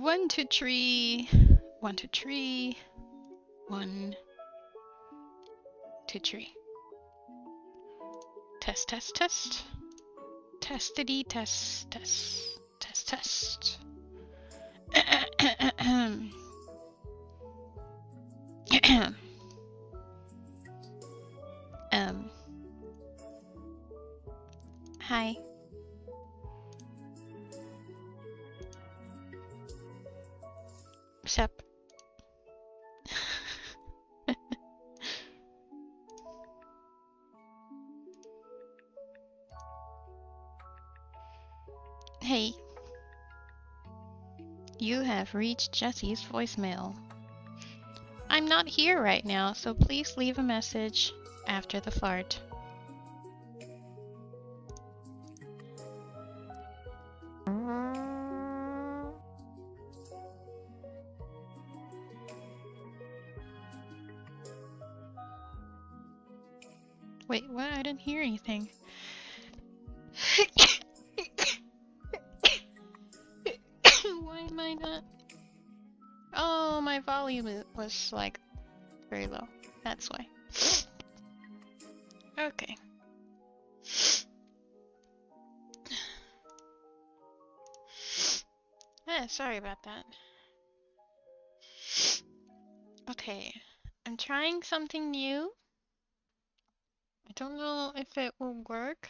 1, 2, 3. 1, 2, 3. 1, 2, 3. Test, test, test. Testity, test, test, test, test. Hi. Sup? Hey. You have reached Jesse's voicemail. I'm not here right now, so please leave a message after the fart. Wait, what? I didn't hear anything. Why am I not? Oh, my volume was like very low. That's why. Okay. Sorry about that. Okay, I'm trying something new. I don't know if it will work.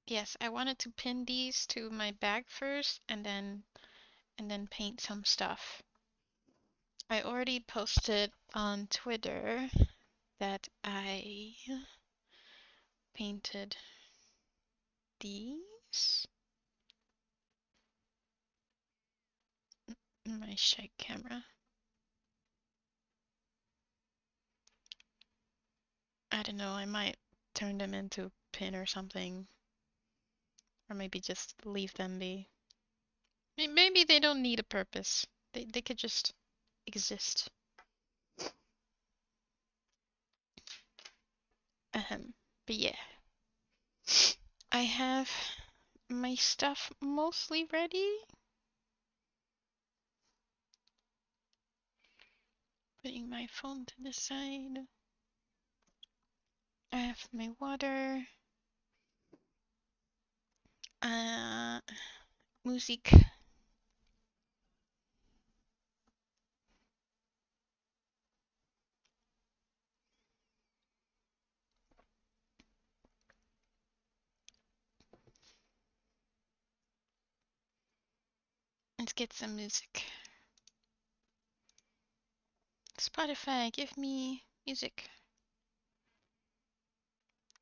Yes, I wanted to pin these to my bag first and then paint some stuff. I already posted on Twitter that I painted these. My shake camera. I don't know, I might turn them into pin or something. Or maybe just leave them be. Maybe they don't need a purpose. They could just exist. But yeah. I have my stuff mostly ready. Putting my phone to the side. I have my water. Music. Let's get some music. Spotify, give me music.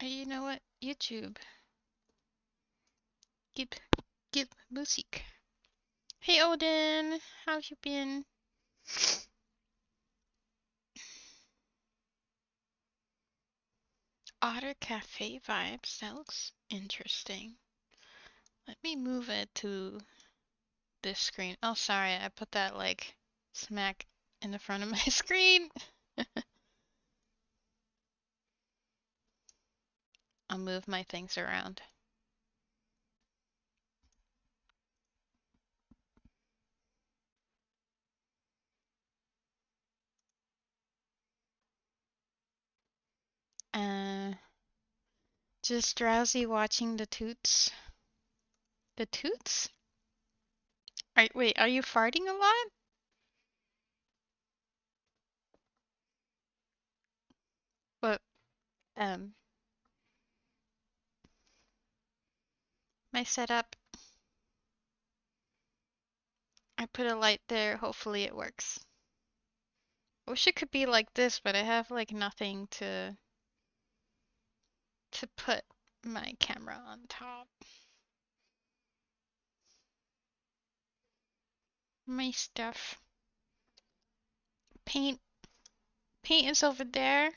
You know what? YouTube. Give music. Hey Odin, how have you been? Otter Cafe vibes. That looks interesting. Let me move it to this screen. Oh, sorry, I put that like smack in the front of my screen. I'll move my things around. Just drowsy watching the toots. The toots? Wait, are you farting a lot? What? My setup. I put a light there. Hopefully it works. I wish it could be like this, but I have like nothing to put my camera on top. My stuff. Paint is over there.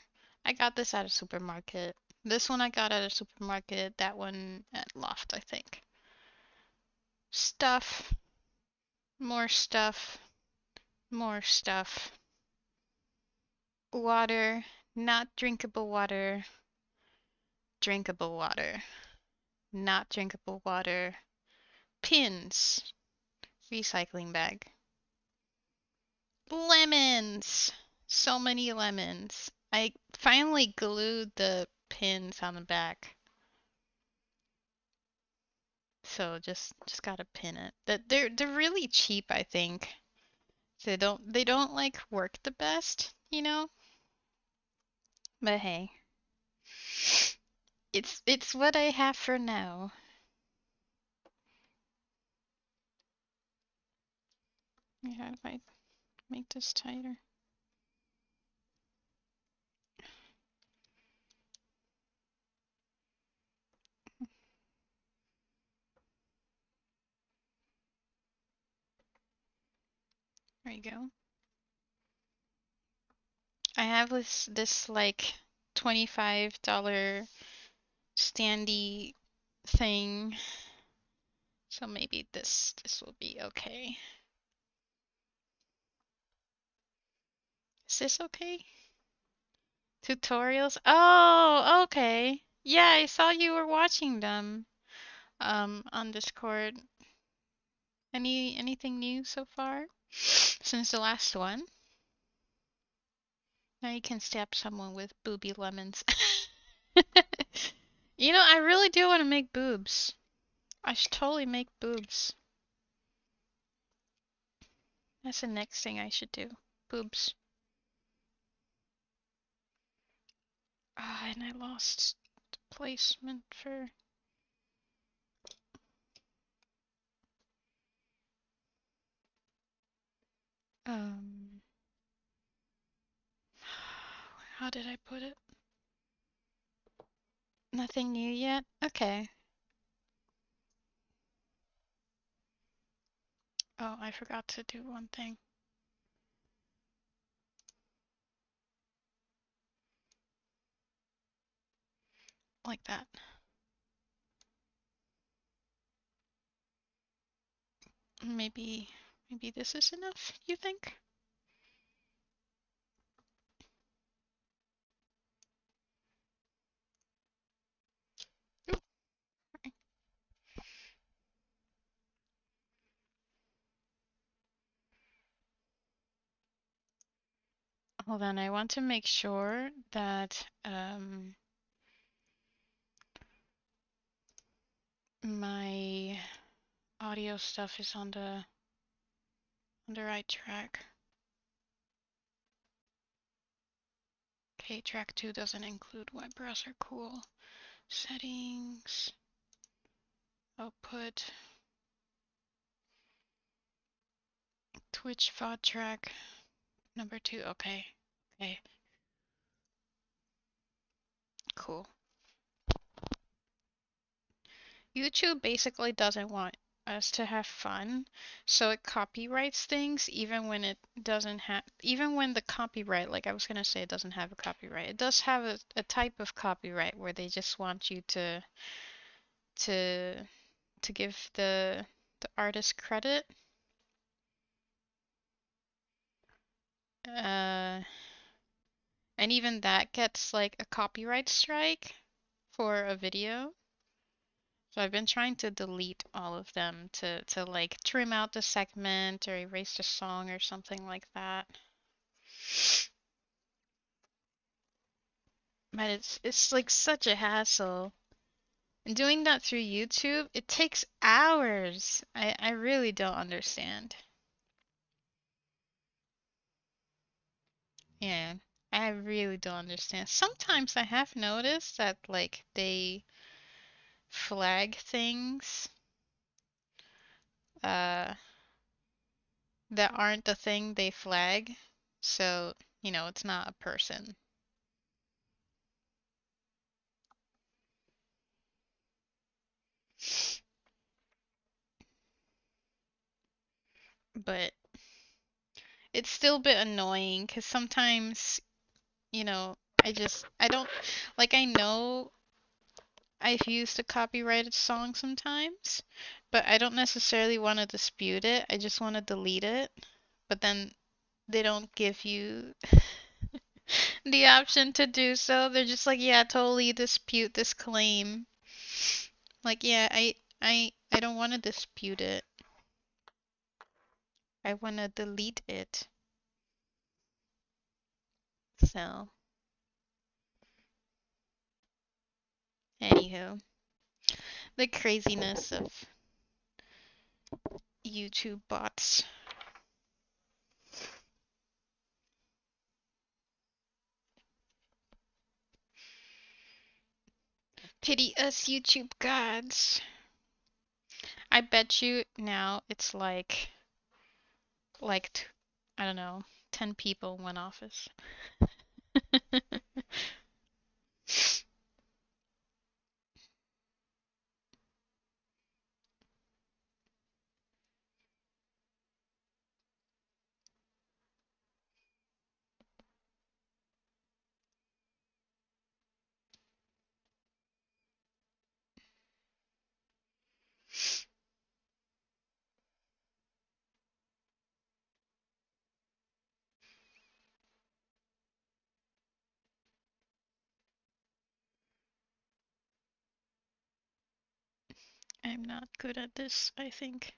I got this at a supermarket. This one I got at a supermarket. That one at Loft, I think. Stuff. More stuff. More stuff. Water. Not drinkable water. drinkable water. Not drinkable water. Pins. Recycling bag. Lemons! So many lemons. I finally glued the pins on the back. So just gotta pin it. They're really cheap, I think. They don't like work the best, you know? But hey. It's what I have for now. How do I make this tighter? There you go. I have this like $25 standy thing. So maybe this will be okay. Is this okay? Tutorials? Oh, okay. Yeah, I saw you were watching them on Discord. Anything new so far since the last one? Now you can stab someone with booby lemons. You know, I really do want to make boobs. I should totally make boobs. That's the next thing I should do. Boobs. Ah, and I lost the placement for... How did I put it? Nothing new yet? Okay. Oh, I forgot to do one thing. Like that. Maybe this is enough, you think? Ooh. Hold on, I want to make sure that my audio stuff is on the right track. Okay, track 2 doesn't include web browser. Cool. Settings. Output. Twitch VOD track. Number 2. Okay. Okay. Cool. YouTube basically doesn't want us to have fun, so it copyrights things even when it doesn't have, even when the copyright, like I was gonna say, it doesn't have a copyright. It does have a type of copyright where they just want you to give the artist credit. And even that gets like a copyright strike for a video. So I've been trying to delete all of them to like trim out the segment or erase the song or something like that. But it's like such a hassle. And doing that through YouTube, it takes hours. I really don't understand. Yeah, I really don't understand. Sometimes I have noticed that like they flag things uh that aren't the thing they flag. So, you know, it's not a person. But it's still a bit annoying because sometimes, you know, I don't, like, I know I've used a copyrighted song sometimes, but I don't necessarily want to dispute it. I just want to delete it. But then they don't give you the option to do so. They're just like, yeah, totally dispute this claim. Like, yeah, I don't want to dispute it. I want to delete it. So, anywho, the craziness of YouTube bots. Pity us YouTube gods. I bet you now it's like I don't know, 10 people in one office. I'm not good at this, I think.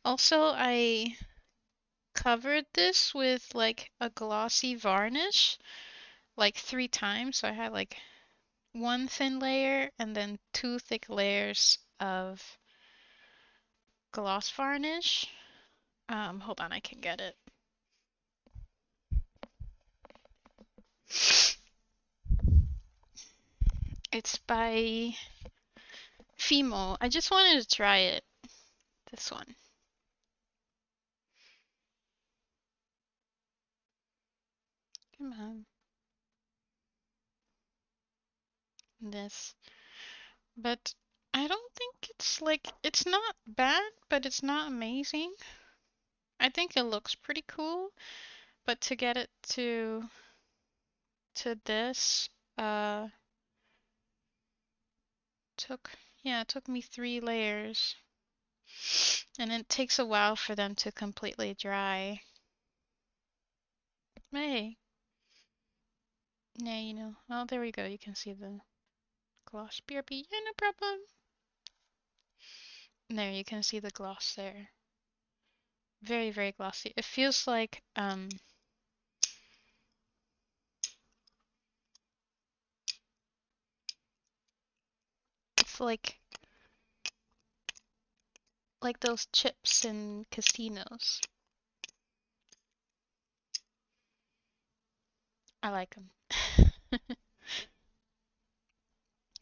Also, I covered this with like a glossy varnish like 3 times. So I had like one thin layer and then 2 thick layers of gloss varnish. Hold on, I can get it. It's by Fimo. I just wanted to try it. This one. Come on. This. But I don't think it's like, it's not bad, but it's not amazing. I think it looks pretty cool, but to get it to this, it took me 3 layers. And it takes a while for them to completely dry. Hey. Yeah, you know. Oh, there we go. You can see the gloss. BRB. Yeah, no problem. There, you can see the gloss there. Very, very glossy. It feels like, it's like those chips in casinos. I like them.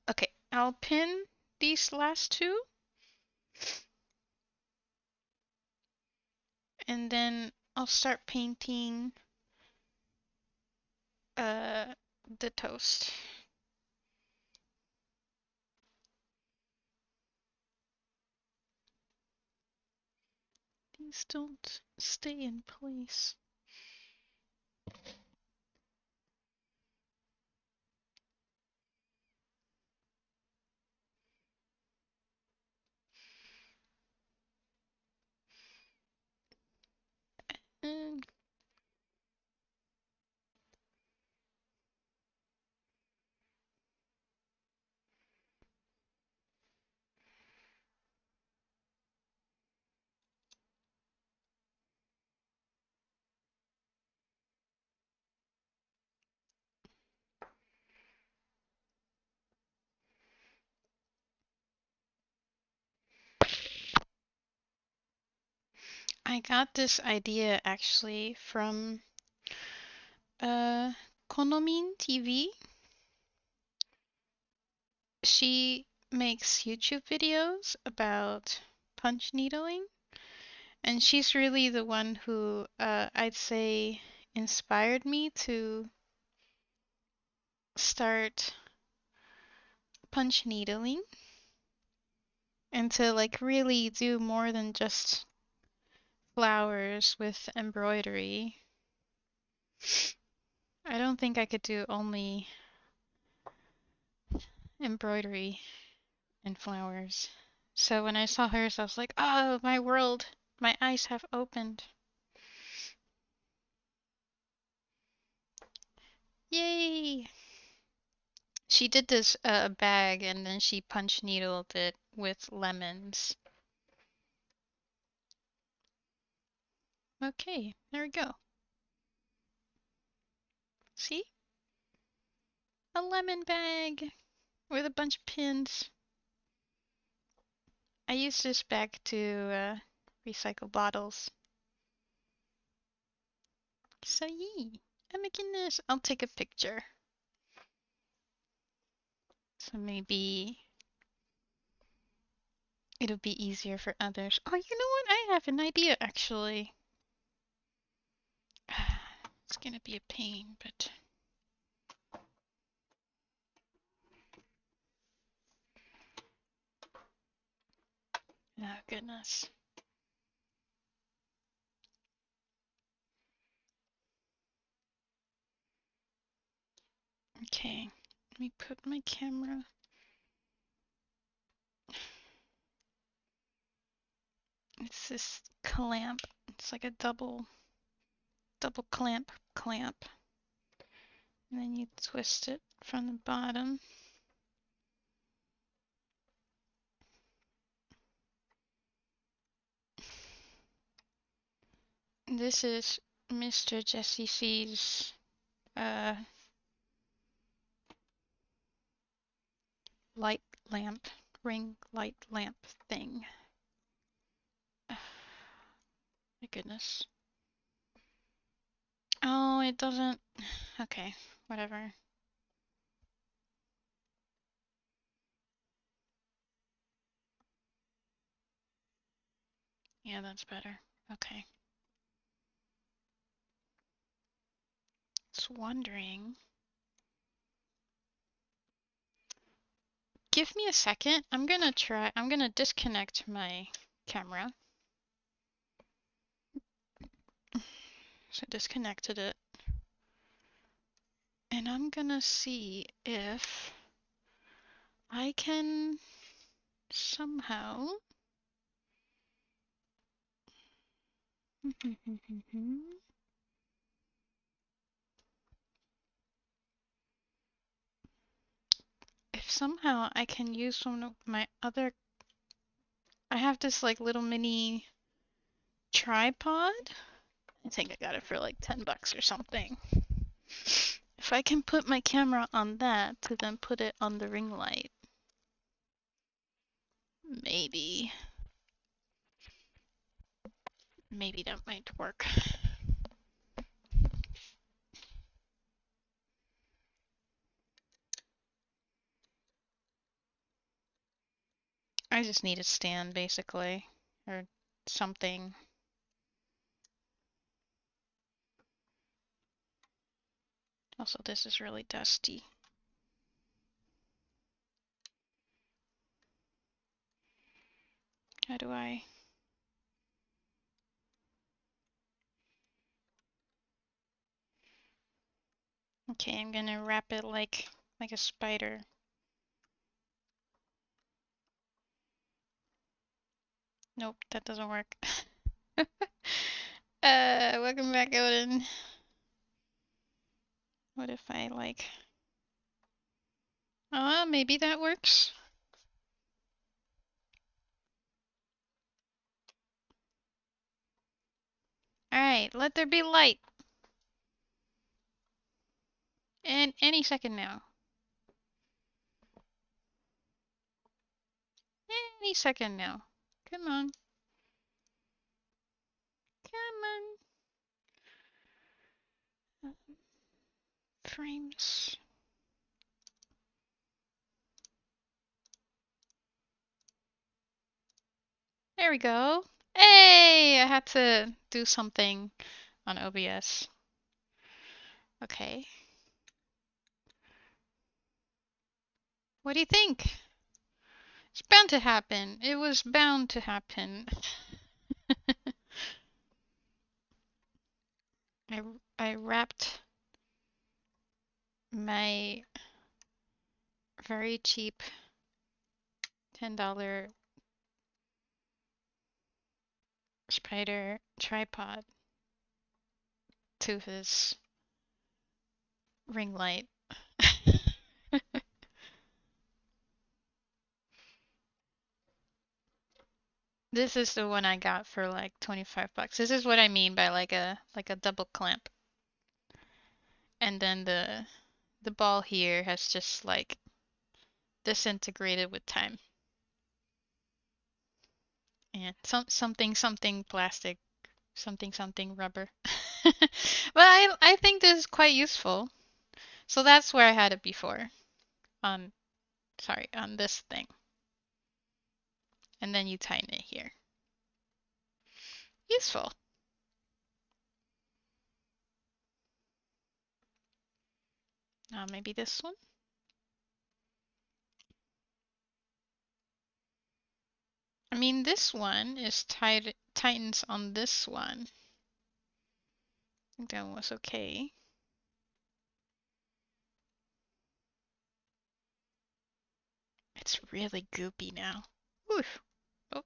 Okay, I'll pin these last 2. And then I'll start painting the toast. These don't stay in place. And I got this idea actually from Konomin TV. She makes YouTube videos about punch needling, and she's really the one who I'd say inspired me to start punch needling and to like really do more than just flowers with embroidery. I don't think I could do only embroidery and flowers. So when I saw hers, I was like, oh, my world My eyes have opened. Yay! She did this bag and then she punch needled it with lemons. Okay, there we go. See? A lemon bag with a bunch of pins. I use this bag to recycle bottles. So yee! I'm making this. I'll take a picture. So maybe it'll be easier for others. Oh, you know what? I have an idea actually. It's gonna be a pain, but oh goodness. Okay, let me put my camera. It's this clamp. It's like a double clamp. And then you twist it from the bottom. This is Mr. LlesiSea's light lamp, ring light lamp thing. My goodness. Oh, it doesn't. Okay, whatever. Yeah, that's better. Okay. Just wondering. Give me a second. I'm gonna disconnect my camera. So disconnected it. And I'm gonna see if I can somehow if somehow I can use one of my other. I have this like little mini tripod. I think I got it for like 10 bucks or something. If I can put my camera on that to then put it on the ring light. Maybe that might work. I just need a stand basically, or something. Also, this is really dusty. How do I? Okay, I'm gonna wrap it like a spider. Nope, that doesn't work. Welcome back, Odin. What if I like... maybe that works. Alright, let there be light. And any second now. Any second now. Come on. Come on. Frames. There we go. Hey! I had to do something on OBS. Okay. What do you think? It's bound to happen. It was bound to happen. I wrapped my very cheap $10 spider tripod to his ring light. This is the one I got for like 25 bucks. This is what I mean by like a double clamp. And then the ball here has just like disintegrated with time. And something plastic, something rubber. But I think this is quite useful. So that's where I had it before. On Sorry, on this thing. And then you tighten it here. Useful. Maybe this one? I mean, this one is tightens on this one. I think that one was okay. It's really goopy now. Oof. Oh,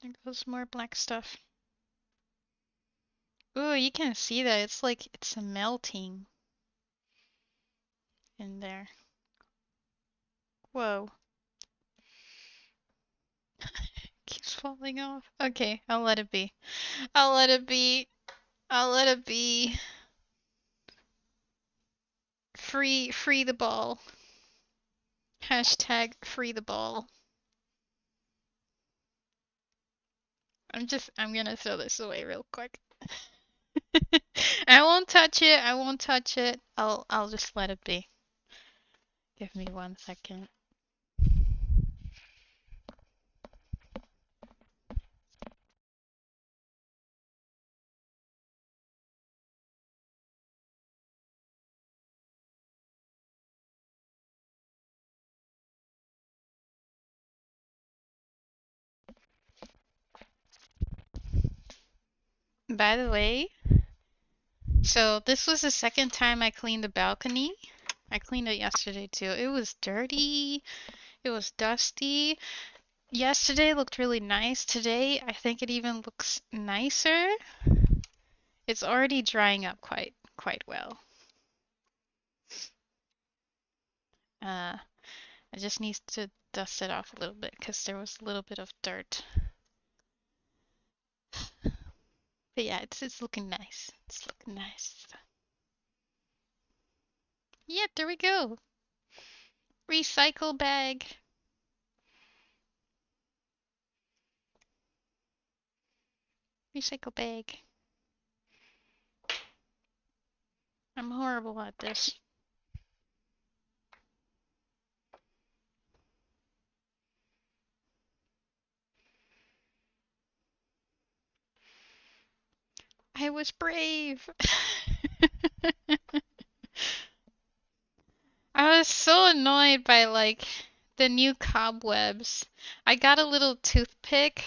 there goes more black stuff. Ooh, you can see that it's like it's melting in there. Whoa. Keeps falling off. Okay, I'll let it be. I'll let it be. I'll let it be. Free the ball. Hashtag free the ball. I'm gonna throw this away real quick. I won't touch it. I won't touch it. I'll just let it be. Give me 1 second. By the way, so this was the second time I cleaned the balcony. I cleaned it yesterday too. It was dirty. It was dusty. Yesterday looked really nice. Today, I think it even looks nicer. It's already drying up quite well. I just need to dust it off a little bit because there was a little bit of dirt. But yeah, it's looking nice. It's looking nice. Yeah, there we go. Recycle bag. Recycle bag. I'm horrible at this. I was brave. I was so annoyed by like the new cobwebs. I got a little toothpick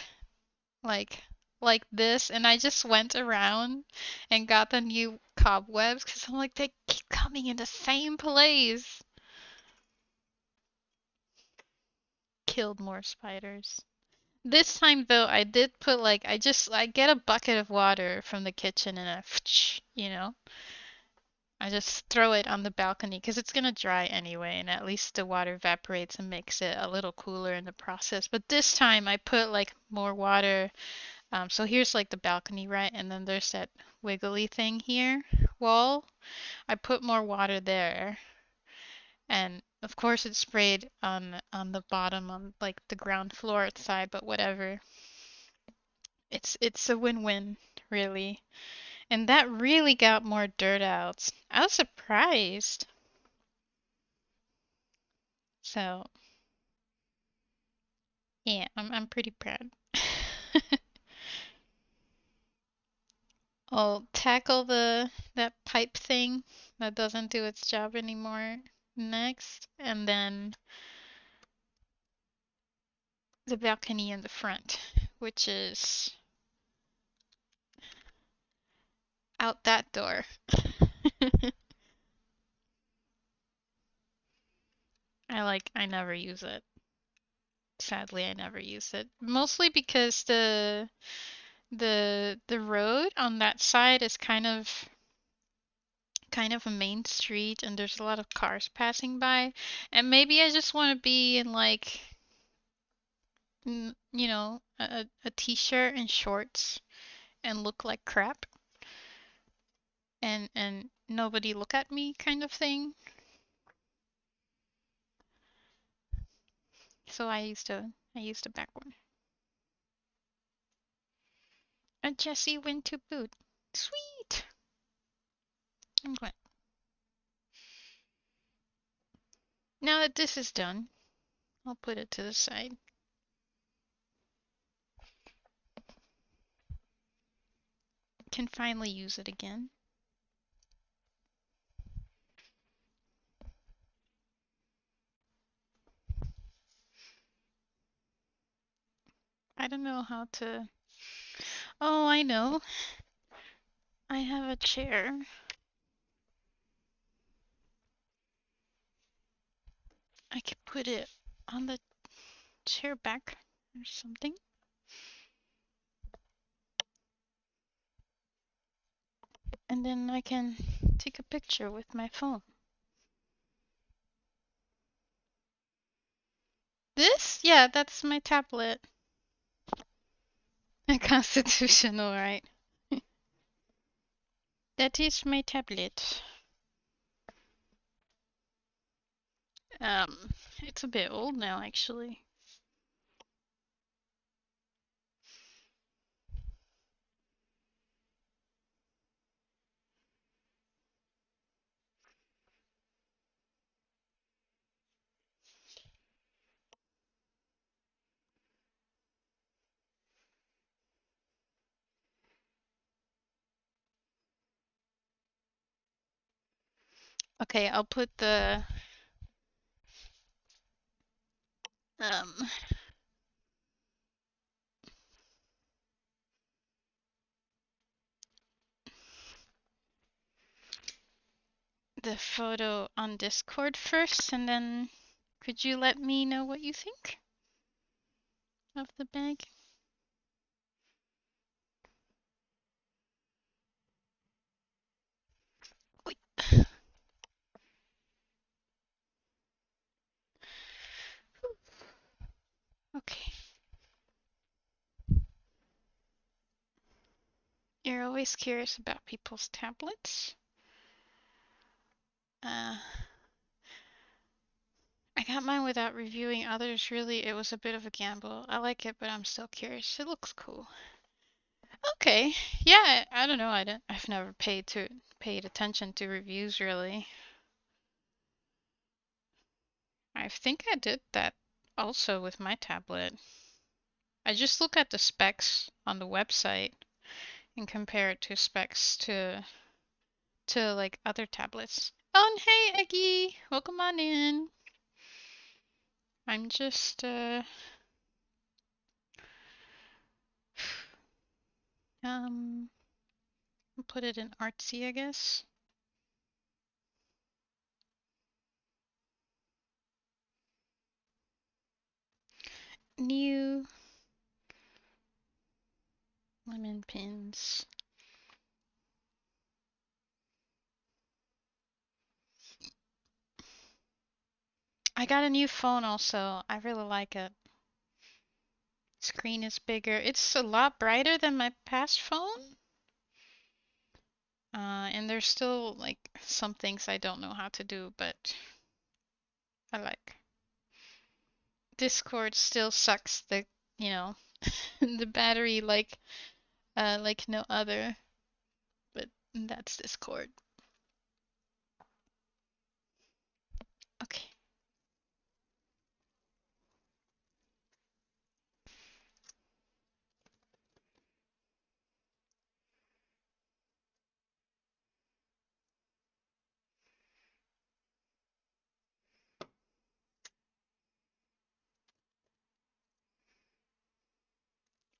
like like this and I just went around and got the new cobwebs because I'm like they keep coming in the same place. Killed more spiders. This time though, I did put like I get a bucket of water from the kitchen and I just throw it on the balcony because it's gonna dry anyway, and at least the water evaporates and makes it a little cooler in the process. But this time I put like more water. So here's like the balcony, right? And then there's that wiggly thing here, wall. I put more water there, and of course it sprayed on the bottom, on like the ground floor outside, but whatever. It's a win-win, really. And that really got more dirt out. I was surprised. So, yeah, I'm pretty proud. I'll tackle that pipe thing that doesn't do its job anymore next, and then the balcony in the front, which is out that door. I never use it. Sadly, I never use it. Mostly because the road on that side is kind of a main street and there's a lot of cars passing by. And maybe I just want to be in like a t-shirt and shorts and look like crap and nobody look at me kind of thing. So I used a back one. A Jesse went to boot. Sweet. I'm glad. Now that this is done, I'll put it to the side. Can finally use it again. I don't know how to... Oh, I know. I have a chair. I could put it on the chair back or something. And then I can take a picture with my phone. This? Yeah, that's my tablet. Constitutional, right? That is my tablet. It's a bit old now, actually. Okay, I'll put um the photo on Discord first, and then could you let me know what you think of the bag? Wait. Okay. You're always curious about people's tablets. I got mine without reviewing others. Really, it was a bit of a gamble. I like it, but I'm still curious. It looks cool. Okay. Yeah, I don't know. I've never paid attention to reviews really. I think I did that also with my tablet. I just look at the specs on the website and compare it to specs to like other tablets. Oh, and hey Eggy, welcome on in. I'm just I'll put it in artsy, I guess. New lemon pins. I got a new phone also. I really like it. Screen is bigger. It's a lot brighter than my past phone. And there's still like some things I don't know how to do, but I like. Discord still sucks the, you know, the battery like no other, but that's Discord. Okay.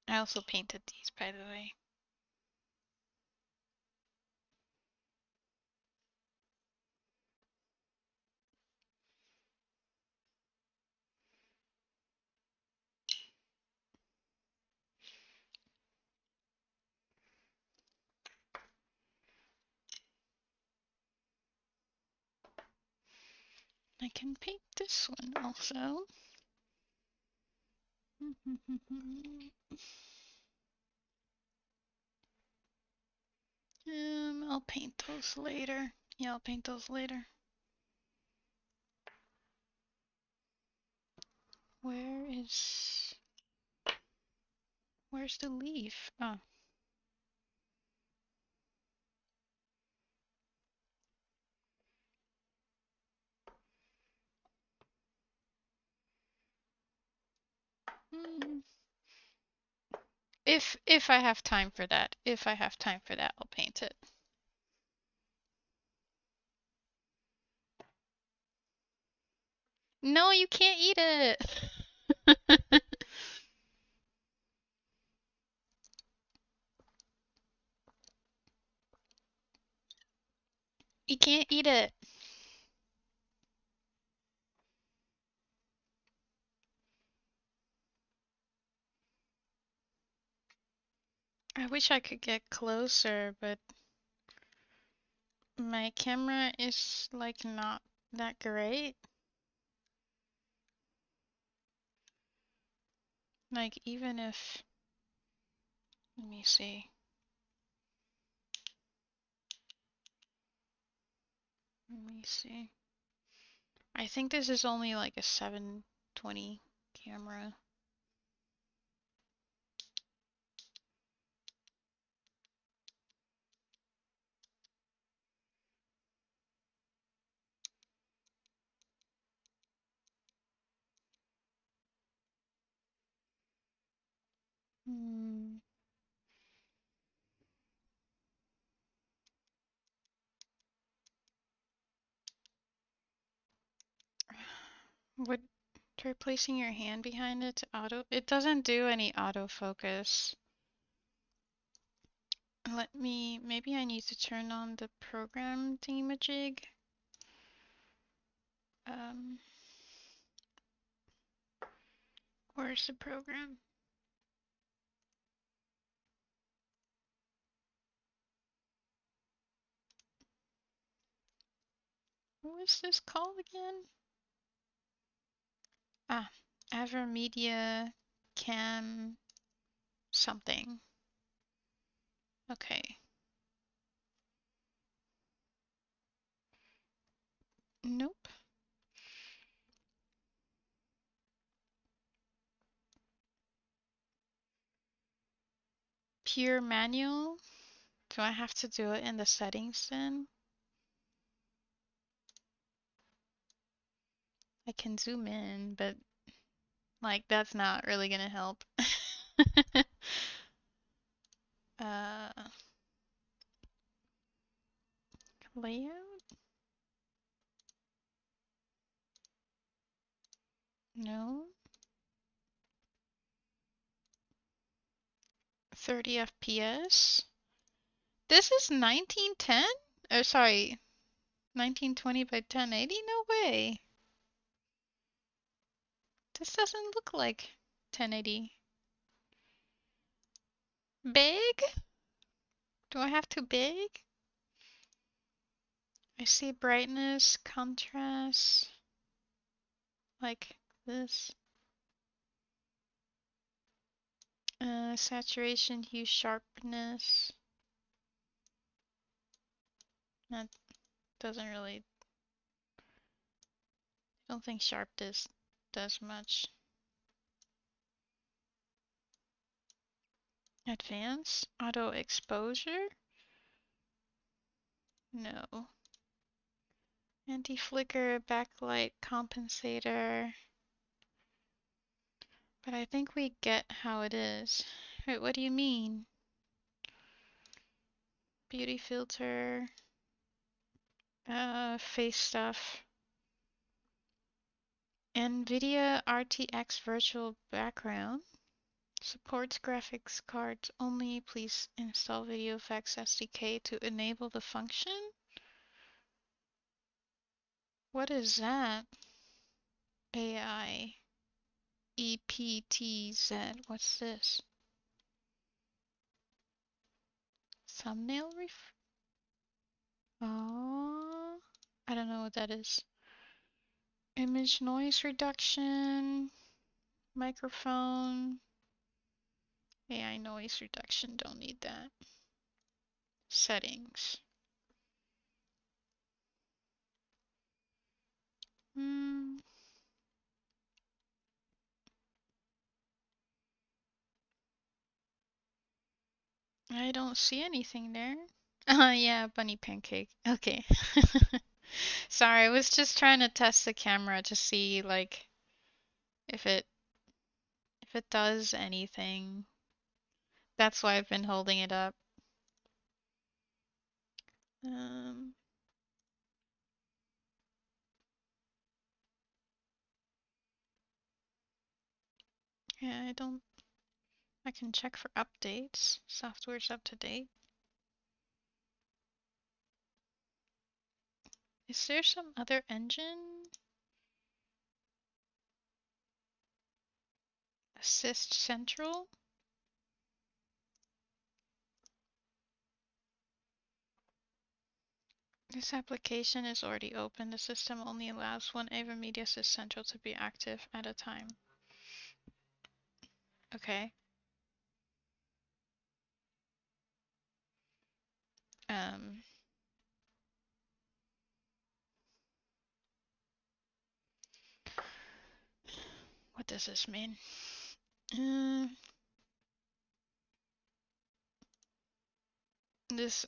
I also painted these, by the way. I can paint this one also. I'll paint those later. Yeah, I'll paint those later. Where's the leaf? Oh. If I have time for that. If I have time for that, I'll paint it. No, you can't eat it. You can't eat it. I wish I could get closer, but my camera is like not that great. Like even if, let me see. Let me see. I think this is only like a 720 camera. Hmm. Would try placing your hand behind it to auto? It doesn't do any autofocus. Let me, maybe I need to turn on the program thingamajig. Where's the program? What was this called again? Ah, Avermedia Cam something. Okay. Nope. Pure manual? Do I have to do it in the settings then? I can zoom in, but like that's not really gonna help. uh, Layout? No. 30 FPS? This is 1910? Oh, sorry. 1920 by 1080? No way. This doesn't look like 1080. Big? Do I have too big? I see brightness, contrast, like this. Saturation, hue, sharpness. That doesn't really, I don't think sharpness does much. Advanced, auto exposure? No. Anti-flicker, backlight compensator. But I think we get how it is. Wait, what do you mean? Beauty filter. Face stuff. NVIDIA RTX virtual background. Supports graphics cards only. Please install Video Effects SDK to enable the function. What is that? AI. EPTZ. What's this? Thumbnail Oh, I don't know what that is. Image noise reduction, microphone, AI noise reduction, don't need that. Settings. I don't see anything there. Yeah, bunny pancake. Okay. Sorry, I was just trying to test the camera to see like if it does anything. That's why I've been holding it up. Um, yeah, I can check for updates. Software's up to date. Is there some other engine? Assist Central? This application is already open. The system only allows one AVA Assist Central to be active at a time. Okay. Um, what does this mean?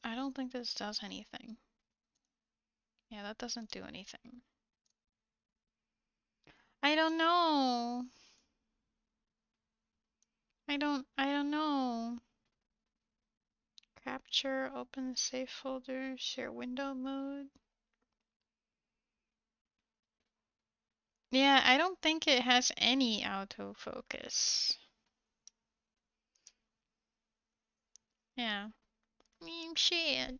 I don't think this does anything. Yeah, that doesn't do anything. I don't know. I don't know. Capture, open the save folder, share window mode. Yeah, I don't think it has any autofocus. Yeah. Shit.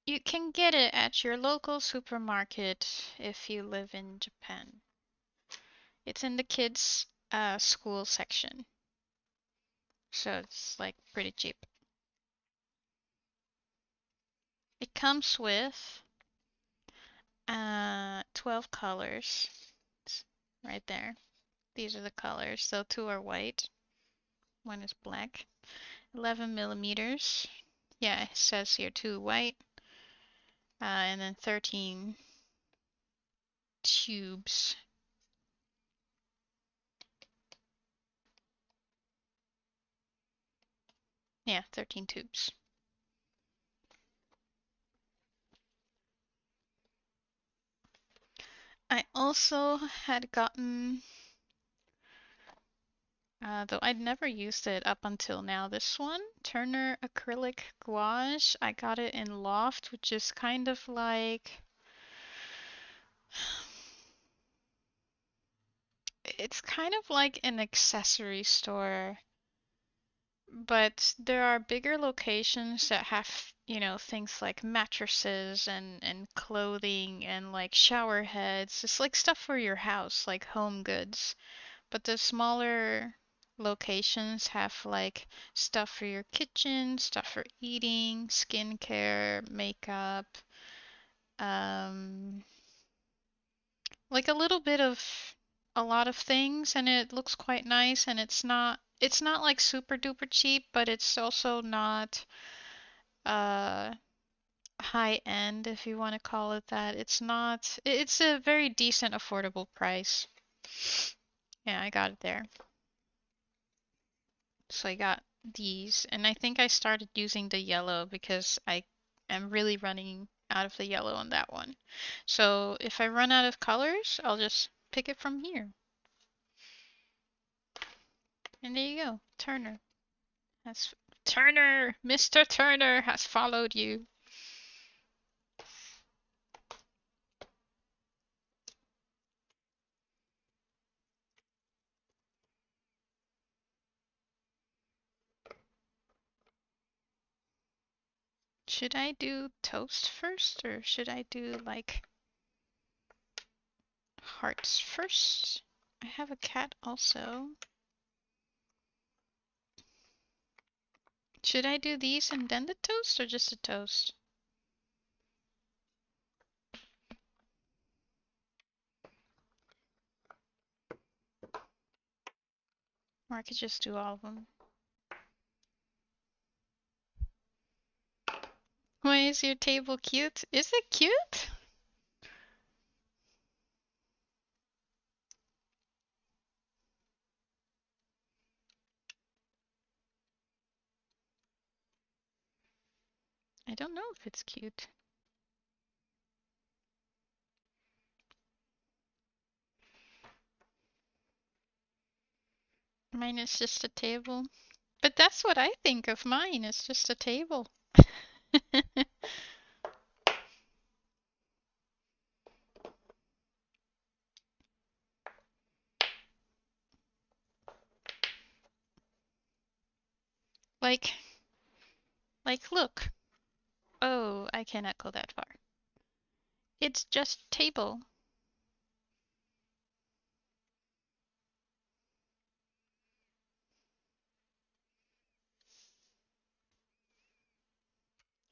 You can get it at your local supermarket if you live in Japan. It's in the kids' school section. So it's like pretty cheap. It comes with 12 colors. It's right there. These are the colors. So 2 are white, 1 is black. 11 millimeters. Yeah, it says here 2 white. And then 13 tubes. Yeah, 13 tubes. I also had gotten, though I'd never used it up until now, this one, Turner Acrylic Gouache. I got it in Loft, which is kind of like, it's kind of like an accessory store, but there are bigger locations that have, things like mattresses and clothing and like shower heads. It's like stuff for your house, like home goods. But the smaller locations have like stuff for your kitchen, stuff for eating, skincare, makeup, um, like a little bit of a lot of things, and it looks quite nice, and it's not like super duper cheap, but it's also not uh high end, if you want to call it that. It's a very decent affordable price. Yeah, I got it there. So I got these, and I think I started using the yellow because I am really running out of the yellow on that one. So if I run out of colors, I'll just pick it from here. And there you go. Has Turner, Mr. Turner has followed you. Should I do toast first, or should I do like hearts first? I have a cat also. Should I do these and then the toast, or just the toast? Or I could just do all of them. Why is your table cute? Is it cute? I don't know if it's cute. Mine is just a table. But that's what I think of mine. It's just a table. Like, look. Oh, I cannot go that far. It's just table.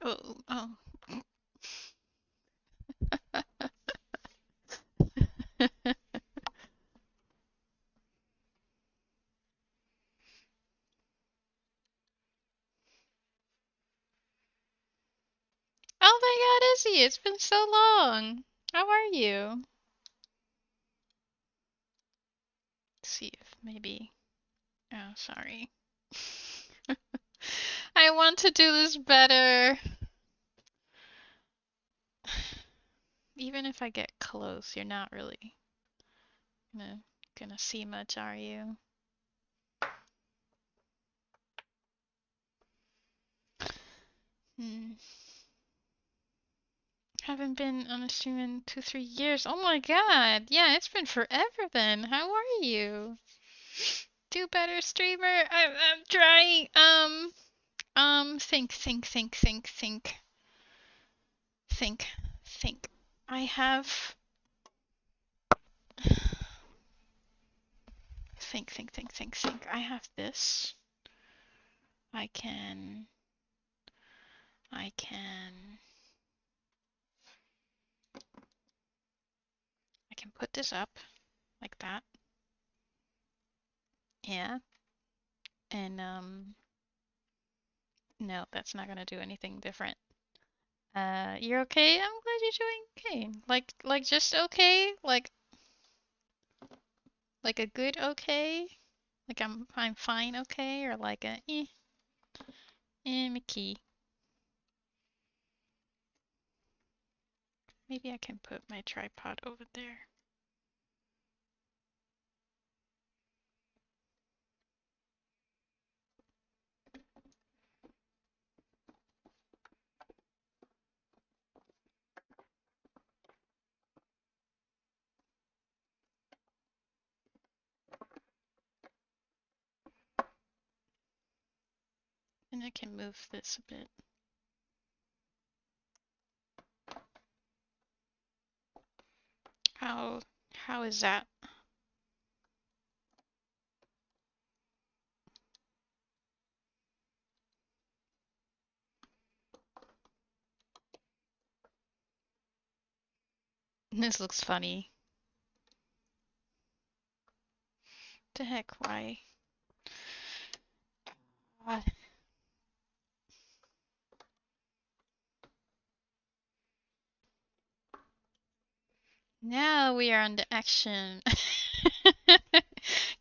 Oh, oh. Oh my God, Izzy, it's been so long. How are you? Let's see if maybe. Oh, sorry. I want to do this better. Even if I get close, you're not really gonna see much, are you? Hmm. Haven't been on a stream in 2, 3 years. Oh my God. Yeah, it's been forever then. How are you? Do better, streamer. I'm trying. Think. I have. Think. I have this. I can put this up like that. Yeah. And no, that's not gonna do anything different. You're okay? I'm glad you're doing okay. Like just okay? Like a good okay? Like I'm fine okay, or like a Mickey. Maybe I can put my tripod over there. And I can move this a bit. How is that? This looks funny. The heck, why? God. Now we are on the action.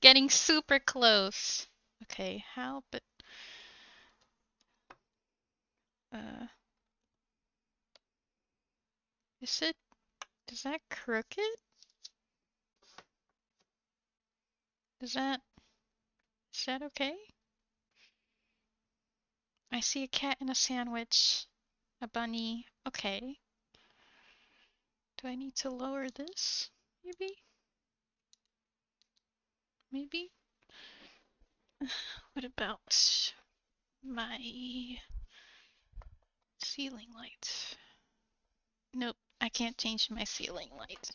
Getting super close. Okay, how but is that crooked? Is that okay? I see a cat and a sandwich. A bunny. Okay. Do I need to lower this? Maybe? What about my... Let's ceiling light. Nope, I can't change my ceiling light.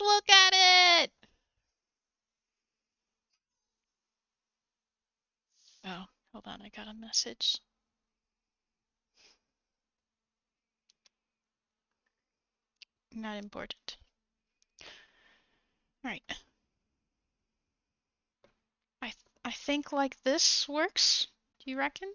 Look at it! Oh, hold on, I got a message. Not important. Right. I think like this works. Do you reckon?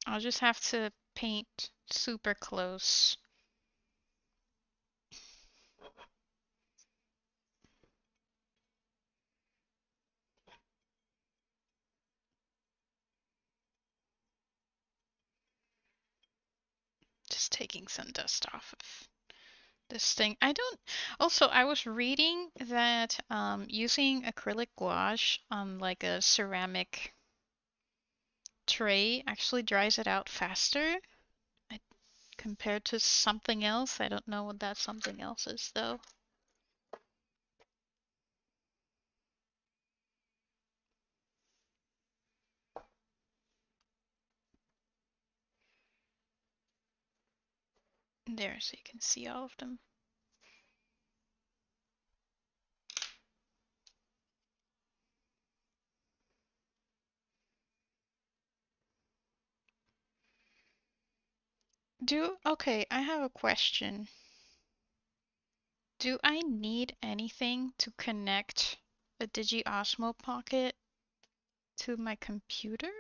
I'll just have to paint super close. Just taking some dust off of this thing. I was reading that using acrylic gouache on like a ceramic tray actually dries it out faster compared to something else. I don't know what that something else is though. There, so you can see all of them. Okay, I have a question. Do I need anything to connect a Digi-Osmo Pocket to my computer?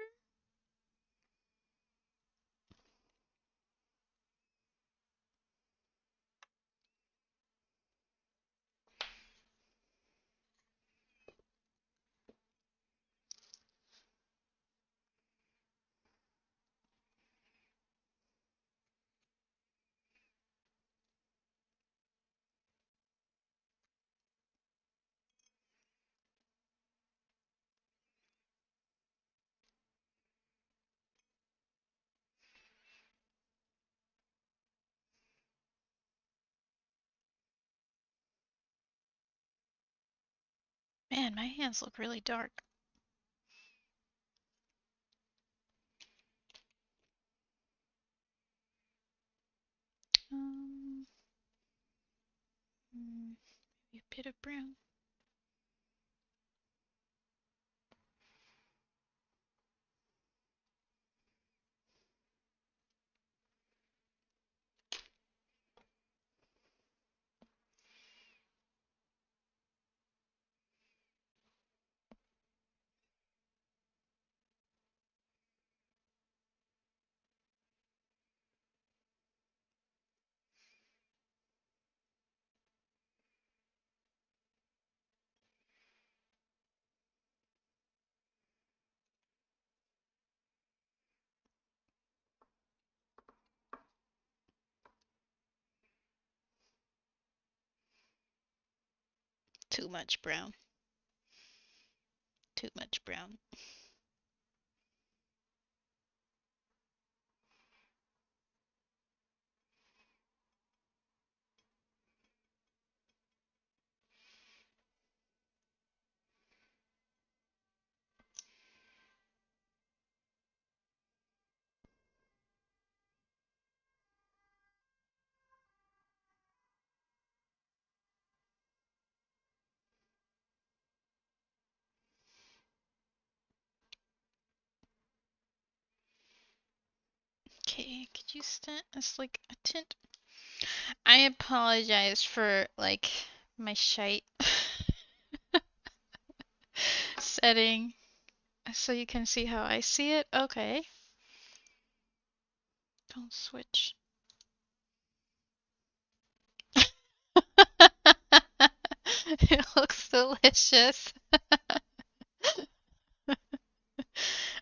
Man, my hands look really dark. Maybe a bit of brown. Too much brown. Too much brown. Okay, could you stand as like a tint? I apologize for like my shite setting so you can see how I see it. Okay. Don't switch. It looks delicious.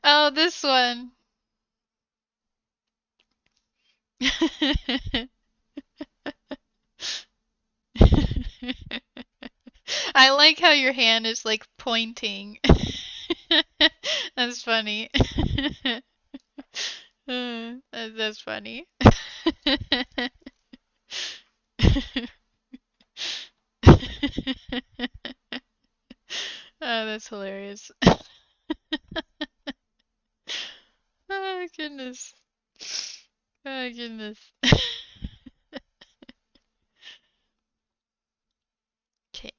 Oh, this one. I like how your hand is like pointing. That's funny. That's funny. Oh, that's hilarious. Oh, goodness. Oh, goodness. Okay.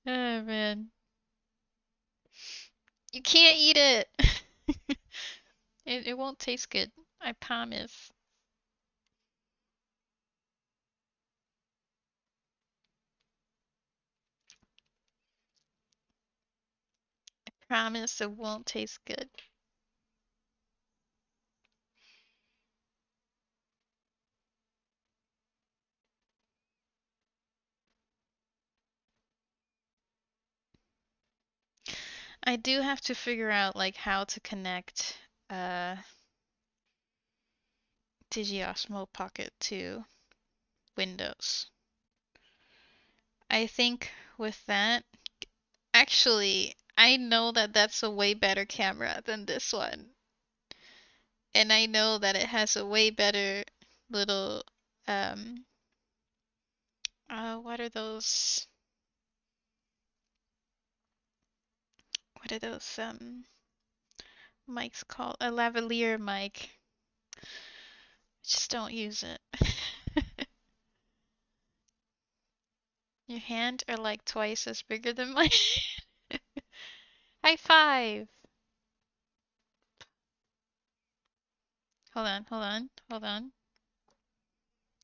Oh, man. You can't eat it. It won't taste good. I promise. Promise it won't taste good. I do have to figure out like how to connect uh DigiOsmo Pocket to Windows. I think with that, actually, I know that that's a way better camera than this one. And I know that it has a way better little um what are those mics called? A lavalier mic. Just don't use it. Your hand are like twice as bigger than mine. High five. Hold on, hold on, hold on.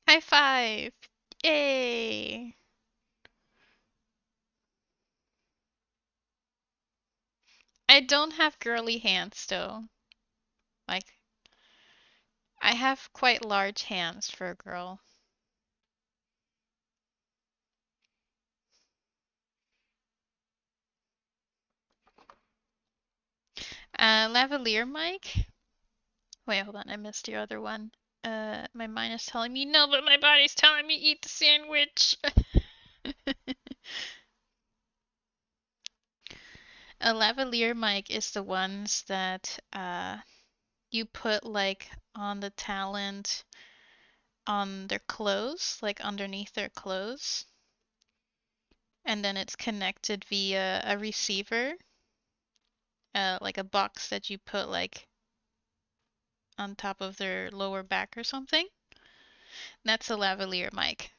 High five. Yay. I don't have girly hands though. Like, I have quite large hands for a girl. Lavalier mic? Wait, hold on, I missed your other one. My mind is telling me no, but my body's telling me eat the sandwich. A lavalier mic is the ones that you put like on the talent on their clothes, like underneath their clothes, and then it's connected via a receiver, like a box that you put like on top of their lower back or something. That's a lavalier mic.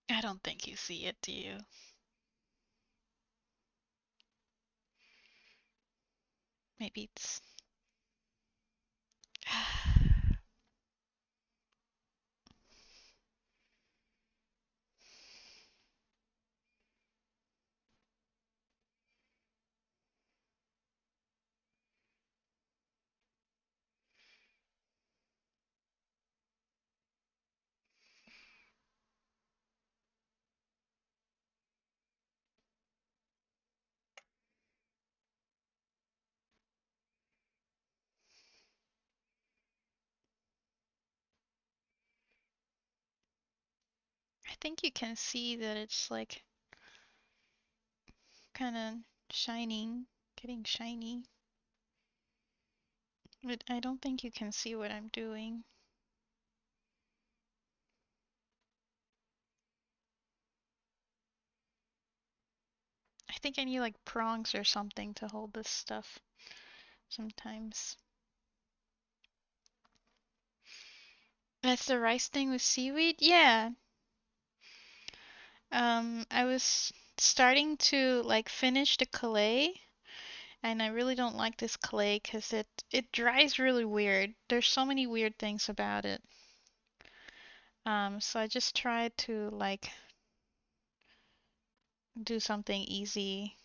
I don't think you see it, do you? Maybe it's. I think you can see that it's like kind of shining, getting shiny. But I don't think you can see what I'm doing. I think I need like prongs or something to hold this stuff sometimes. That's the rice thing with seaweed? Yeah. I was starting to like finish the clay, and I really don't like this clay because it dries really weird. There's so many weird things about it. So I just tried to like do something easy.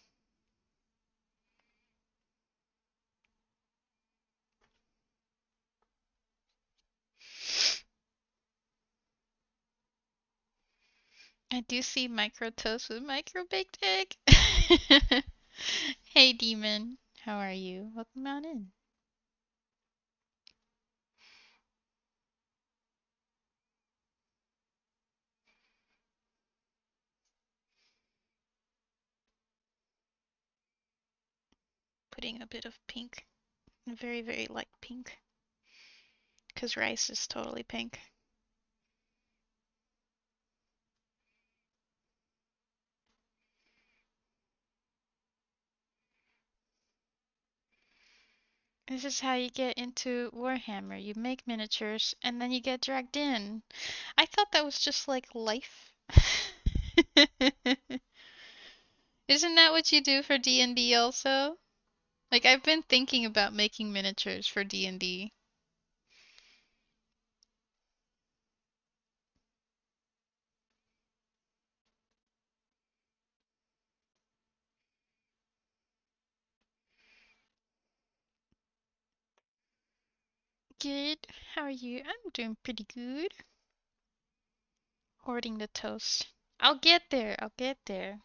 I do see micro toast with micro baked egg. Hey, Demon. How are you? Welcome on in. Putting a bit of pink. A very, very light pink. Because rice is totally pink. This is how you get into Warhammer. You make miniatures and then you get dragged in. I thought that was just like life. Isn't that what you do for D&D also? Like I've been thinking about making miniatures for D&D. Good. How are you? I'm doing pretty good. Hoarding the toast. I'll get there. I'll get there.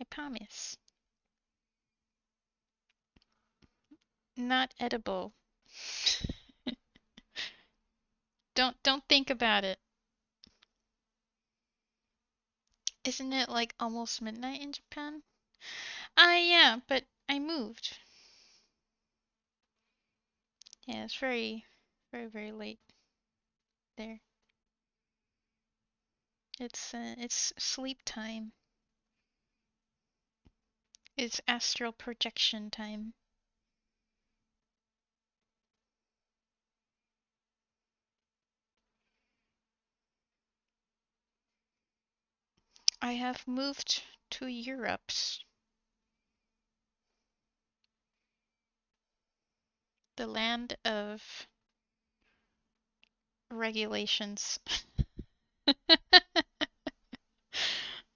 I promise. Not edible. Don't think about it. Isn't it like almost midnight in Japan? Yeah, but I moved. Yeah, it's very, very, very late there. It's sleep time. It's astral projection time. I have moved to Europe, the land of regulations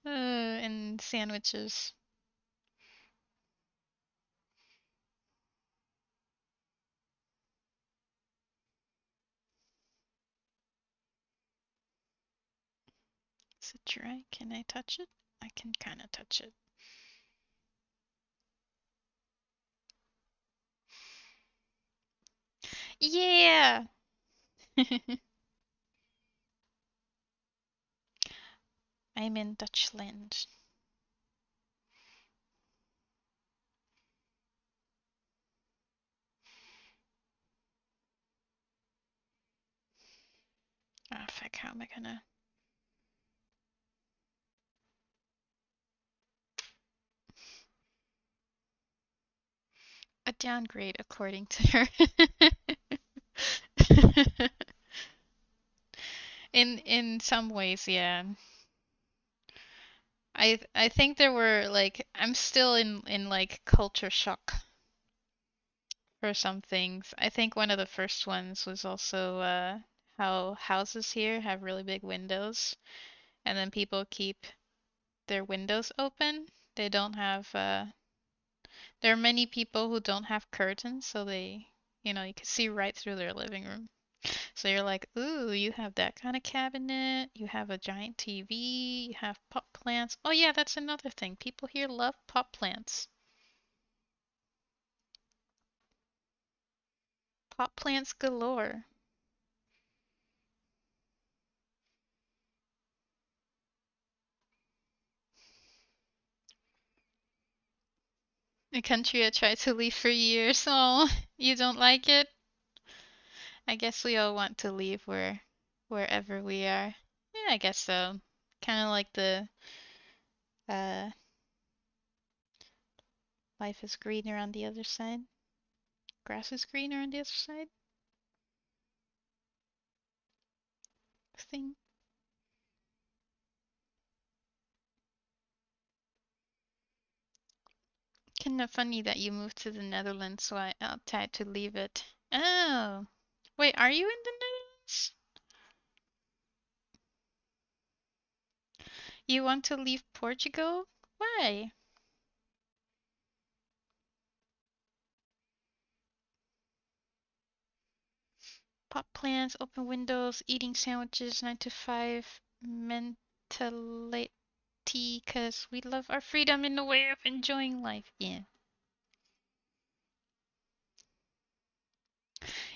and sandwiches. Is it dry? Can I touch it? I can kind of touch it. Yeah! I'm in Dutchland. Ah, fuck, how am I gonna... A downgrade, according to her. In some ways, yeah. I think there were like I'm still in like culture shock for some things. I think one of the first ones was also how houses here have really big windows and then people keep their windows open. They don't have there are many people who don't have curtains, so you can see right through their living room. So you're like, ooh, you have that kind of cabinet, you have a giant TV, you have pot plants. Oh yeah, that's another thing. People here love pot plants. Pot plants galore. A country I tried to leave for years. Oh, you don't like it? I guess we all want to leave wherever we are. Yeah, I guess so. Kind of like the uh life is greener on the other side. Grass is greener on the other side thing. Kind of funny that you moved to the Netherlands, so I tried to leave it. Oh, wait, are you in the Netherlands? You want to leave Portugal? Why? Pot plants, open windows, eating sandwiches, 9 to 5 mentality, because we love our freedom in the way of enjoying life. Yeah.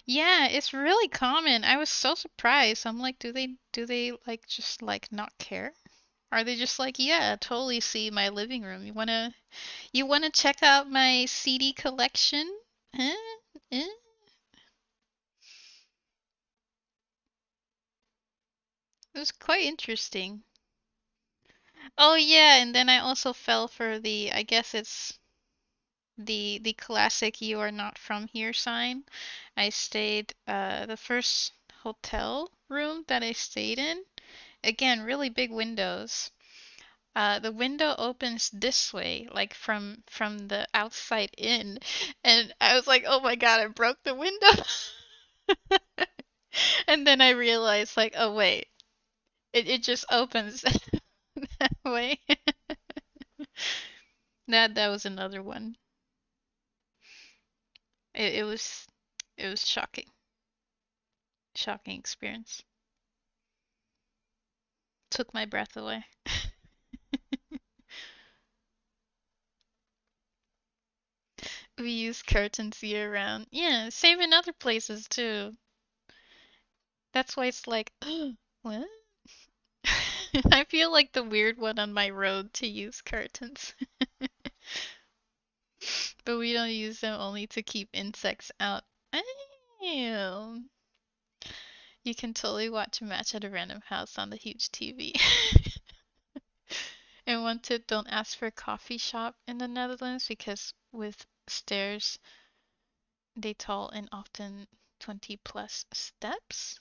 Yeah, it's really common. I was so surprised. I'm like, do they like just like not care? Are they just like, yeah, totally see my living room. You wanna check out my CD collection? Huh? Eh? It was quite interesting. Oh yeah, and then I also fell for I guess it's the classic "you are not from here" sign. I stayed the first hotel room that I stayed in. Again, really big windows. The window opens this way, like from the outside in, and I was like, "Oh my God, I broke the window." And then I realized, like, oh wait, it just opens that way. That was another one. It was shocking experience. Took my breath away. We use curtains year round. Yeah, same in other places too. That's why it's like, what? I feel like the weird one on my road to use curtains. But we don't use them only to keep insects out. Ew. You can totally watch a match at a random house on the huge TV. And one tip, don't ask for a coffee shop in the Netherlands because with stairs, they tall and often 20 plus steps.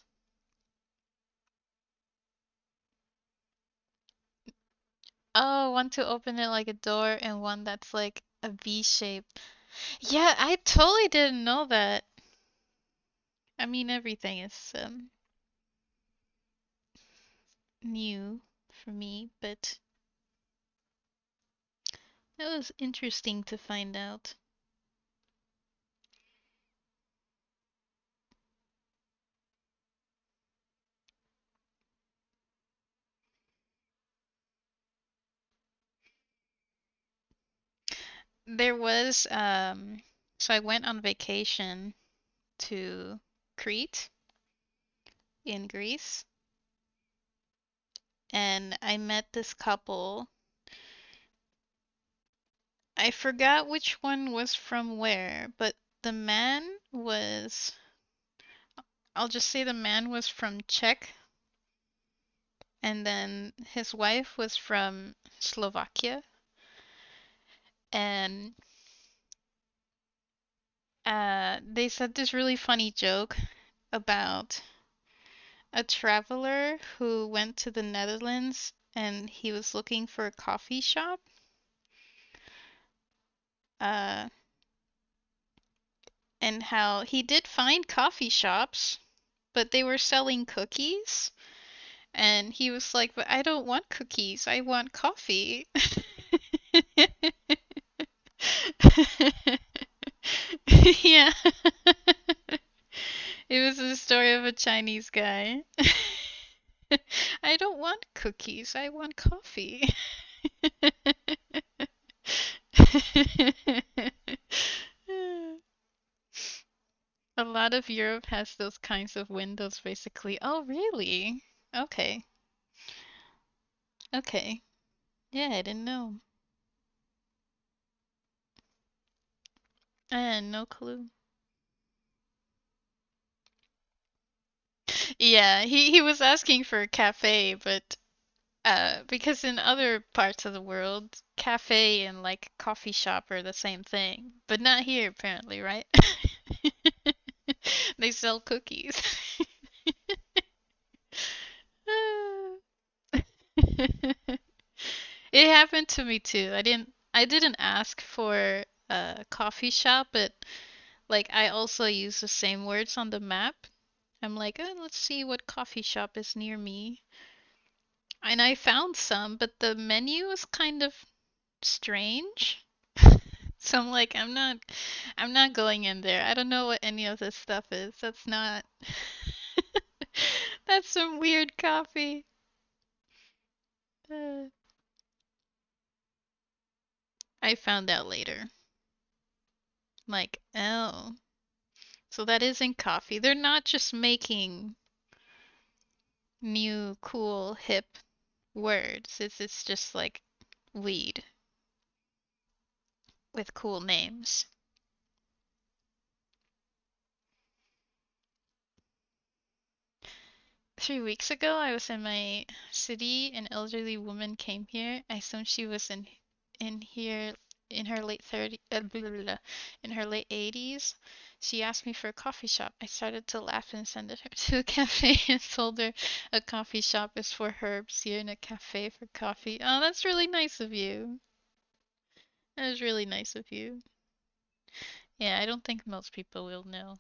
Oh, one to open it like a door and one that's like a V shape. Yeah, I totally didn't know that. I mean, everything is new for me, but it was interesting to find out. There was so I went on vacation to Crete in Greece, and I met this couple. I forgot which one was from where, but the man was, I'll just say the man was from Czech, and then his wife was from Slovakia, and they said this really funny joke about a traveler who went to the Netherlands and he was looking for a coffee shop. Uh, and how he did find coffee shops, but they were selling cookies. And he was like, but I don't want cookies, I want coffee. Yeah. It was the story of a Chinese guy. I don't want cookies, I want coffee. A lot of Europe has those kinds of windows, basically. Oh, really? Okay. Okay. Yeah, I didn't know. I had no clue. Yeah, he was asking for a cafe, but because in other parts of the world, cafe and like coffee shop are the same thing, but not here apparently, right? They sell cookies. It happened to me too. I didn't ask for a coffee shop, but like I also use the same words on the map. I'm like, let's see what coffee shop is near me. And I found some, but the menu was kind of strange. So I'm like, I'm not going in there. I don't know what any of this stuff is. That's not. That's some weird coffee. Uh, I found out later. Like, oh, so that isn't coffee. They're not just making new, cool, hip words. It's just like weed with cool names. 3 weeks ago, I was in my city. An elderly woman came here. I assume she was in here in her late 30, blah, blah, blah, in her late 80s. She asked me for a coffee shop. I started to laugh and sent her to a cafe and told her a coffee shop is for herbs here and a cafe for coffee. Oh, that's really nice of you. That was really nice of you. Yeah, I don't think most people will know.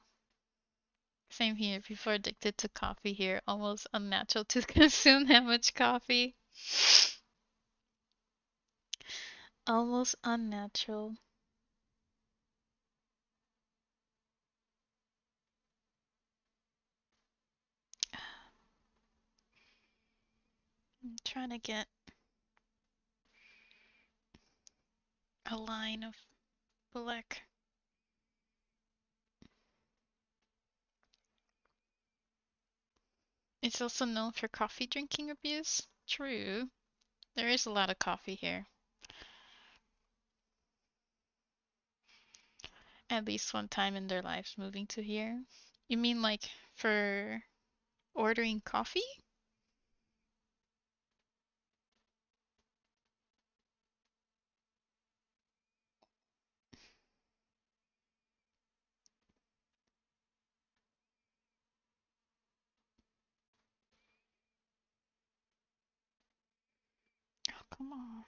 Same here. People are addicted to coffee here. Almost unnatural to consume that much coffee. Almost unnatural. I'm trying to get a line of black. It's also known for coffee drinking abuse. True. There is a lot of coffee here. At least one time in their lives moving to here. You mean like for ordering coffee? Oh, come on.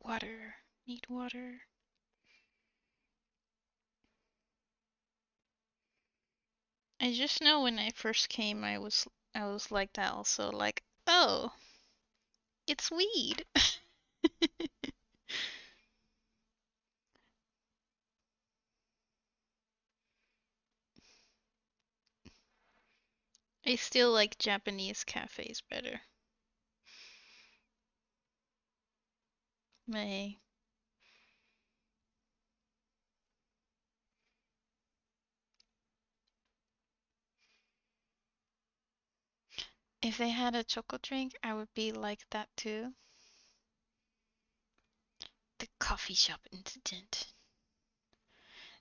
Water. Need water. I just know when I first came I was like that also, like, oh, it's weed. I still like Japanese cafes better. May. If they had a chocolate drink, I would be like that too. The coffee shop incident.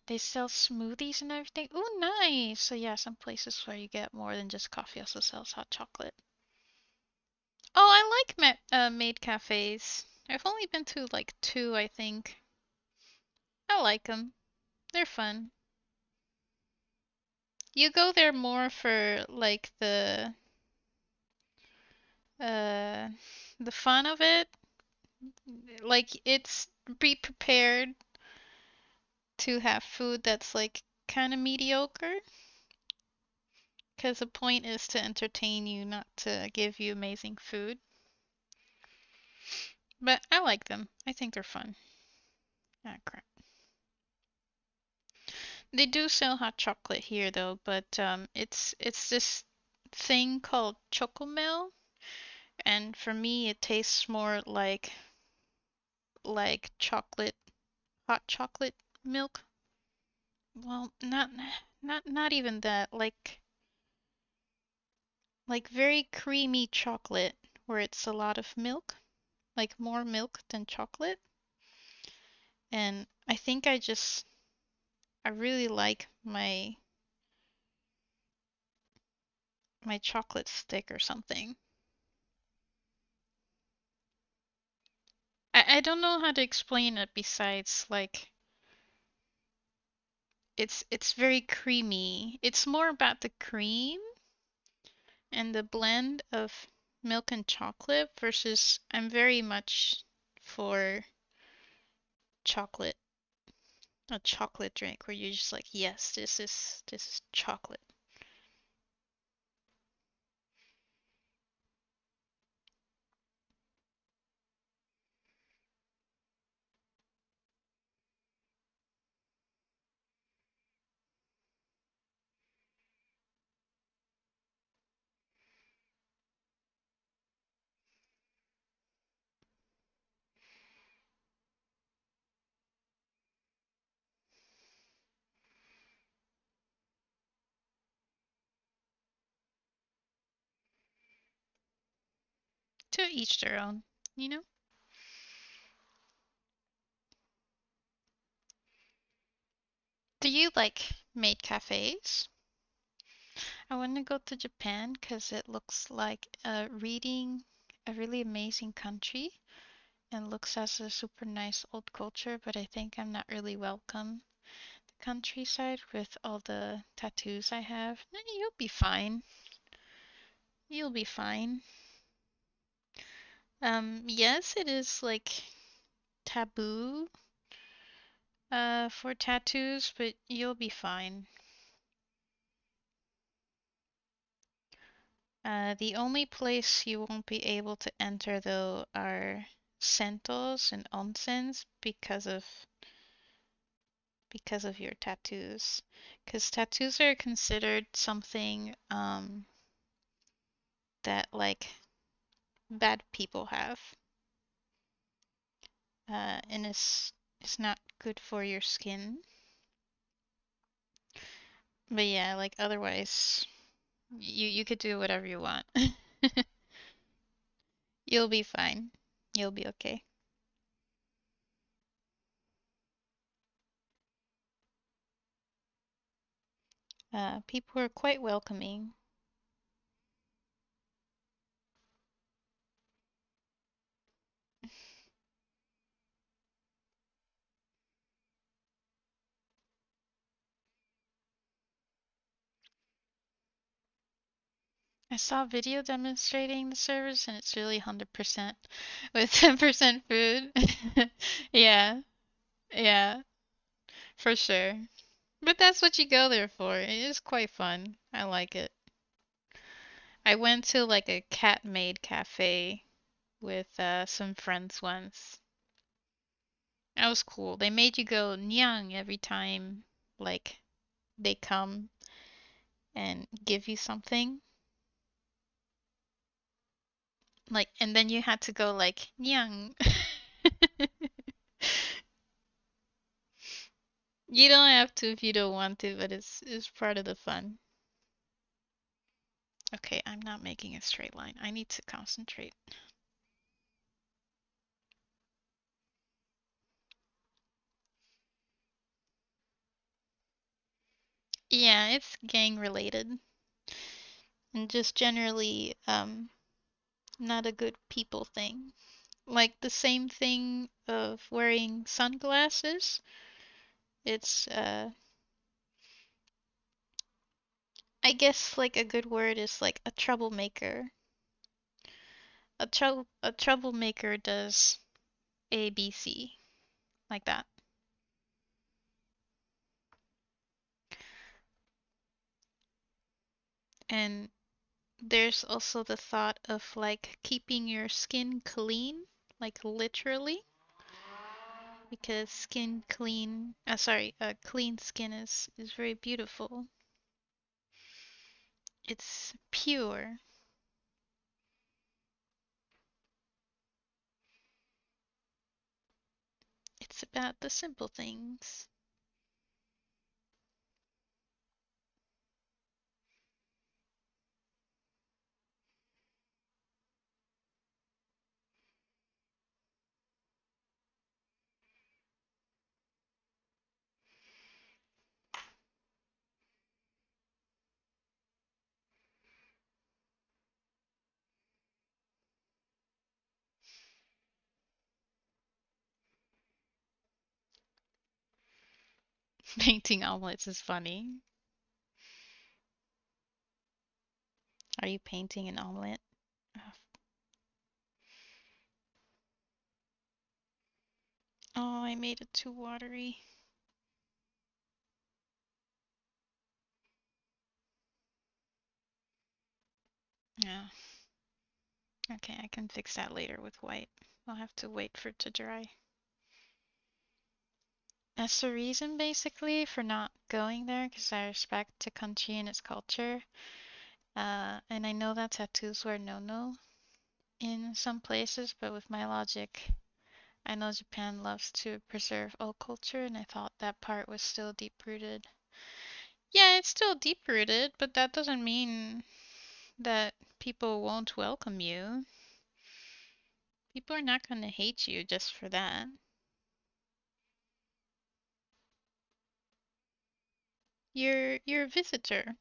They sell smoothies and everything. Ooh, nice. So yeah, some places where you get more than just coffee also sells hot chocolate. Oh, I like maid cafes. I've only been to like two, I think. I like them. They're fun. You go there more for like uh the fun of it. Like it's be prepared to have food that's like kind of mediocre. Because the point is to entertain you, not to give you amazing food. But I like them. I think they're fun. Ah, crap. They do sell hot chocolate here though, but it's this thing called chocomel, and for me it tastes more like chocolate, hot chocolate milk. Well, not even that. Like very creamy chocolate where it's a lot of milk, like more milk than chocolate. And I think I really like my chocolate stick or something. I don't know how to explain it besides like it's very creamy. It's more about the cream and the blend of milk and chocolate versus I'm very much for chocolate, a chocolate drink where you're just like, yes, this is chocolate. To each their own, you know? Do you like maid cafes? I want to go to Japan because it looks like reading a really amazing country and looks as a super nice old culture, but I think I'm not really welcome the countryside with all the tattoos I have. You'll be fine. You'll be fine. Yes, it is like taboo for tattoos, but you'll be fine. The only place you won't be able to enter though are sentos and onsens because of your tattoos. Because tattoos are considered something that like bad people have, and it's not good for your skin. But yeah, like otherwise, you could do whatever you want. You'll be fine. You'll be okay. People are quite welcoming. I saw a video demonstrating the service and it's really 100% with 10% food. Yeah, yeah, for sure. But that's what you go there for. It is quite fun. I like it. I went to like a cat-made cafe with some friends once. That was cool. They made you go nyang every time like they come and give you something. Like and then you had to go like nyang. You don't have to if you don't want to, but it's part of the fun. Okay, I'm not making a straight line. I need to concentrate. Yeah, it's gang related and just generally not a good people thing. Like the same thing of wearing sunglasses. It's I guess like a good word is like a troublemaker. A troublemaker does A B C like that. And there's also the thought of like keeping your skin clean, like literally, because clean skin is very beautiful. It's pure. It's about the simple things. Painting omelets is funny. Are you painting an omelet? Oh, I made it too watery. Yeah. Okay, I can fix that later with white. I'll have to wait for it to dry. That's the reason basically for not going there, because I respect the country and its culture. And I know that tattoos were no-no in some places, but with my logic, I know Japan loves to preserve all culture, and I thought that part was still deep-rooted. Yeah, it's still deep-rooted, but that doesn't mean that people won't welcome you. People are not gonna hate you just for that. You're a visitor.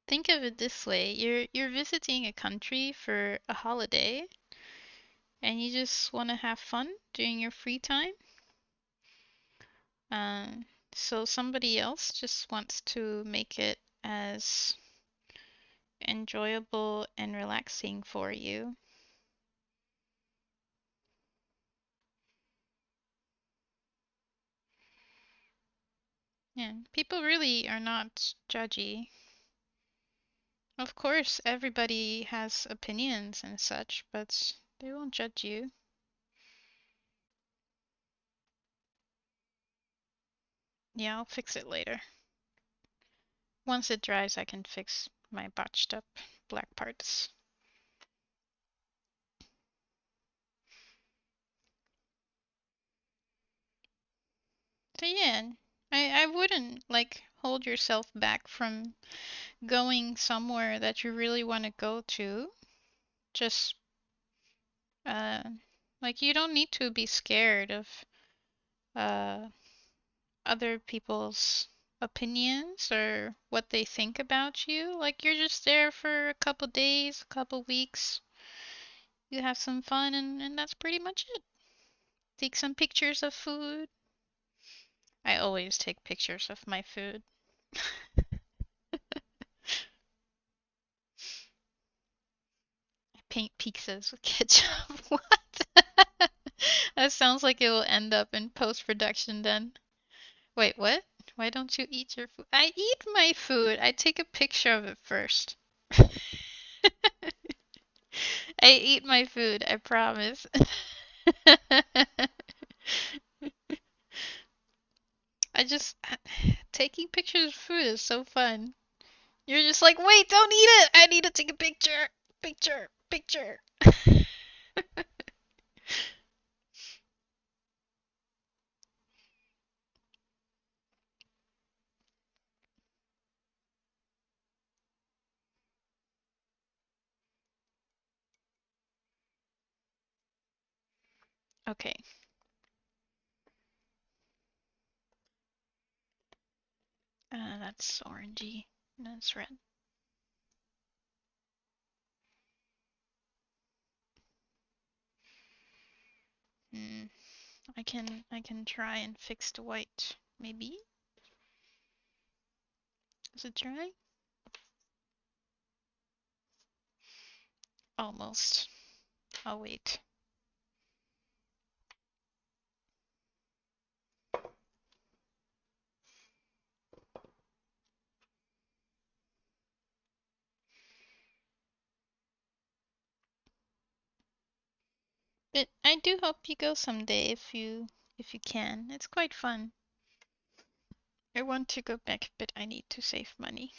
Think of it this way. You're visiting a country for a holiday and you just want to have fun during your free time. Um, so somebody else just wants to make it as enjoyable and relaxing for you. Yeah, people really are not judgy. Of course, everybody has opinions and such, but they won't judge you. Yeah, I'll fix it later. Once it dries, I can fix my botched up black parts. So yeah, I wouldn't like hold yourself back from going somewhere that you really want to go to. Just uh like you don't need to be scared of uh other people's opinions or what they think about you. Like you're just there for a couple days, a couple weeks. You have some fun and that's pretty much it. Take some pictures of food. I always take pictures of my food. I paint pizzas with ketchup. What? That sounds like it will end up in post-production then. Wait, what? Why don't you eat your food? I eat my food. I take a picture of it first. I eat my food, I promise. I just taking pictures of food is so fun. You're just like, wait, don't eat it. I need to take a picture. Picture, picture. Okay. That's orangey. That's red. Hmm. I can try and fix the white. Maybe? Is it dry? Almost. I'll wait. But I do hope you go someday if you can. It's quite fun. I want to go back, but I need to save money.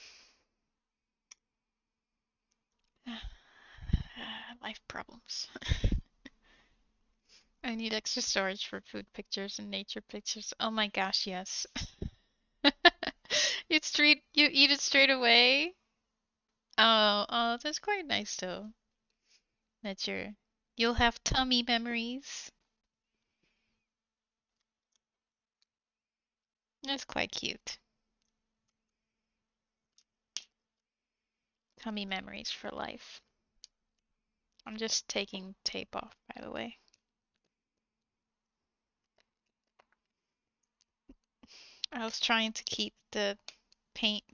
Life problems. I need extra storage for food pictures and nature pictures. Oh my gosh, yes. You eat it straight away? Oh, that's quite nice though. That you'll have tummy memories. That's quite cute. Tummy memories for life. I'm just taking tape off, by the way. I was trying to keep the paint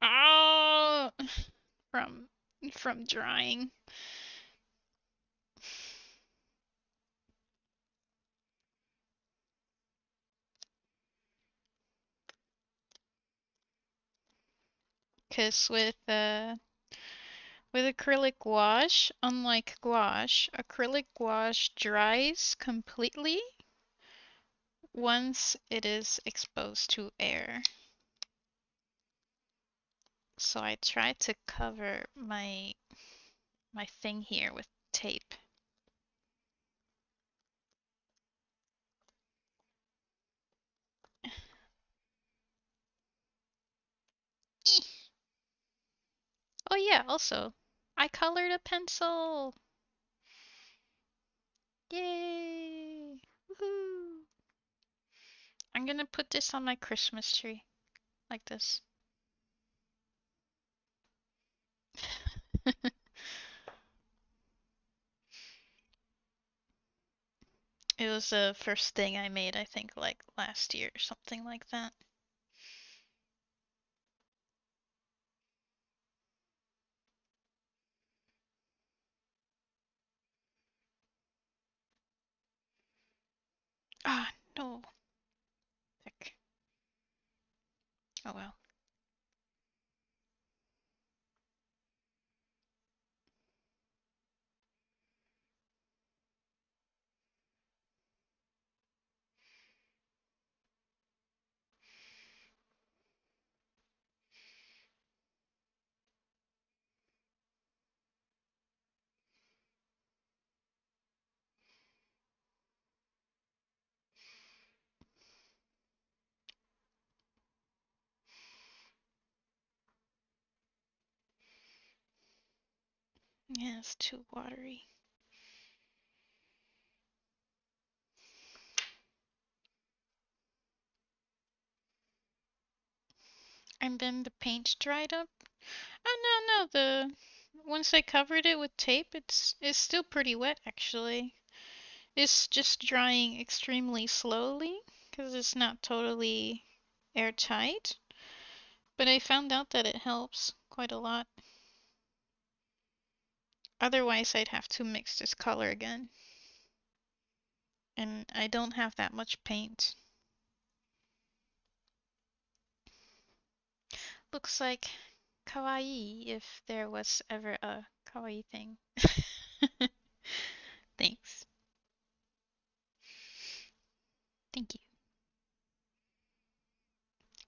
oh from from drying. Cause with acrylic gouache, unlike gouache, acrylic gouache dries completely once it is exposed to air. So I tried to cover my thing here with tape. yeah, also, I colored a pencil. Yay! Woohoo! I'm gonna put this on my Christmas tree, like this. It was the first thing I made, I think, like last year or something like that. Ah, no. Heck. Oh well. Yeah, it's too watery. And then the paint dried up. Oh no, no, the once I covered it with tape, it's still pretty wet actually. It's just drying extremely slowly because it's not totally airtight. But I found out that it helps quite a lot. Otherwise, I'd have to mix this color again. And I don't have that much paint. Looks like kawaii if there was ever a kawaii thing. Thanks. Thank you.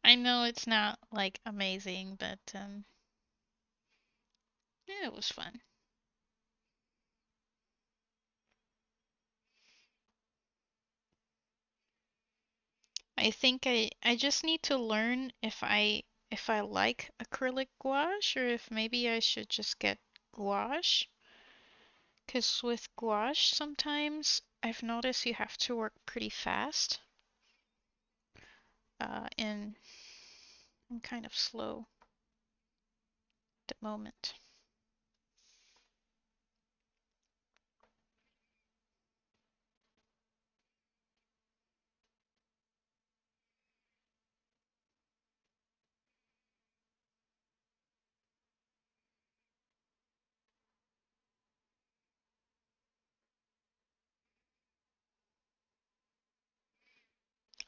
I know it's not like amazing, but yeah, it was fun. I think I just need to learn if I like acrylic gouache or if maybe I should just get gouache. 'Cause with gouache sometimes I've noticed you have to work pretty fast. And I'm kind of slow at the moment.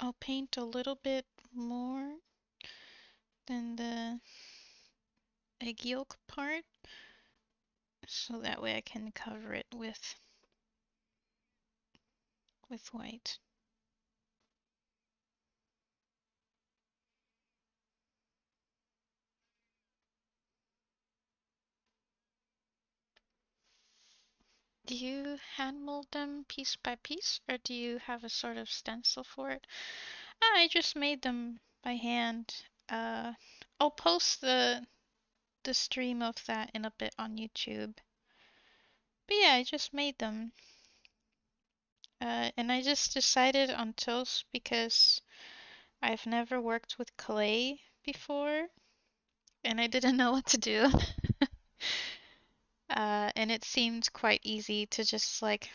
I'll paint a little bit more than the egg yolk part so that way I can cover it with white. Do you hand mold them piece by piece or do you have a sort of stencil for it? I just made them by hand. I'll post the stream of that in a bit on YouTube. But yeah, I just made them. And I just decided on toast because I've never worked with clay before and I didn't know what to do. And it seemed quite easy to just like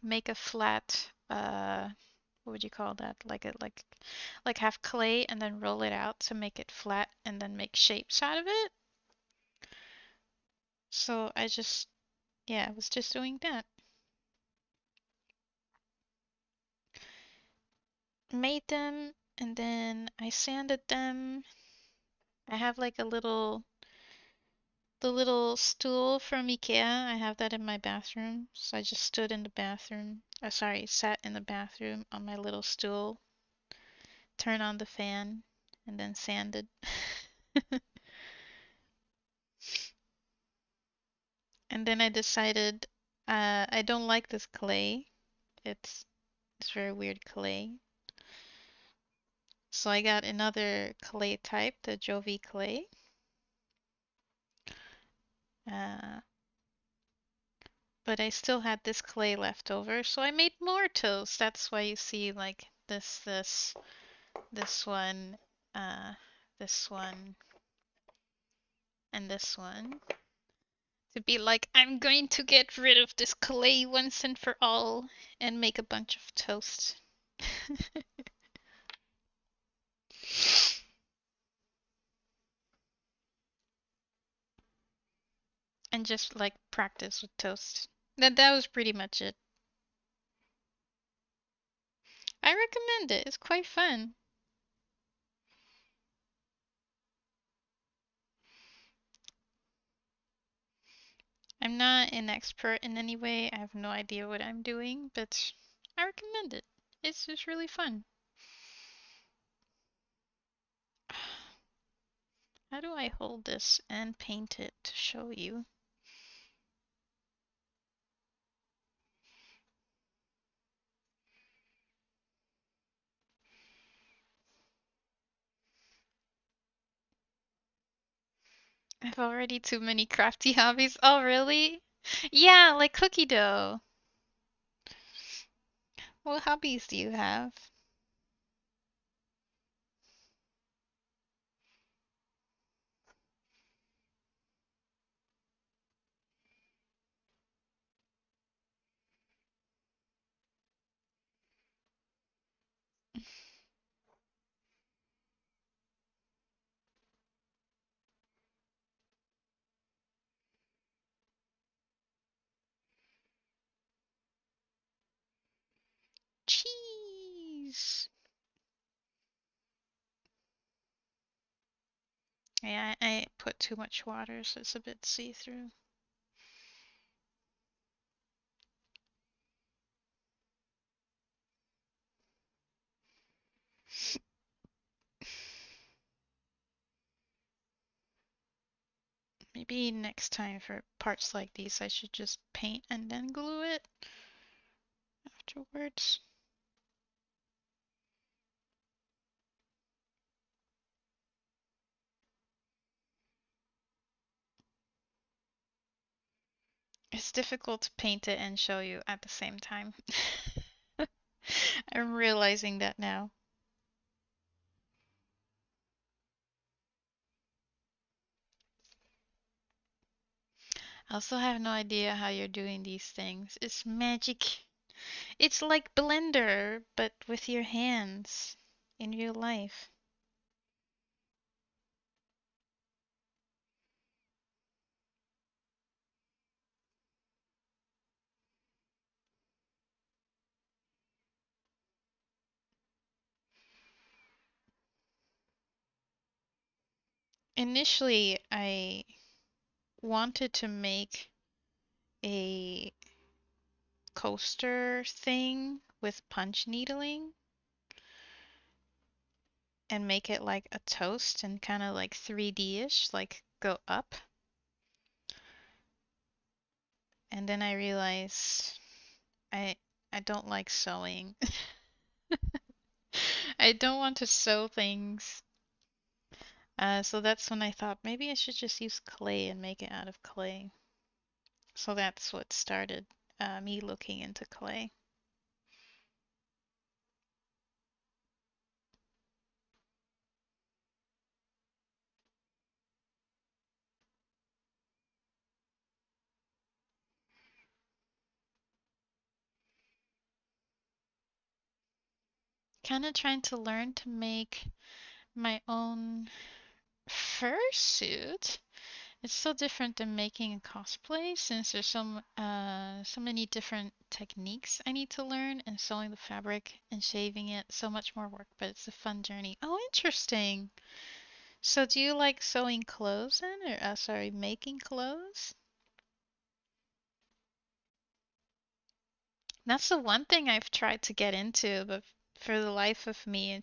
make a flat what would you call that? Like have clay and then roll it out to make it flat and then make shapes out of it. So I just yeah, I was just doing that. Made them and then I sanded them. I have like the little stool from IKEA. I have that in my bathroom. So I just stood in the bathroom. Sorry, sat in the bathroom on my little stool, turned on the fan, and then sanded. And then I decided I don't like this clay. It's it's very weird clay. So I got another clay type, the Jovi clay. Uh, but I still had this clay left over, so I made more toast. That's why you see like this one, uh, this one, and this one. To be like, I'm going to get rid of this clay once and for all and make a bunch of toast. And just like practice with toast. That was pretty much it. I recommend it. It's quite fun. I'm not an expert in any way. I have no idea what I'm doing, but I recommend it. It's just really fun. How do I hold this and paint it to show you? I have already too many crafty hobbies. Oh, really? Yeah, like cookie dough. What hobbies do you have? Cheese. Yeah, I put too much water, so it's a bit see-through. Maybe next time for parts like these, I should just paint and then glue it afterwards. It's difficult to paint it and show you at the same time. I'm realizing that now. I also have no idea how you're doing these things. It's magic. It's like Blender, but with your hands in real life. Initially, I wanted to make a coaster thing with punch needling and make it like a toast and kind of like 3D-ish, like go up. And then I realized I I don't like sewing. I don't want to sew things. So that's when I thought maybe I should just use clay and make it out of clay. So that's what started me looking into clay. Kind of trying to learn to make my own fursuit. It's so different than making a cosplay since there's so many different techniques I need to learn and sewing the fabric and shaving it. So much more work, but it's a fun journey. Oh, interesting. So do you like sewing clothes then, or sorry, making clothes? That's the one thing I've tried to get into, but for the life of me,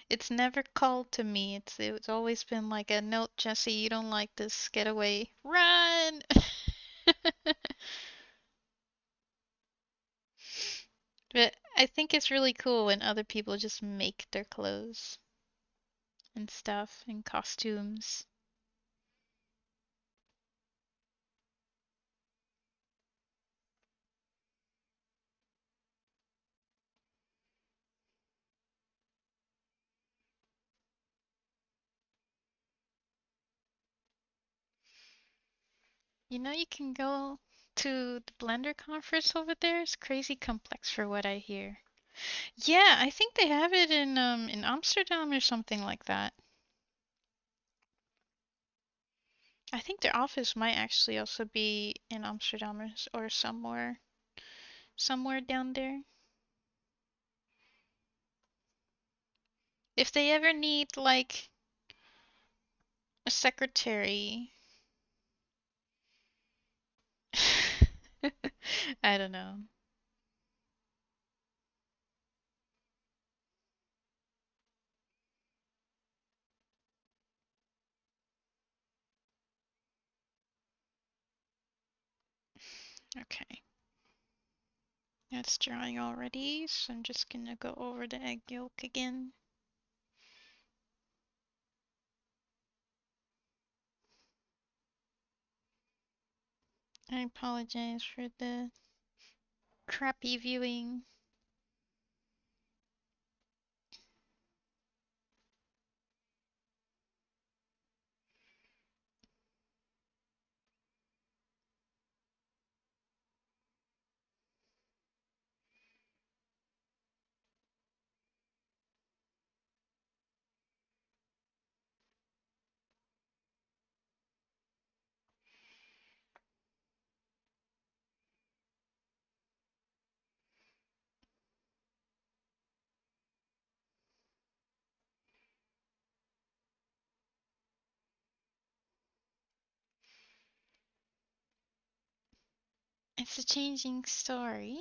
it's never called to me. It's always been like a note, Jesse, you don't like this, get away, run. But I think it's really cool when other people just make their clothes and stuff and costumes. You know, you can go to the Blender conference over there. It's crazy complex for what I hear. Yeah, I think they have it in Amsterdam or something like that. I think their office might actually also be in Amsterdam or somewhere down there. If they ever need like a secretary, I don't know. Okay, that's drying already, so I'm just gonna go over the egg yolk again. I apologize for the crappy viewing. It's a changing story.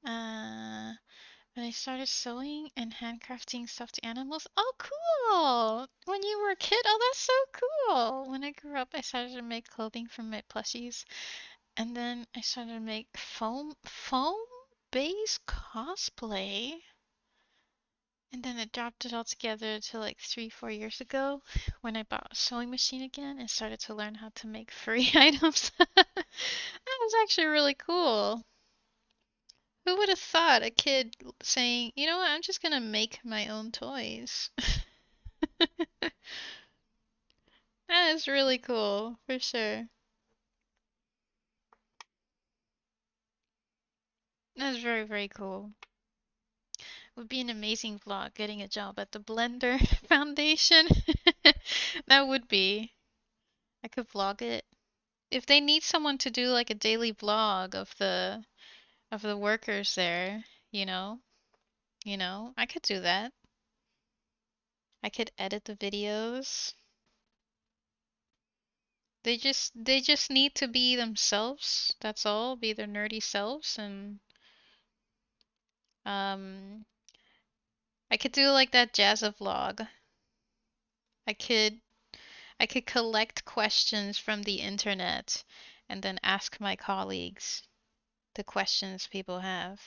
Uh, when I started sewing and handcrafting stuffed animals. Oh, cool! When you were a kid, oh, that's so cool! When I grew up, I started to make clothing from my plushies, and then I started to make foam-based cosplay. And then I dropped it all together to like 3, 4 years ago when I bought a sewing machine again and started to learn how to make furry items. That was actually really cool. Who would have thought a kid saying, you know what, I'm just gonna make my own toys? That is really cool, for sure. That's very, very cool. Would be an amazing vlog getting a job at the Blender Foundation. That would be. I could vlog it. If they need someone to do like a daily vlog of the workers there, you know, I could do that. I could edit the videos. They just need to be themselves. That's all. Be their nerdy selves and um I could do like that Jazza vlog. I could I could collect questions from the internet and then ask my colleagues the questions people have.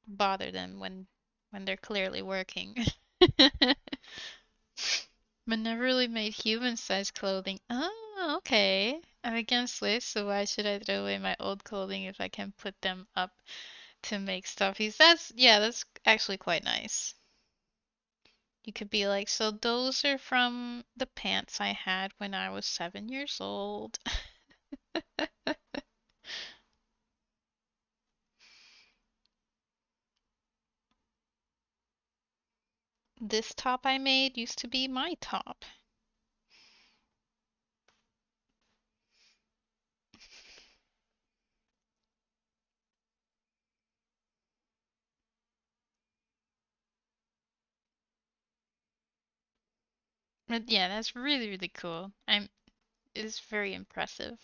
Bother them when they're clearly working. But never really made human-sized clothing. Oh, okay. I'm against waste, so why should I throw away my old clothing if I can put them up to make stuffies? That's actually quite nice. You could be like, so those are from the pants I had when I was 7 years old. This top I made used to be my top. But yeah, that's really, really cool. It's very impressive.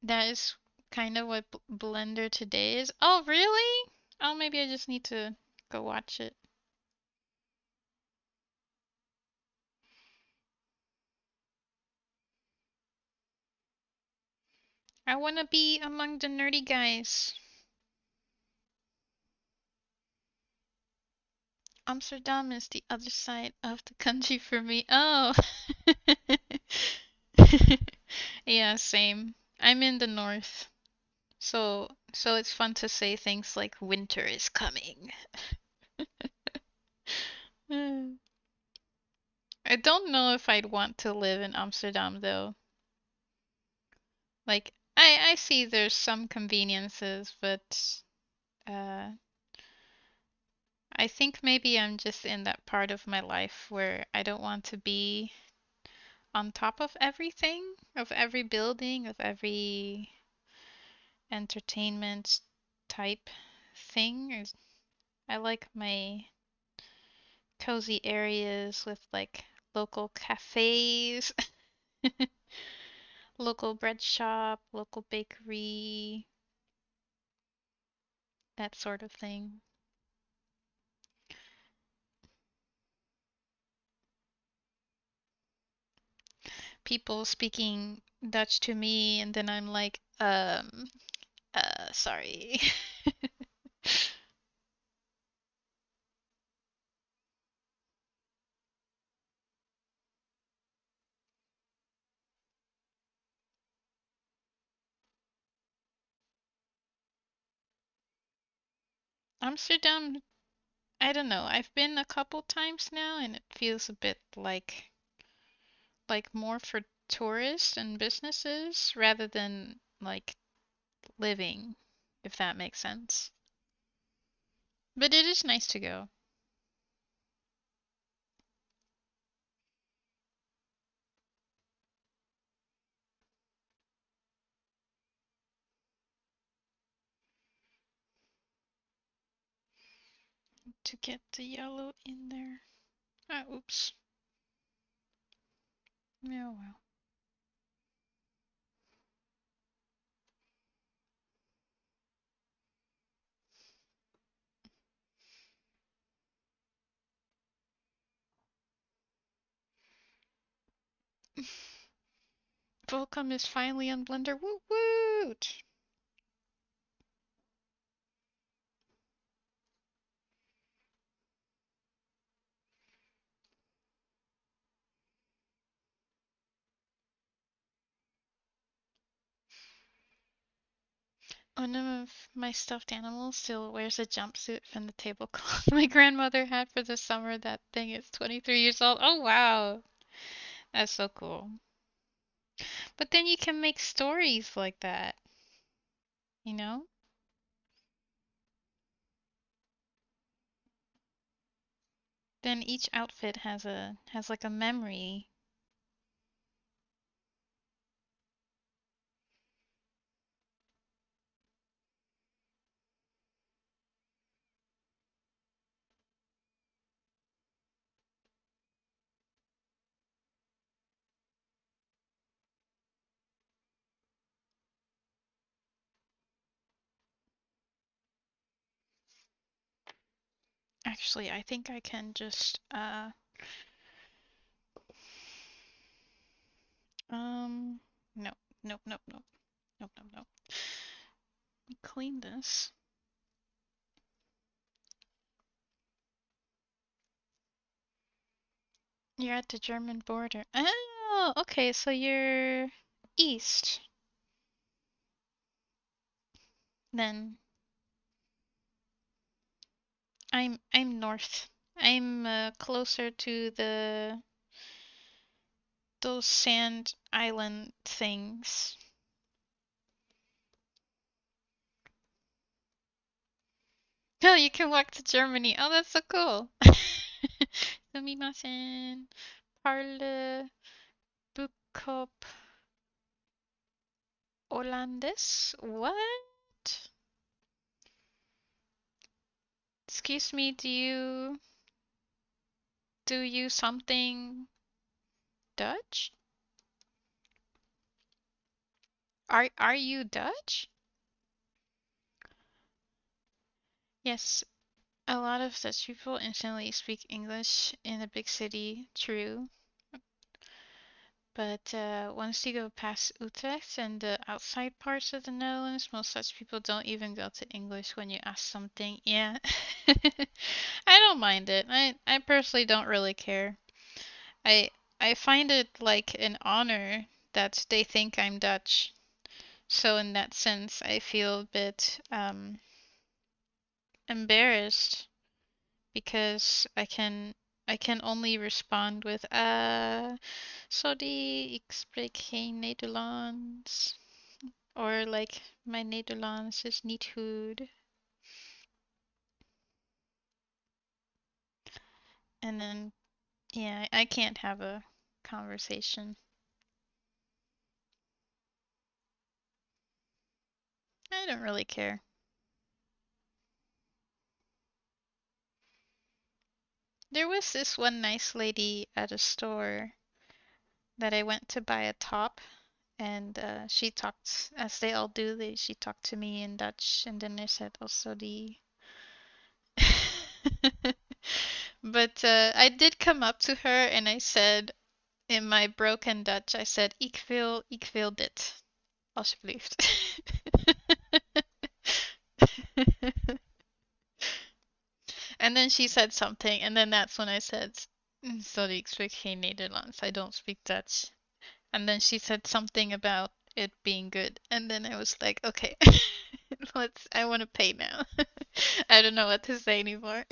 That is kind of what Blender today is. Oh, really? Oh, maybe I just need to go watch it. I want to be among the nerdy guys. Amsterdam is the other side of the country for me. Oh. Yeah, same. I'm in the north. So it's fun to say things like winter is coming. I don't know if I'd want to live in Amsterdam though. Like, I see there's some conveniences, but uh, I think maybe I'm just in that part of my life where I don't want to be on top of everything, of every building, of every entertainment type thing. I like my cozy areas with like local cafes, local bread shop, local bakery, that sort of thing. People speaking Dutch to me, and then I'm like, sorry. Amsterdam, I don't know. I've been a couple times now, and it feels a bit like more for tourists and businesses rather than like living, if that makes sense. But it is nice to go. To get the yellow in there. Ah, oops. Yeah, well. Volcom is finally on Blender. Woot woot! One of my stuffed animals still wears a jumpsuit from the tablecloth my grandmother had for the summer. That thing is 23 years old. Oh wow, that's so cool. But then you can make stories like that, you know? Then each outfit has like a memory. Actually, I think I can just um no, nope, nope, nope, nope, nope, nope. Let me clean this. You're at the German border. Oh, okay, so you're east then. I'm north. I'm closer to the those sand island things. Oh, you can walk to Germany. Oh, that's so cool. Sumimasen. Parle beaucoup Hollandais? What? Excuse me, do you something Dutch? Are you Dutch? Yes, a lot of Dutch people instantly speak English in a big city, true. But once you go past Utrecht and the outside parts of the Netherlands, most Dutch people don't even go to English when you ask something. Yeah. I don't mind it. I personally don't really care. I I find it like an honor that they think I'm Dutch. So in that sense, I feel a bit embarrassed because I can. I can only respond with sorry, ik spreek geen Nederlands. Or like, mijn Nederlands is niet goed. And then, yeah, I can't have a conversation. I don't really care. There was this one nice lady at a store that I went to buy a top, and she talked, as they all do, she talked to me in Dutch, and then I said also the. But I did come up to her and I said, in my broken Dutch, I said, ik wil dit, alsjeblieft. And then she said something, and then that's when I said, sorry, ik spreek geen Nederlands. I don't speak Dutch. And then she said something about it being good, and then I was like, okay, I want to pay now. I don't know what to say anymore.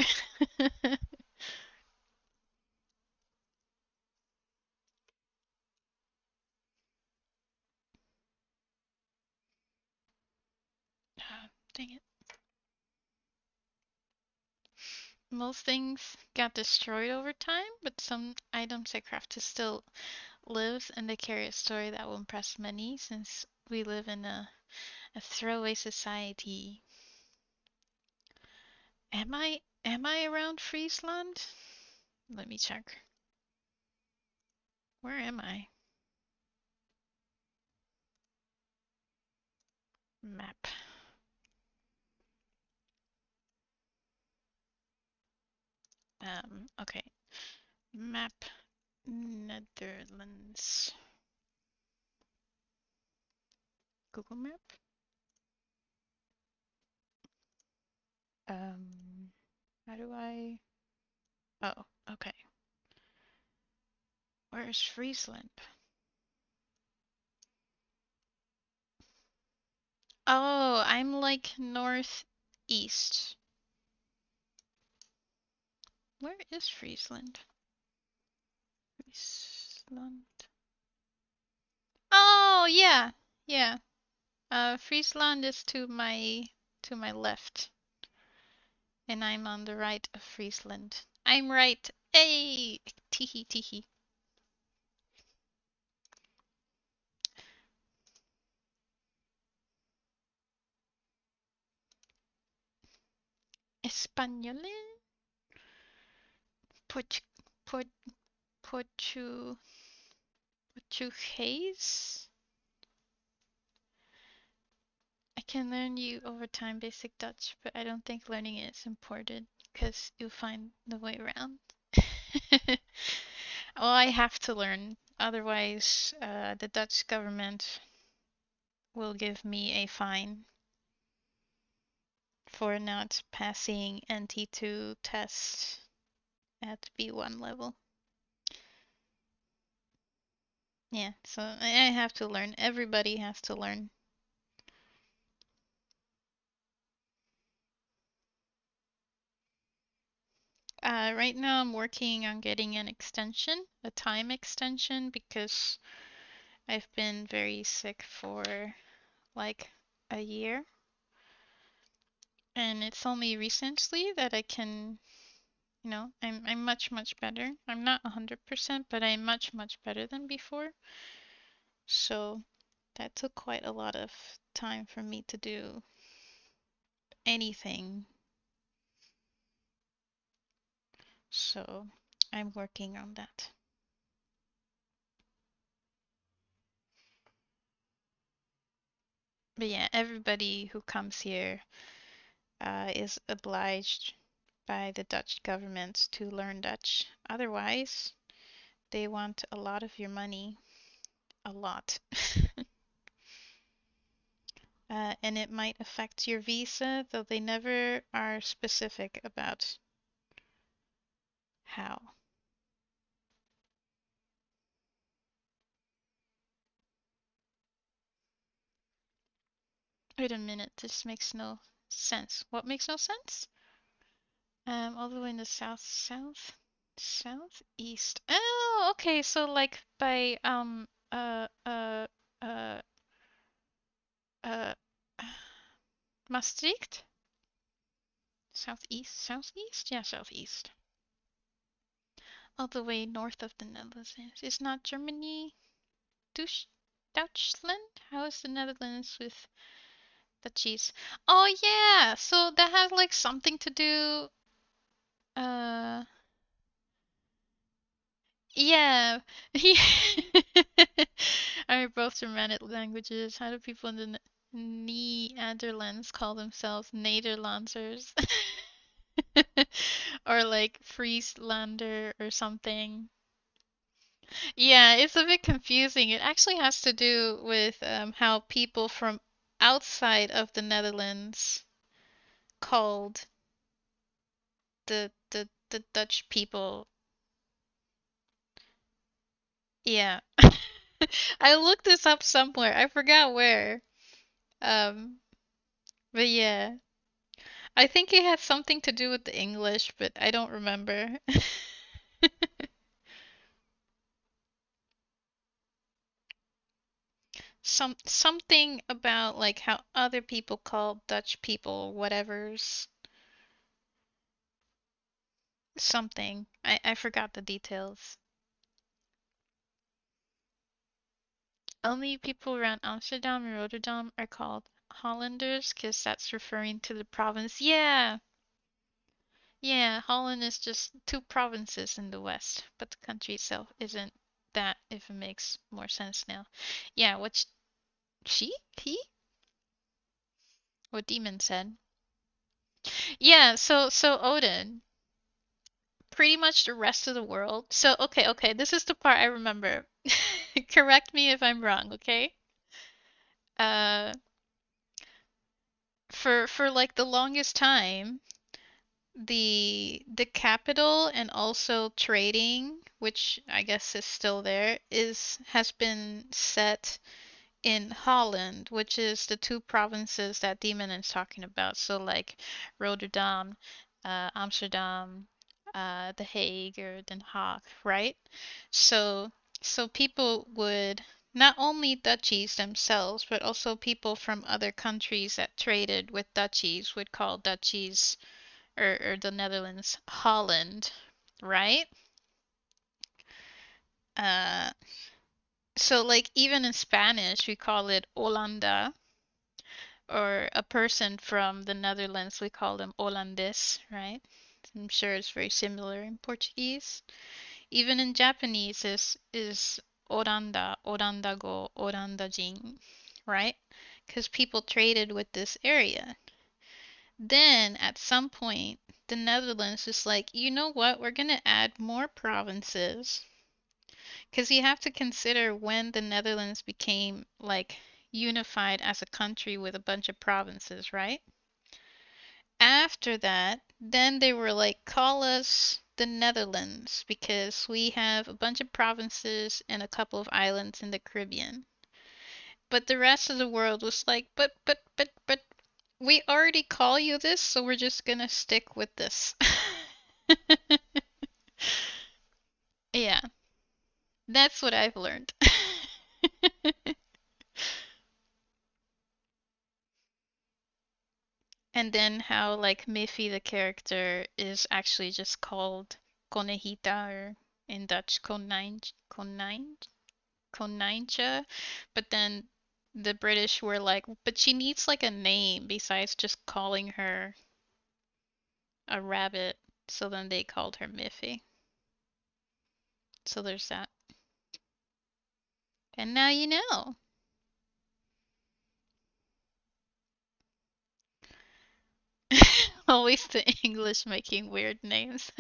Dang it. Most things got destroyed over time, but some items I crafted still lives, and they carry a story that will impress many since we live in a throwaway society. Am I around Friesland? Let me check. Where am I? Map. Okay. Map Netherlands. Google Map. How do I? Oh, okay. Where is Friesland? Oh, I'm like northeast. Where is Friesland? Friesland. Oh, yeah. Yeah. Friesland is to my left, and I'm on the right of Friesland. I'm right. Hey, teehee teehee. Español? Port, port, Portuguese? I can learn you over time basic Dutch, but I don't think learning it is important because you'll find the way around. Well, I have to learn, otherwise, the Dutch government will give me a fine for not passing NT2 test at B1 level. Yeah, so I have to learn. Everybody has to learn. Right now I'm working on getting an extension, a time extension, because I've been very sick for like a year. And it's only recently that I can, I'm much better. I'm not 100%, but I'm much better than before. So that took quite a lot of time for me to do anything. So I'm working on that. But yeah, everybody who comes here is obliged by the Dutch government to learn Dutch. Otherwise, they want a lot of your money. A lot. And it might affect your visa, though they never are specific about how. Wait a minute, this makes no sense. What makes no sense? All the way in the south. Southeast. Oh, okay. So like by uh uh Maastricht? Southeast? Southeast? Yeah, southeast. All the way north of the Netherlands. Is not Germany Deutschland? How is the Netherlands with the cheese? Oh yeah, so that has like something to do. Uh, yeah, yeah. Are both Germanic languages? How do people in the Netherlands call themselves Nederlanders? Or like Frieslander or something. Yeah, it's a bit confusing. It actually has to do with how people from outside of the Netherlands called the Dutch people. Yeah. I looked this up somewhere. I forgot where. Um, but yeah. I think it had something to do with the English, but I don't remember. Something about like how other people call Dutch people whatever's something. I forgot the details. Only people around Amsterdam and Rotterdam are called Hollanders because that's referring to the province. Yeah, yeah, Holland is just two provinces in the west, but the country itself isn't that, if it makes more sense now. Yeah, what she? He? What Demon said. Yeah, so Odin, pretty much the rest of the world. So okay, this is the part I remember. Correct me if I'm wrong, okay? Uh, for like the longest time, the capital and also trading, which I guess is still there, is has been set in Holland, which is the two provinces that Demon is talking about. So like Rotterdam, Amsterdam, The Hague or Den Haag, right? So so people would not only duchies themselves, but also people from other countries that traded with duchies would call duchies or the Netherlands Holland, right? Uh, so like even in Spanish we call it Holanda, or a person from the Netherlands we call them Holandés, right? I'm sure it's very similar in Portuguese. Even in Japanese is Oranda, Orandago, Orandajin, right? Because people traded with this area. Then at some point, the Netherlands is like, you know what? We're gonna add more provinces because you have to consider when the Netherlands became like unified as a country with a bunch of provinces, right? After that, then they were like, call us the Netherlands because we have a bunch of provinces and a couple of islands in the Caribbean. But the rest of the world was like, but, we already call you this, so we're just gonna stick with this. Yeah, that's what I've learned. And then how like Miffy the character is actually just called Conejita or in Dutch Konijntje, but then the British were like, but she needs like a name besides just calling her a rabbit, so then they called her Miffy. So there's that. And now you know. Always the English making weird names.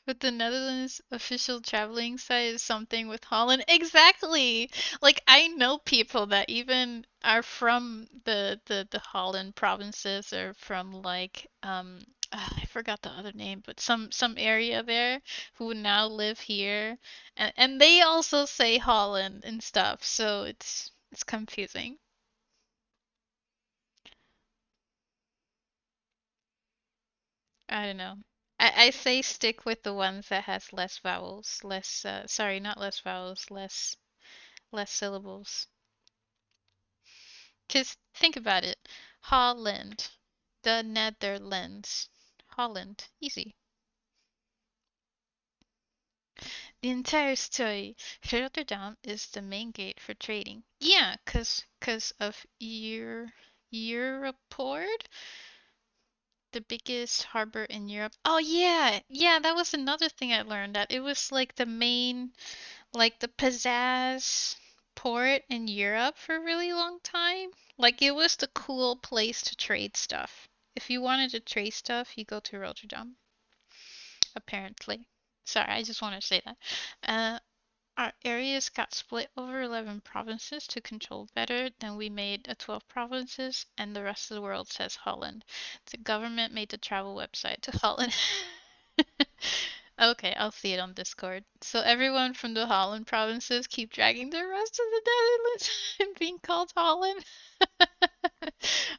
But the Netherlands official traveling site is something with Holland. Exactly. Like I know people that even are from the Holland provinces or from like I forgot the other name, but some area there who now live here and they also say Holland and stuff. So it's confusing. I don't know. I say stick with the ones that has less vowels, less sorry, not less vowels, less syllables. 'Cause think about it. Holland, the Netherlands, Holland, easy. The entire story. Rotterdam is the main gate for trading. Yeah, 'cause of Europort, the biggest harbor in Europe. Oh yeah, yeah, that was another thing I learned that it was like the main, like the pizzazz port in Europe for a really long time. Like it was the cool place to trade stuff. If you wanted to trade stuff, you go to Rotterdam, apparently. Sorry, I just want to say that. Our areas got split over 11 provinces to control better. Then we made a 12 provinces, and the rest of the world says Holland. The government made the travel website to Holland. Okay, I'll see it on Discord. So everyone from the Holland provinces keep dragging the rest of the Netherlands and being called Holland.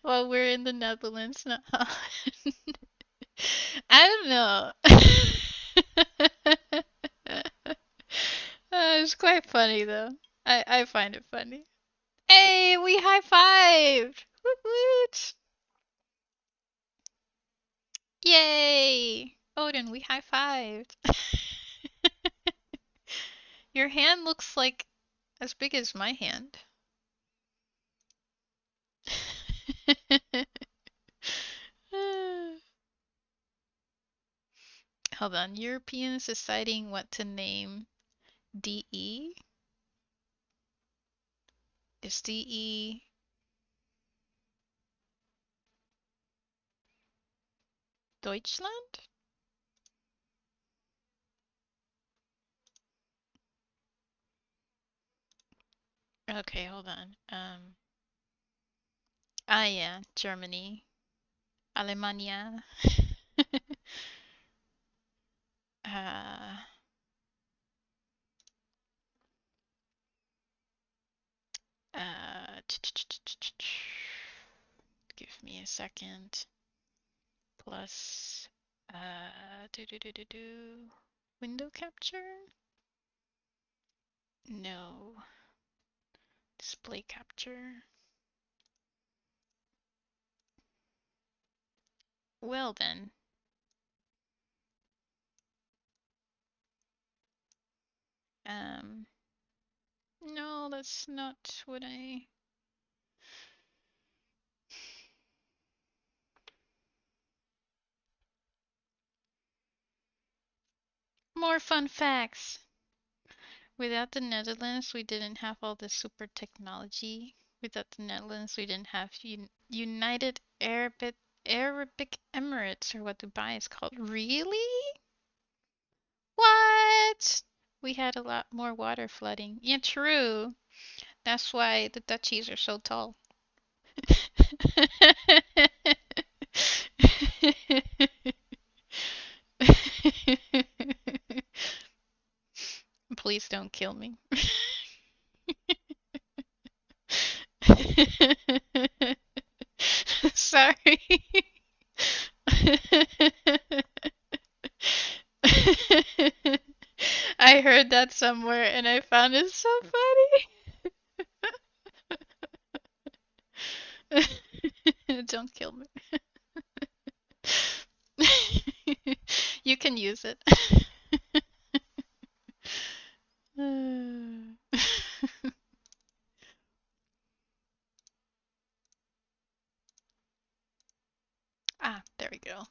While we're in the Netherlands, not Holland. I don't know. It's quite funny though. I find it funny. Hey, we high fived! Woot woot! Yay! Odin, we high fived. Your hand looks like as big as my hand. Hold on. Europeans deciding what to name DE? Is DE Deutschland? Okay, hold on. Ah yeah, Germany. Alemania. uh, uh, give me a second. Plus, window capture? No. Display capture. Well then. No, that's not what I... More fun facts! Without the Netherlands, we didn't have all this super technology. Without the Netherlands, we didn't have United Arabic Emirates, or what Dubai is called. Really? What? We had a lot more water flooding. Yeah, true. That's why the duchies are so tall. Please don't kill me. Sorry. I heard that somewhere and I found it so funny. Don't kill me. You can use it. Ah, there we go.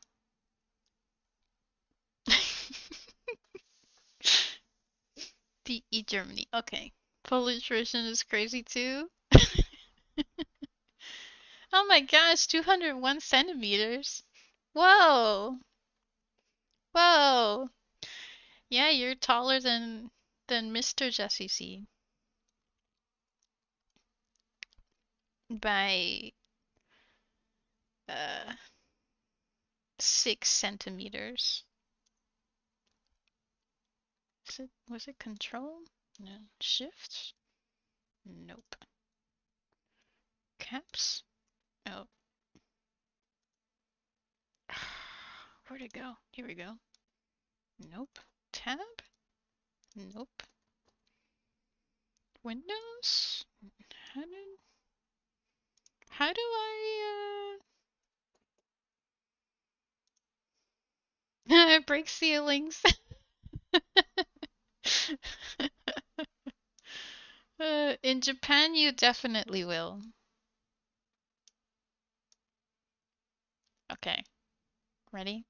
DE Germany. Okay. Polish version is crazy too. Oh my gosh, 201 centimeters. Whoa. Whoa. Yeah, you're taller than Mr. LlesiSea by uh 6 centimeters. Was it control? No. Shift? Nope. Caps? Oh. Where'd it go? Here we go. Nope. Tab? Nope. Windows? How do I break ceilings? In Japan, you definitely will. Okay. Ready?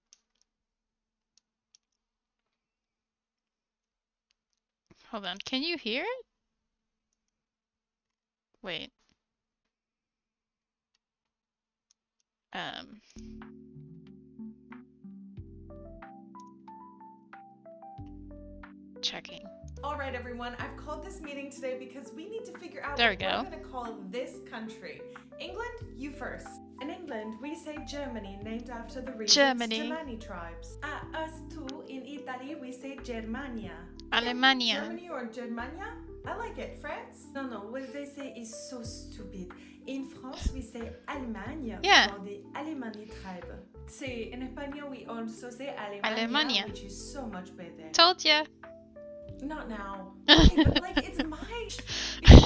Hold on. Can you hear it? Wait. Checking. All right, everyone, I've called this meeting today because we need to figure out There what we we're go. going to call this country. England, you first. In England, we say Germany, named after the region's Germani tribes. Us too, in Italy, we say Germania. Alemania. Yeah, Germany or Germania? I like it. France? No, what they say is so stupid. In France, we say Allemagne for the Alemani tribe. See, in Espanol, we also say Alemania, which is so much better. Told ya. Not now. Okay, but like, it's my... It's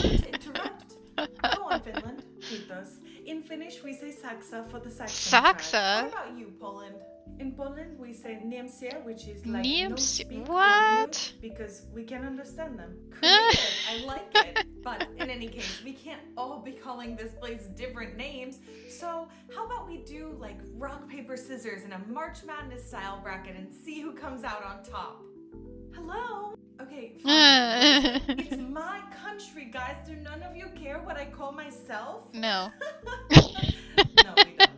rude to interrupt. Go on, Finland. Kiitos. In Finnish, we say Saksa for the Saxon tribe. What about you, Poland? In Poland, we say Niemcy, which is like no speak or mute, because we can understand them. Creative, I like it. But in any case, we can't all be calling this place different names. So how about we do like rock, paper, scissors in a March Madness style bracket and see who comes out on top? Hello? Okay, fine. It's my country, guys. Do none of you care what I call myself? No. No, we don't.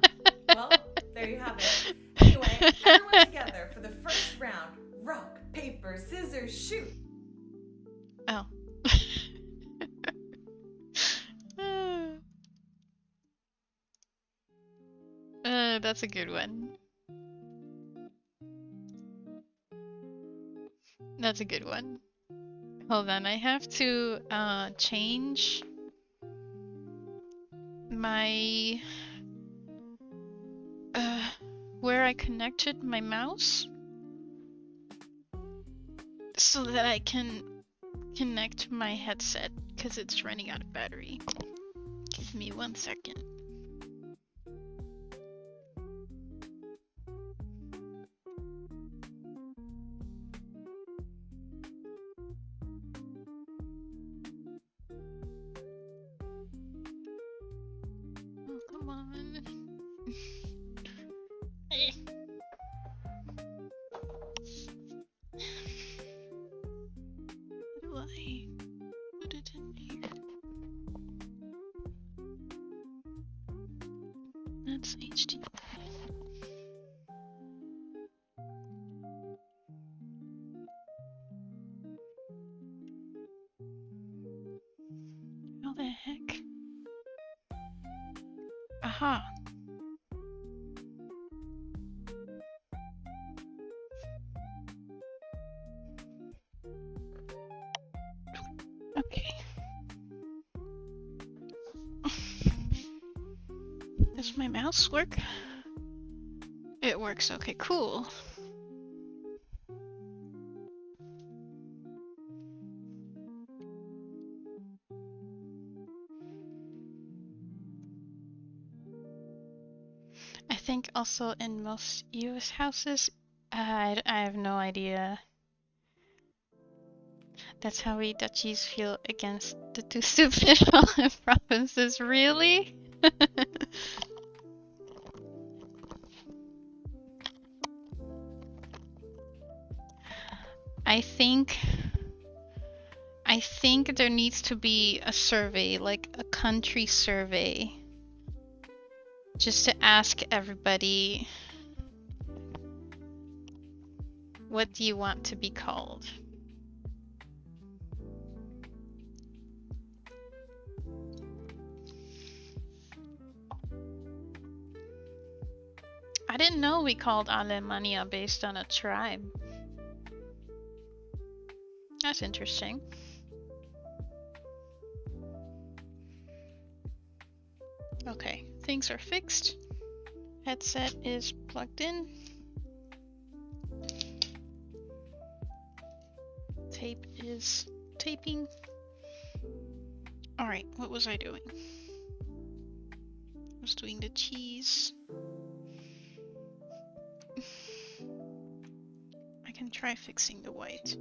Well, there you have it. Anyway, everyone together for the first round. Rock, paper, scissors, shoot. Oh. That's a good one. That's a good one. Hold on, I have to change my where I connected my mouse so that I can connect my headset because it's running out of battery. Give me 1 second. Oh, come on. How do I put it in here? That's HD. How the heck? Aha. Okay. Does my mouse work? It works. Okay, cool. I think also in most US houses, I have no idea. That's how we Dutchies feel against the two stupid provinces, really? I think there needs to be a survey, like a country survey, just to ask everybody, what do you want to be called? I didn't know we called Alemania based on a tribe. That's interesting. Okay, things are fixed. Headset is plugged in. is taping. Alright, what was I doing? I was doing the cheese. I can try fixing the white.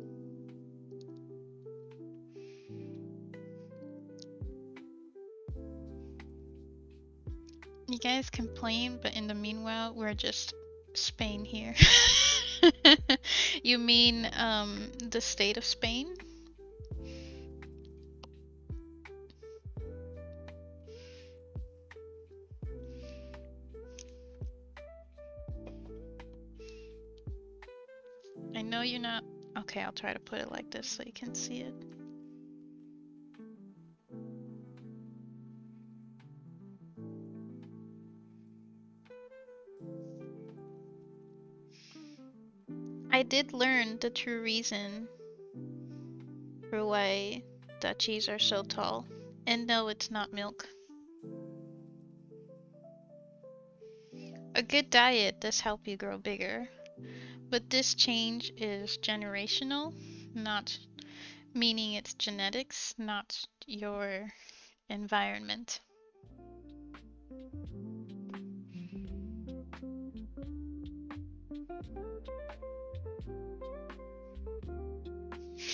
You guys complain, but in the meanwhile, we're just Spain here. You mean the state of Spain? I know you're not. Okay, I'll try to put it like this so you can see it. I did learn the true reason for why Dutchies are so tall. And no, it's not milk. A good diet does help you grow bigger, but this change is generational, not meaning it's genetics, not your environment.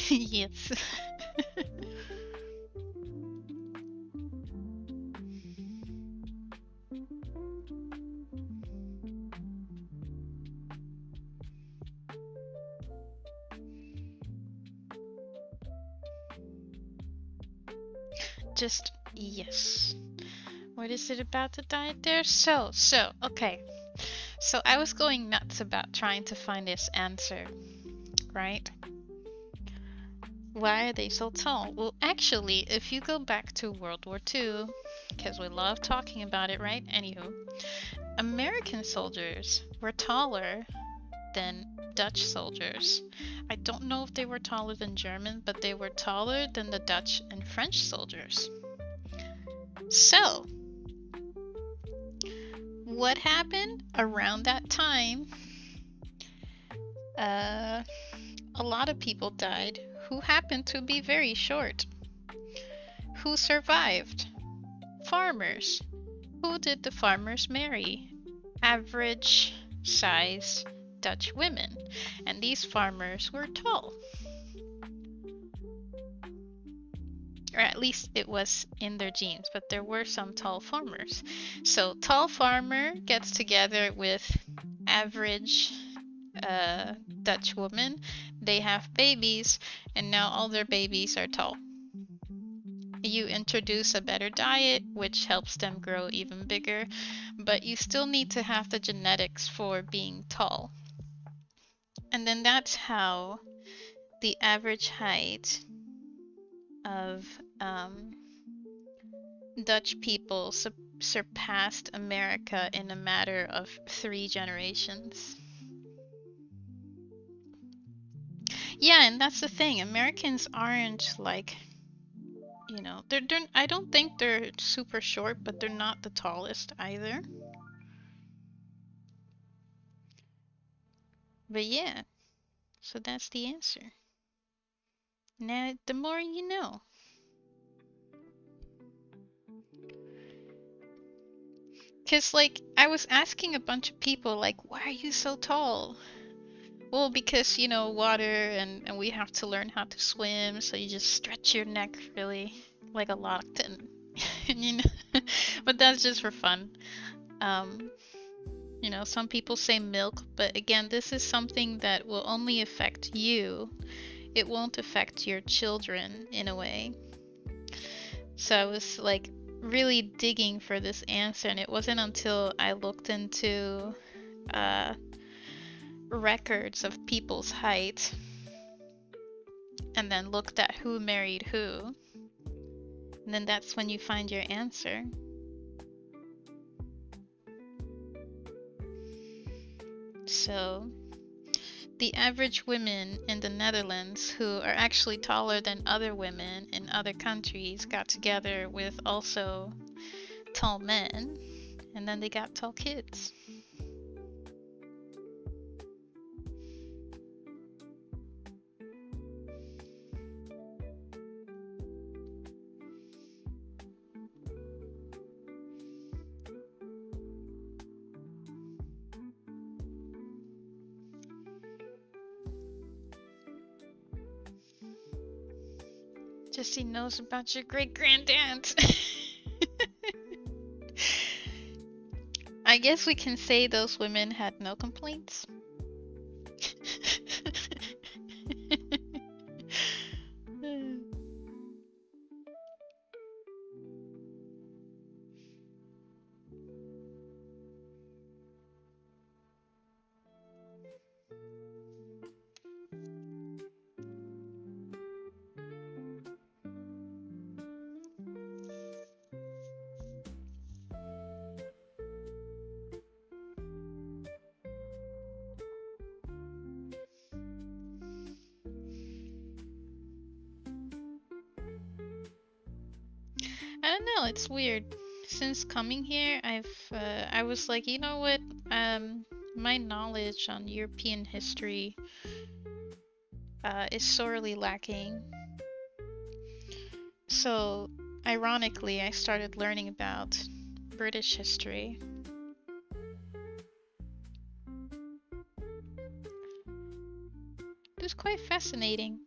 Yes. Just yes. What is it about the diet there? Okay. So I was going nuts about trying to find this answer, right? Why are they so tall? Well, actually, if you go back to World War II, because we love talking about it, right? Anywho, American soldiers were taller than Dutch soldiers. I don't know if they were taller than German, but they were taller than the Dutch and French soldiers. So, what happened around that time? A lot of people died who happened to be very short. Who survived? Farmers. Who did the farmers marry? Average size Dutch women. And these farmers were tall. Or at least it was in their genes, but there were some tall farmers. So tall farmer gets together with average Dutch woman. They have babies, and now all their babies are tall. You introduce a better diet, which helps them grow even bigger, but you still need to have the genetics for being tall. And then that's how the average height of Dutch people surpassed America in a matter of 3 generations. Yeah, and that's the thing. Americans aren't like, you know, they're I don't think they're super short, but they're not the tallest either. But yeah, so that's the answer. Now, the more you know. Because, like, I was asking a bunch of people, like, why are you so tall? Well, because, you know, water and we have to learn how to swim, so you just stretch your neck really like a lockton. You know? But that's just for fun. You know, some people say milk, but again, this is something that will only affect you. It won't affect your children in a way. So I was like really digging for this answer, and it wasn't until I looked into records of people's height and then looked at who married who, and then that's when you find your answer. So the average women in the Netherlands who are actually taller than other women in other countries got together with also tall men, and then they got tall kids. Jesse knows about your great granddad. I guess we can say those women had no complaints. I don't know, it's weird. Since coming here, I was like, you know what? My knowledge on European history is sorely lacking. So, ironically, I started learning about British history. It was quite fascinating.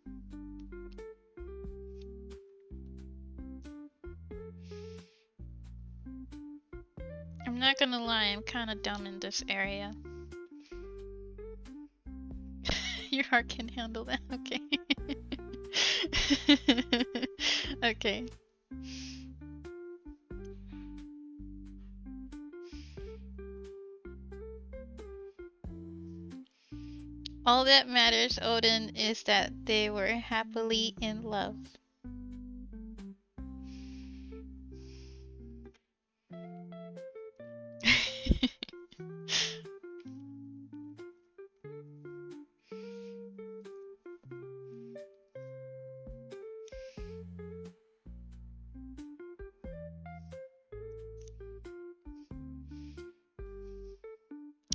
I'm not gonna lie, I'm kinda dumb in this area. Your heart can handle that, okay. Okay. All that matters, Odin, is that they were happily in love.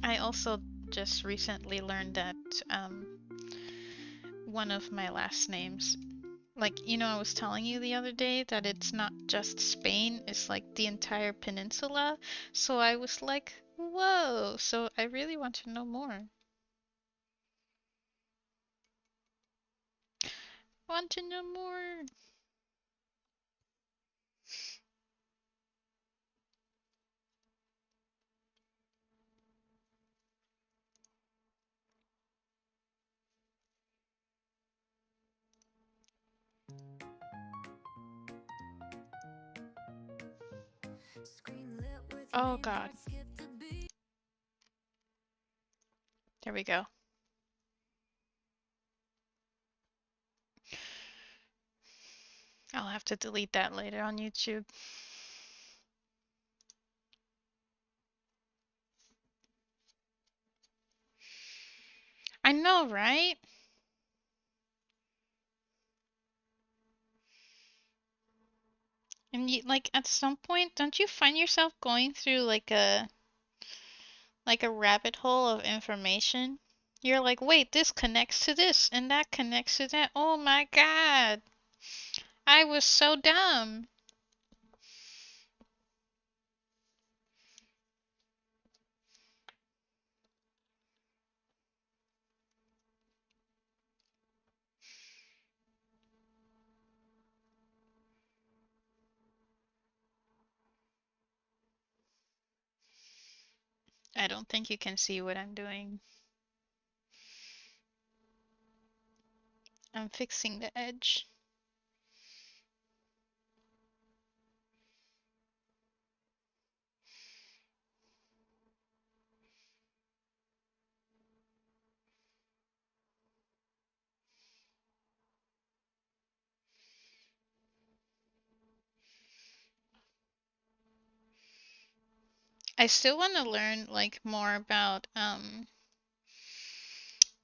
I also just recently learned that one of my last names, like, you know, I was telling you the other day that it's not just Spain, it's like the entire peninsula. So I was like, whoa. So I really want to know more. Want to know more. Oh God. There we go. I'll have to delete that later on YouTube. I know, right? And you, like, at some point, don't you find yourself going through like a rabbit hole of information? You're like, wait, this connects to this and that connects to that. Oh my God. I was so dumb. I don't think you can see what I'm doing. I'm fixing the edge. I still want to learn like more about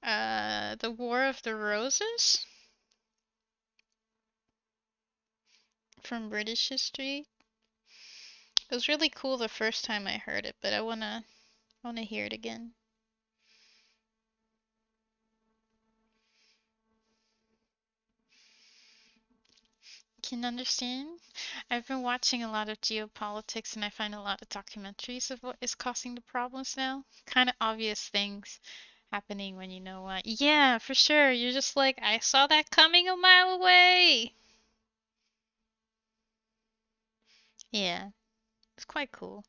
the War of the Roses from British history. It was really cool the first time I heard it, but I wanna hear it again. Can understand? I've been watching a lot of geopolitics and I find a lot of documentaries of what is causing the problems now. Kind of obvious things happening when you know what. Yeah, for sure. You're just like, I saw that coming a mile away. Yeah, it's quite cool.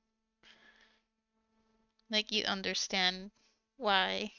Like you understand why.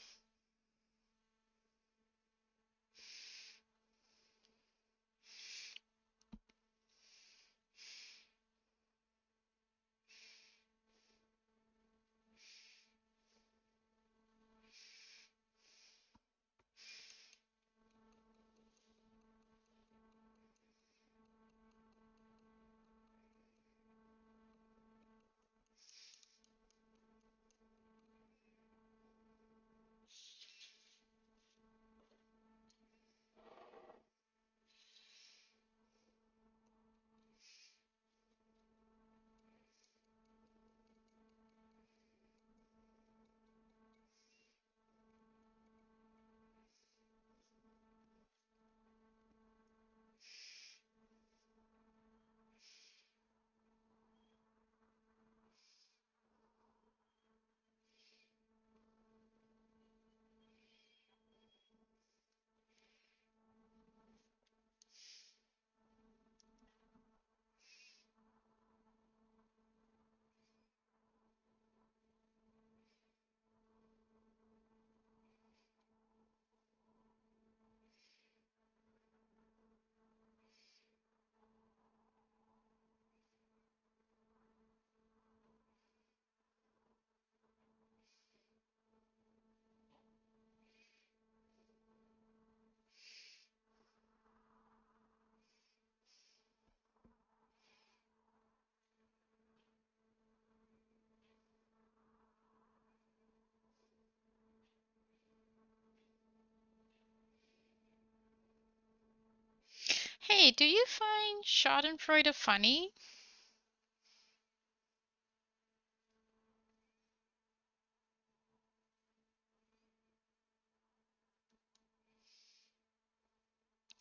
Hey, do you find Schadenfreude funny?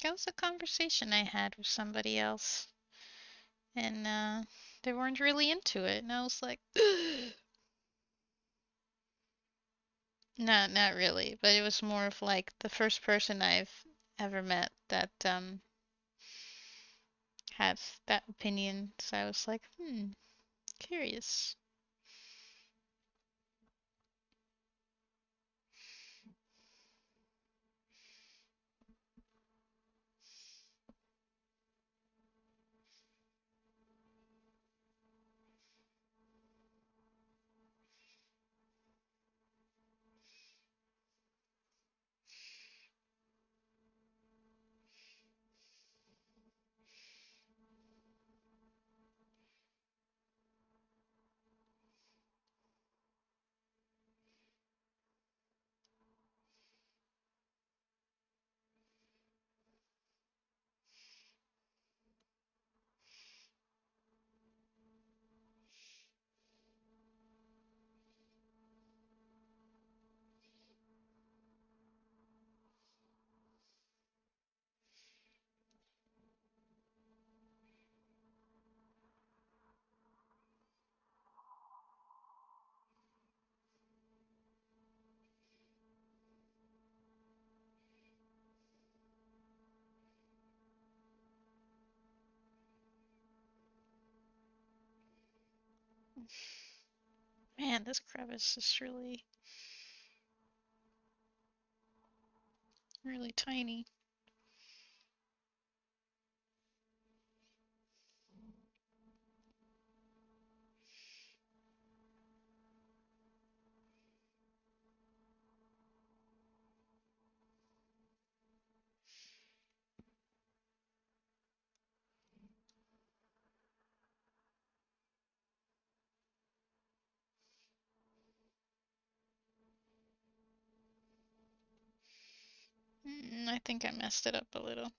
That was a conversation I had with somebody else, and they weren't really into it, and I was like, not really, but it was more of like the first person I've ever met that had that opinion. So I was like, curious. Man, this crevice is really, really tiny. I think I messed it up a little.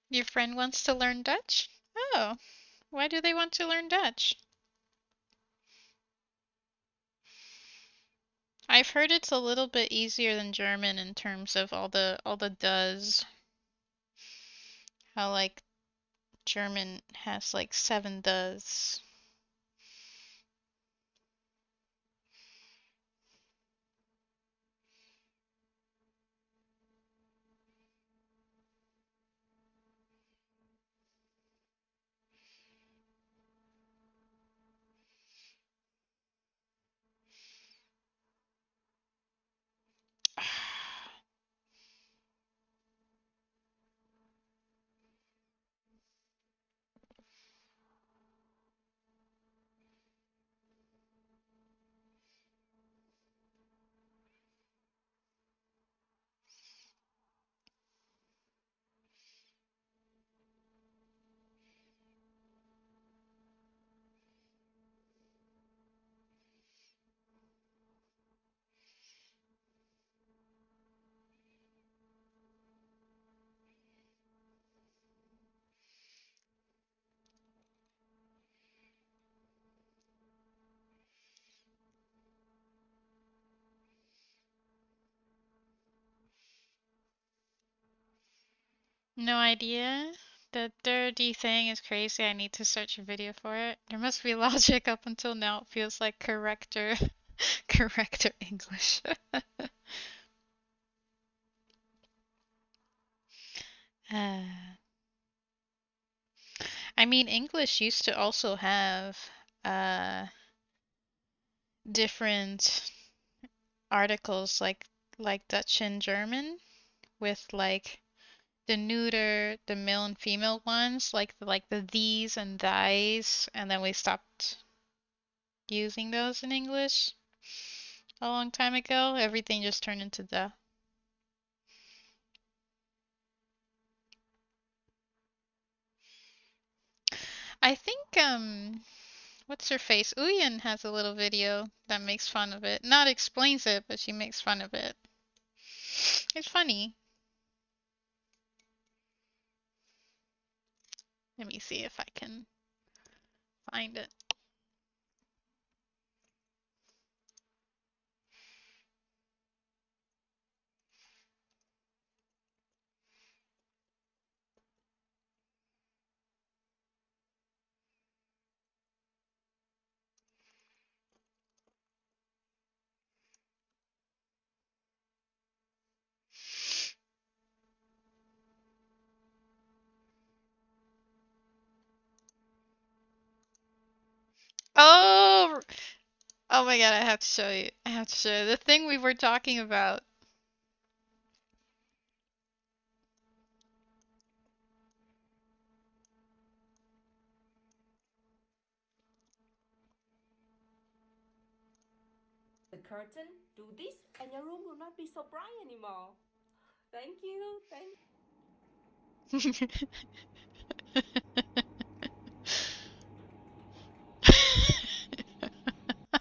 Your friend wants to learn Dutch? Oh, why do they want to learn Dutch? I've heard it's a little bit easier than German in terms of all the does. How like German has like 7 does. No idea. The dirty thing is crazy. I need to search a video for it. There must be logic up until now. It feels like corrector, corrector English. Uh, I mean, English used to also have uh, different articles like Dutch and German with like the neuter, the male and female ones, like the these and thys, and then we stopped using those in English a long time ago. Everything just turned into the. I think what's her face? Uyen has a little video that makes fun of it. Not explains it, but she makes fun of it. It's funny. Let me see if I can find it. Oh, oh my God, I have to show you. I have to show you the thing we were talking about. The curtain, do this, and your room will not be so bright anymore. Thank you, thank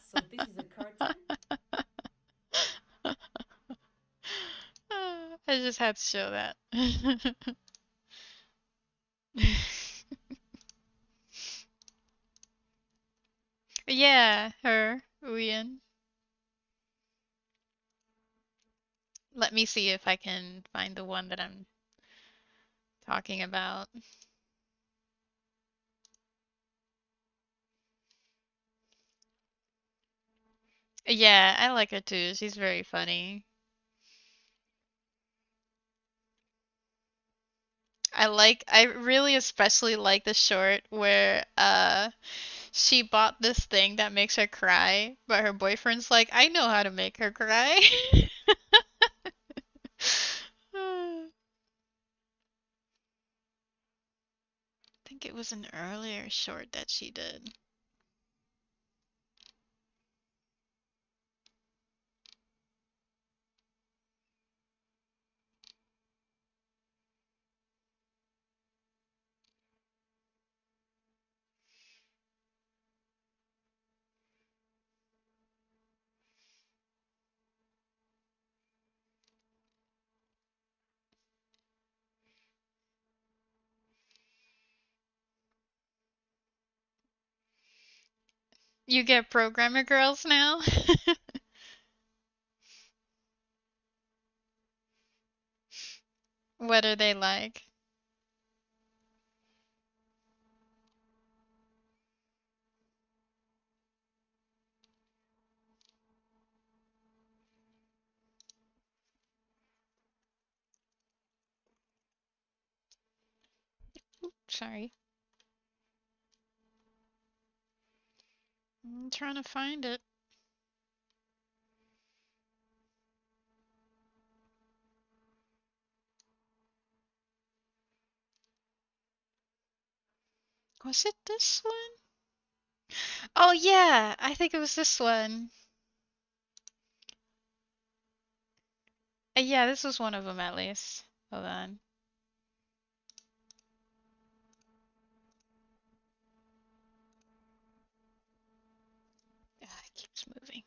So this is a curtain? I just had to show that. Yeah, her, Uyen. Let me see if I can find the one that I'm talking about. Yeah, I like her too. She's very funny. I really especially like the short where she bought this thing that makes her cry, but her boyfriend's like, I know how to make her cry. I think it was an earlier short that she did. You get programmer girls now? What are they like? Sorry. I'm trying to find it. Was it this one? Oh yeah, I think it was this one. Yeah, this was one of them at least. Hold on. Ah, it keeps moving.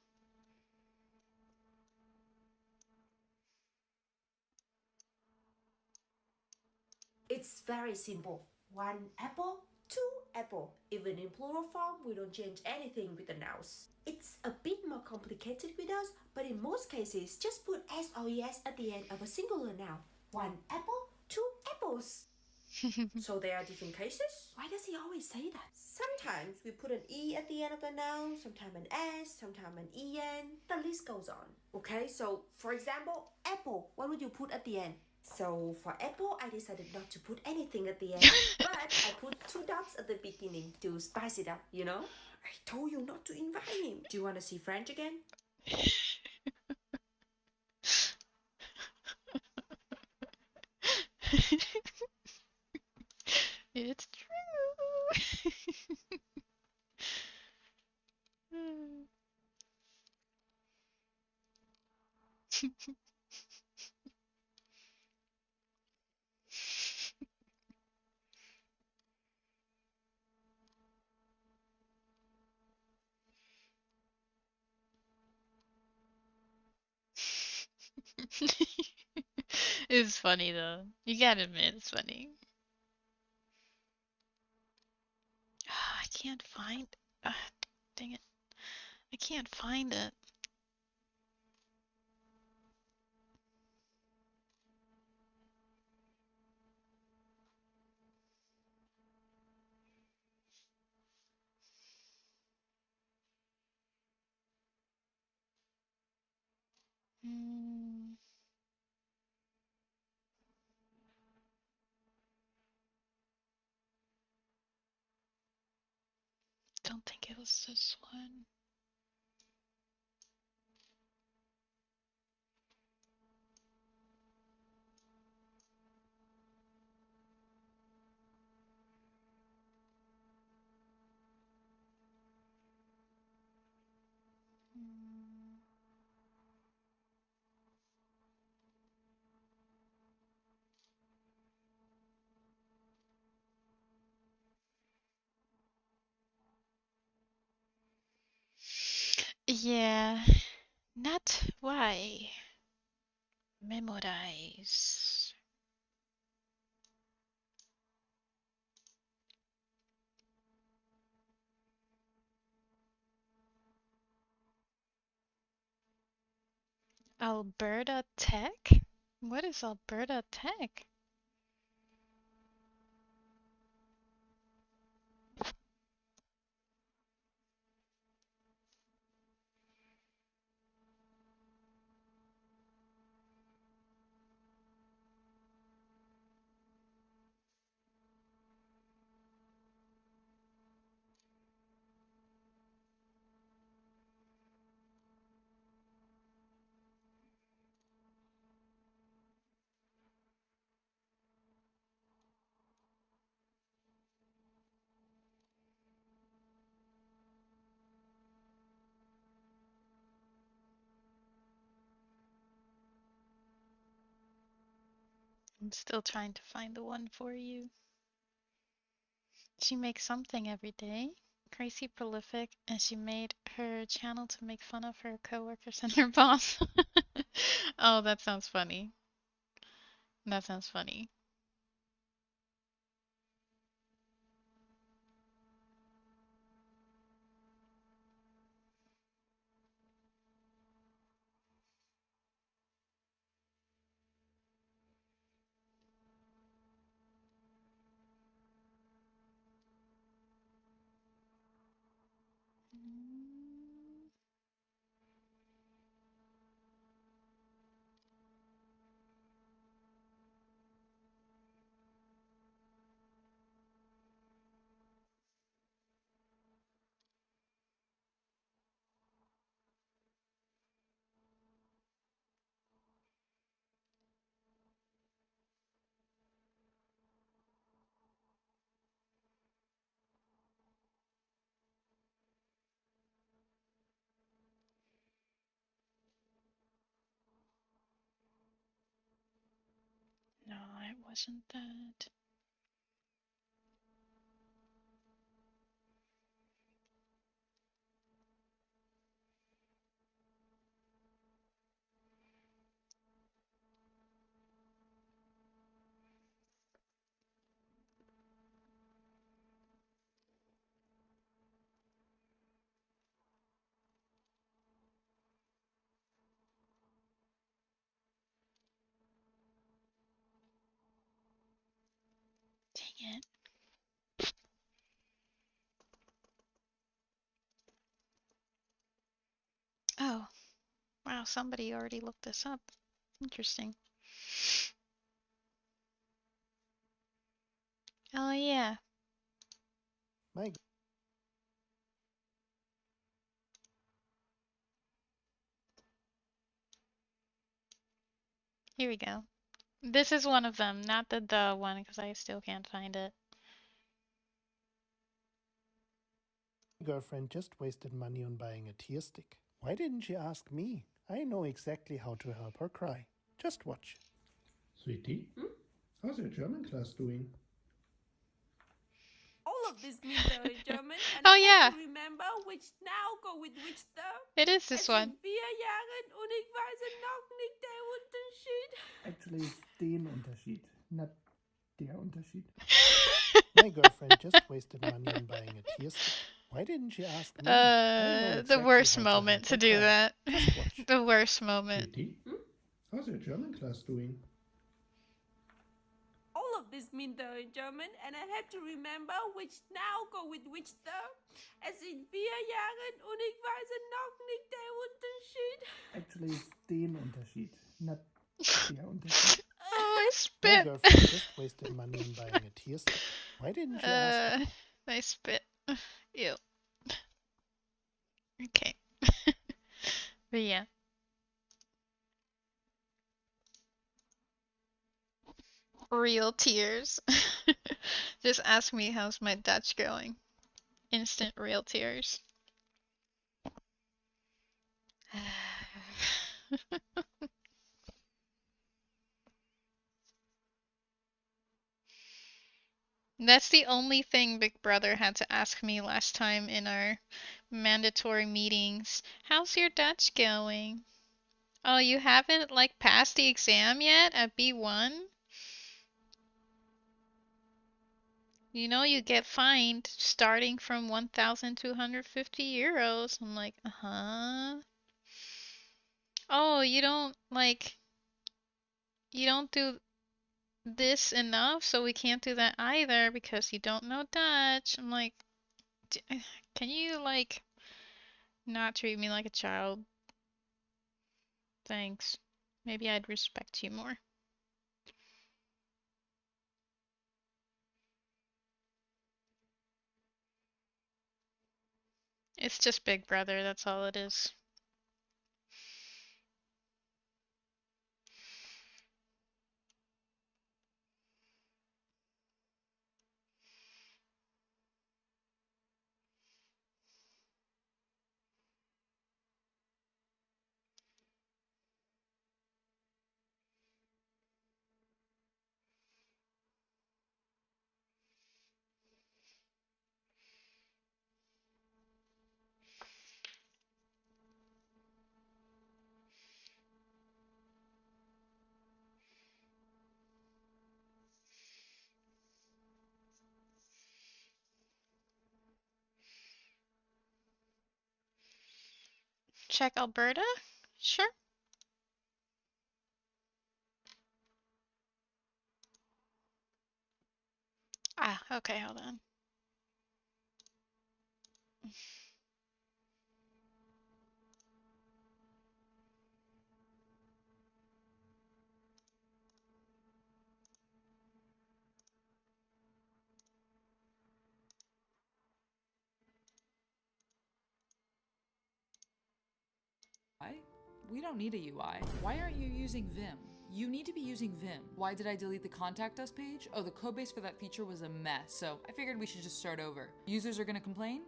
It's very simple. One apple, two apple. Even in plural form, we don't change anything with the nouns. It's a bit more complicated with us, but in most cases, just put s or es at the end of a singular noun. One apple, two apples. So there are different cases? Why does he always say that? Sometimes we put an E at the end of the noun, sometimes an S, sometimes an EN. The list goes on. Okay, so for example, apple, what would you put at the end? So for apple, I decided not to put anything at the end, but I put two dots at the beginning to spice it up, you know? I told you not to invite him. Do you want to see French again? It's true. It's funny though. You gotta admit it's funny. I can't find. Dang it. I can't find it. Hmm, don't think it was this one. Hmm, yeah, not why. Memorize. Alberta Tech? What is Alberta Tech? I'm still trying to find the one for you. She makes something every day. Crazy prolific, and she made her channel to make fun of her coworkers and her boss. Oh, that sounds funny. That sounds funny. it wasn't that. Dang it. Oh, wow, somebody already looked this up. Interesting. Oh, yeah. My Here we go. This is one of them, not the one, because I still can't find it. girlfriend just wasted money on buying a tear stick. Why didn't she ask me? I know exactly how to help her cry. Just watch. Sweetie, how's your German class doing? All of this means they're in German, and Oh, I yeah. have to remember which now go with which the. It is this Es one. sind 4 Jahren und ich weiß noch nicht der Unterschied. Actually, it's den Unterschied, not der Unterschied. My girlfriend just wasted money on buying a tear stick. Why didn't she ask me? The worst moment to do that. The worst moment. Sweetie, how's your German class doing? All of this means they're in German, and I have to remember which now go with which the. Es sind 4 Jahren und ich weiß noch nicht der Unterschied. Actually, it's den Unterschied, not der Unterschied. Oh, I My spit. girlfriend just wasted money on buying a tear stick. Why didn't she ask me? I spit. Ew. Okay. But yeah. Real tears. Just ask me how's my Dutch going. Instant real tears. That's the only thing Big Brother had to ask me last time in our mandatory meetings. How's your Dutch going? Oh, you haven't like passed the exam yet at B1? You know you get fined starting from 1,250 euros. I'm like, uh-huh. Oh, you don't do this enough, so we can't do that either because you don't know Dutch. I'm like, can you like not treat me like a child? Thanks. Maybe I'd respect you more. It's just Big Brother, that's all it is. Check Alberta? Sure. Ah, okay, hold on. We don't need a UI. Why aren't you using Vim? You need to be using Vim. Why did I delete the Contact Us page? Oh, the codebase for that feature was a mess, so I figured we should just start over. Users are gonna complain?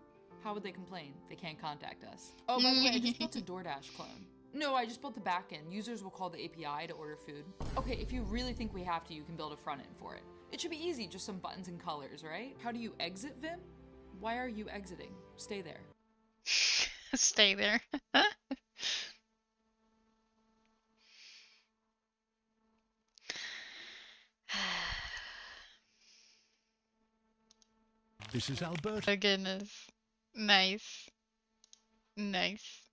How would they complain? They can't contact us. Oh, by the way, I just built a DoorDash clone. No, I just built the backend. Users will call the API to order food. Okay, if you really think we have to, you can build a front end for it. It should be easy, just some buttons and colors, right? How do you exit Vim? Why are you exiting? Stay there. Stay there. This is Alberta. Oh goodness. Nice. Nice.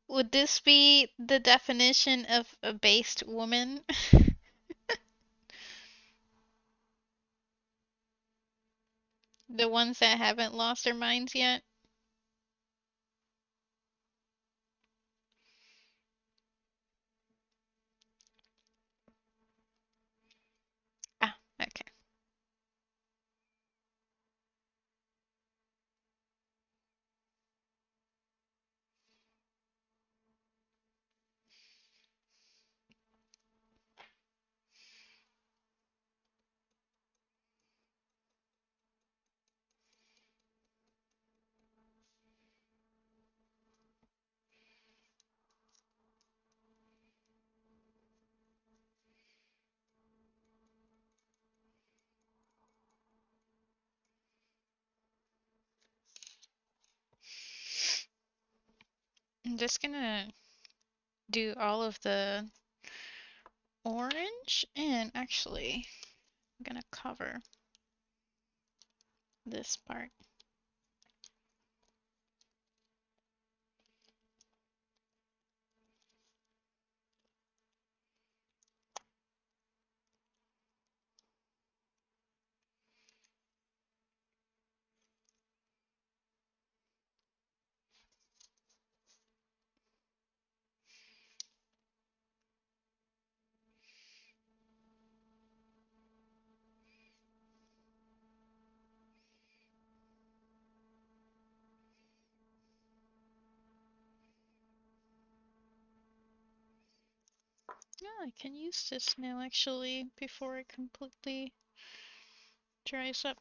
Would this be the definition of a based woman? The ones that haven't lost their minds yet? Ah, okay. I'm just gonna do all of the orange, and actually I'm gonna cover this part. Yeah, I can use this now actually before it completely dries up.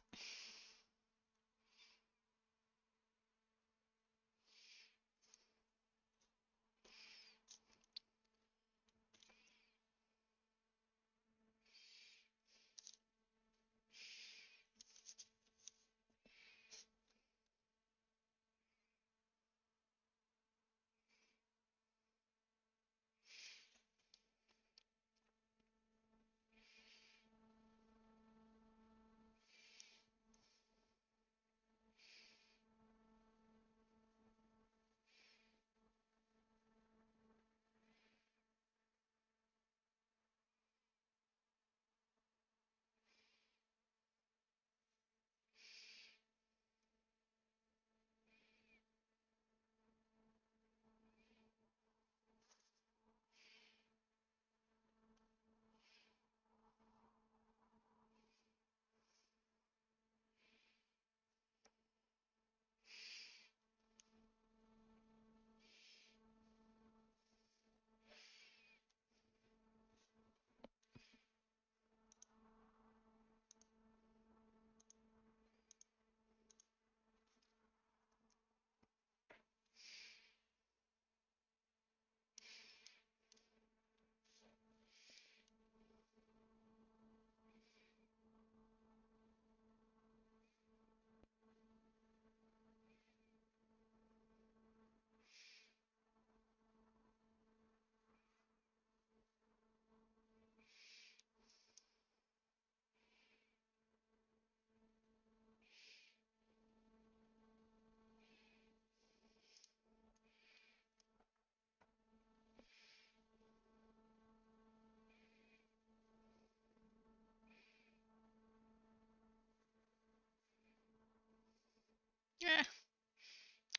Ah,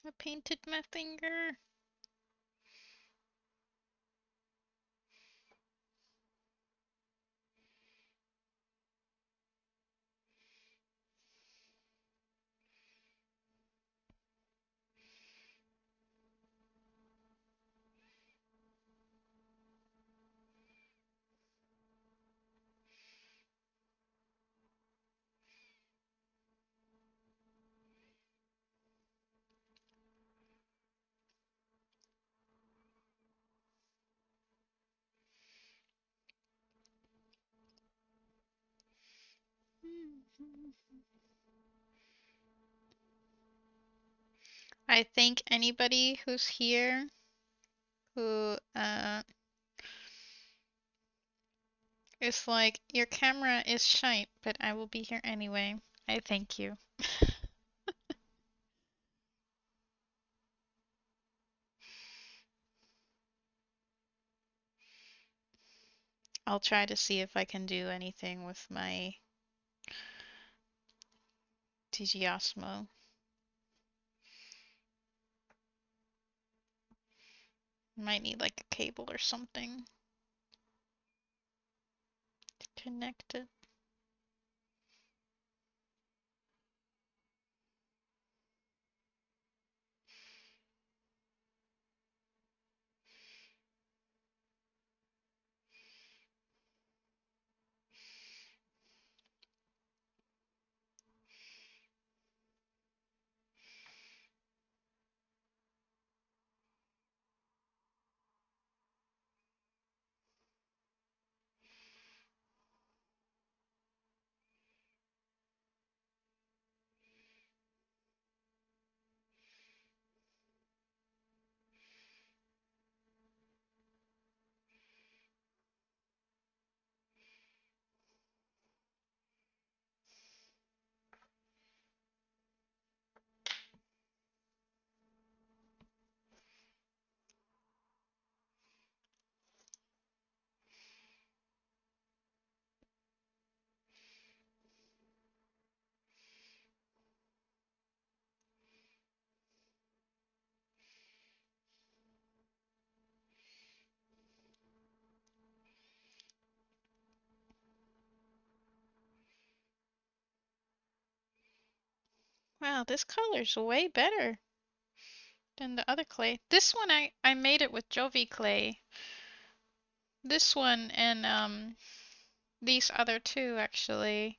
I painted my finger. I think anybody who's here who is like, your camera is shite, but I will be here anyway. I thank you. I'll try to see if I can do anything with my DG Osmo. Might need like a cable or something to connect it. Wow, this color's way better than the other clay. This one I made it with Jovi clay. This one and these other two actually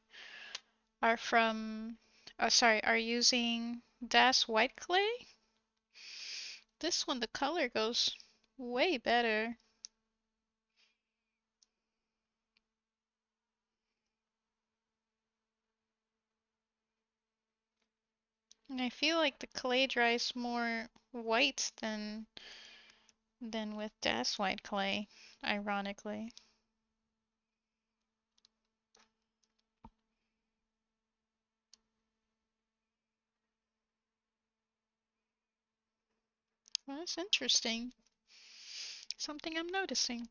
are from are using Das white clay. This one the color goes way better. And I feel like the clay dries more white than with Das white clay, ironically. Well, that's interesting. Something I'm noticing.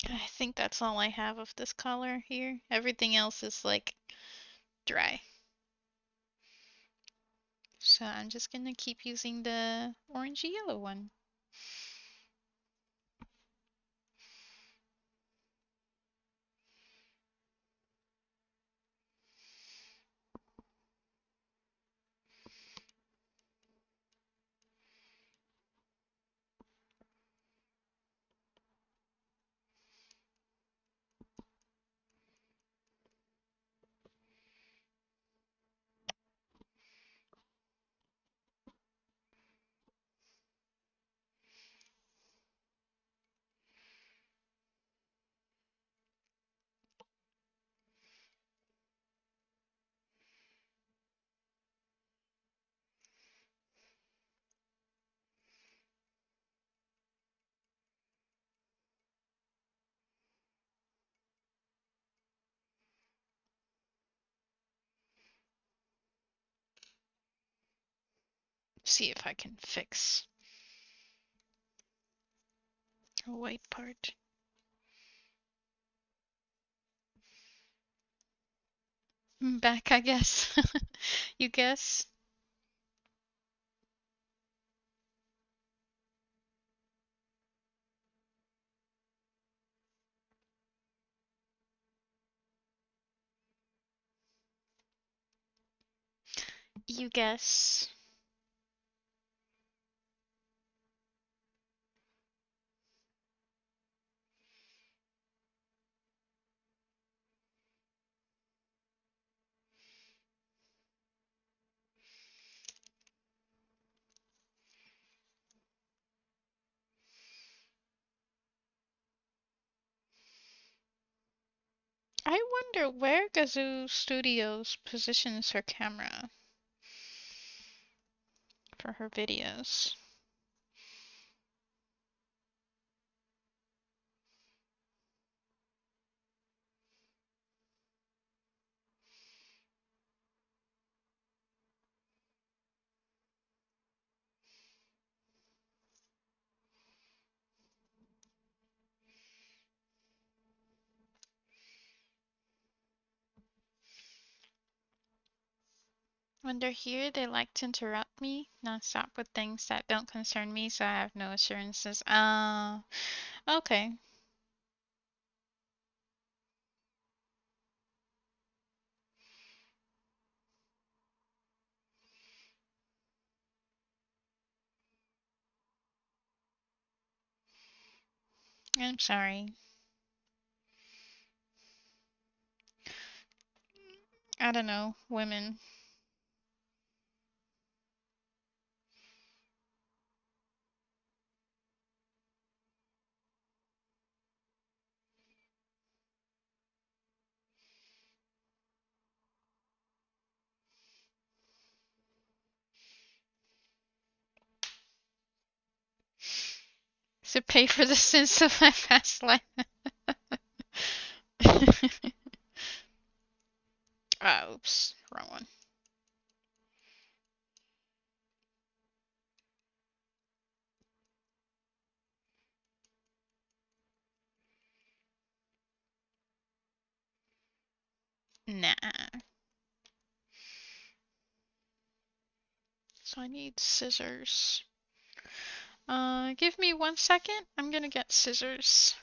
I think that's all I have of this color here. Everything else is like dry. So I'm just gonna keep using the orangey yellow one. See if I can fix a white part. Back, I guess. You guess? You guess. I wonder where Gazoo Studios positions her camera for her videos. Under here, they like to interrupt me nonstop with things that don't concern me, so I have no assurances. Okay. I'm sorry. I don't know, women. To pay for the sins of my past life. Oops, wrong one. Nah. So I need scissors. Give me 1 second. I'm gonna get scissors.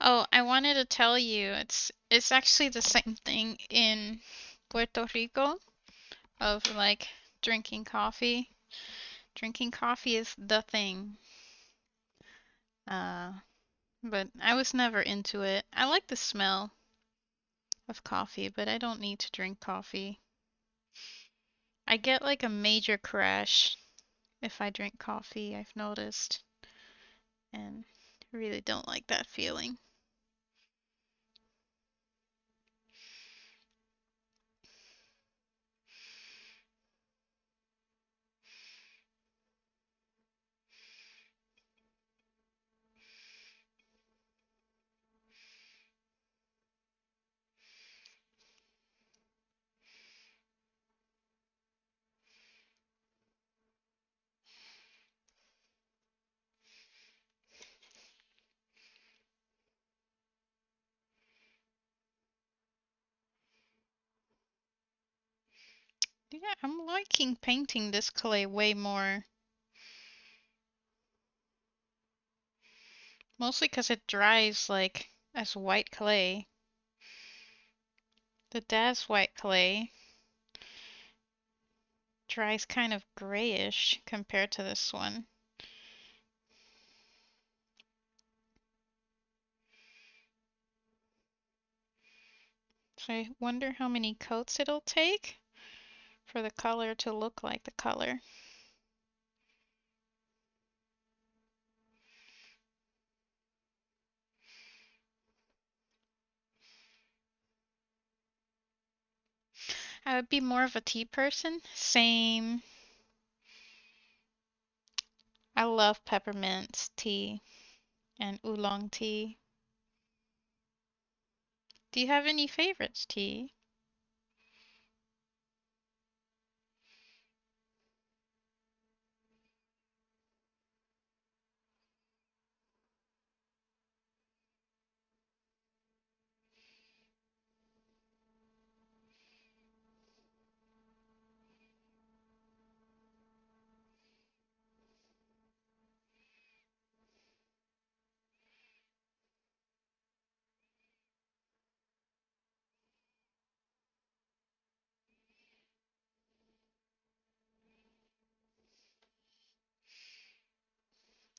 Oh, I wanted to tell you, it's actually the same thing in Puerto Rico of like drinking coffee. Drinking coffee is the thing. Uh, but I was never into it. I like the smell of coffee, but I don't need to drink coffee. I get like a major crash if I drink coffee, I've noticed, and I really don't like that feeling. Yeah, I'm liking painting this clay way more. Mostly because it dries like as white clay. The Daz white clay dries kind of grayish compared to this one. So I wonder how many coats it'll take for the color to look like the color. I would be more of a tea person. Same. I love peppermint tea and oolong tea. Do you have any favorites, tea?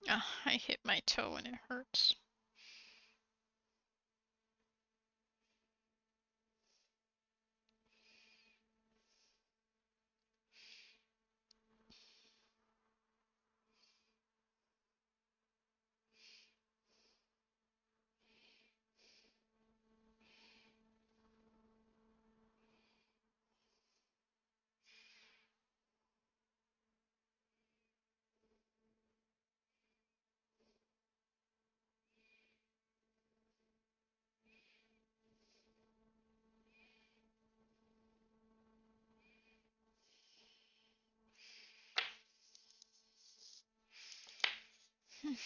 Oh, I hit my toe and it hurts. I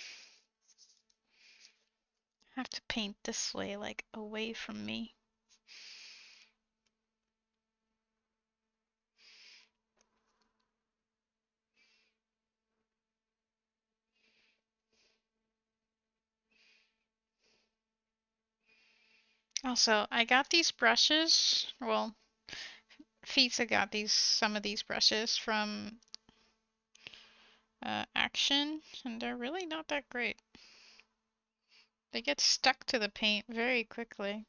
have to paint this way, like away from me. Also, I got these brushes. Well, Fisa got some of these brushes from Action, and they're really not that great. They get stuck to the paint very quickly.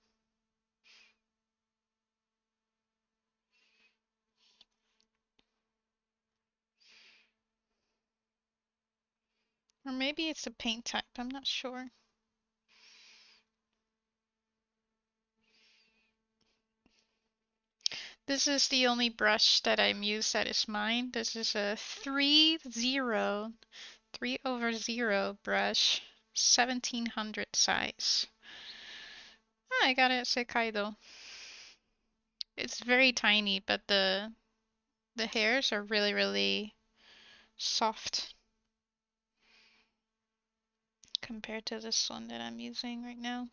Or maybe it's a paint type, I'm not sure. This is the only brush that I'm used that is mine. This is a 3/0 brush, 1700 size. Ah, I got it at Sekaido. It's very tiny, but the hairs are really, really soft compared to this one that I'm using right now.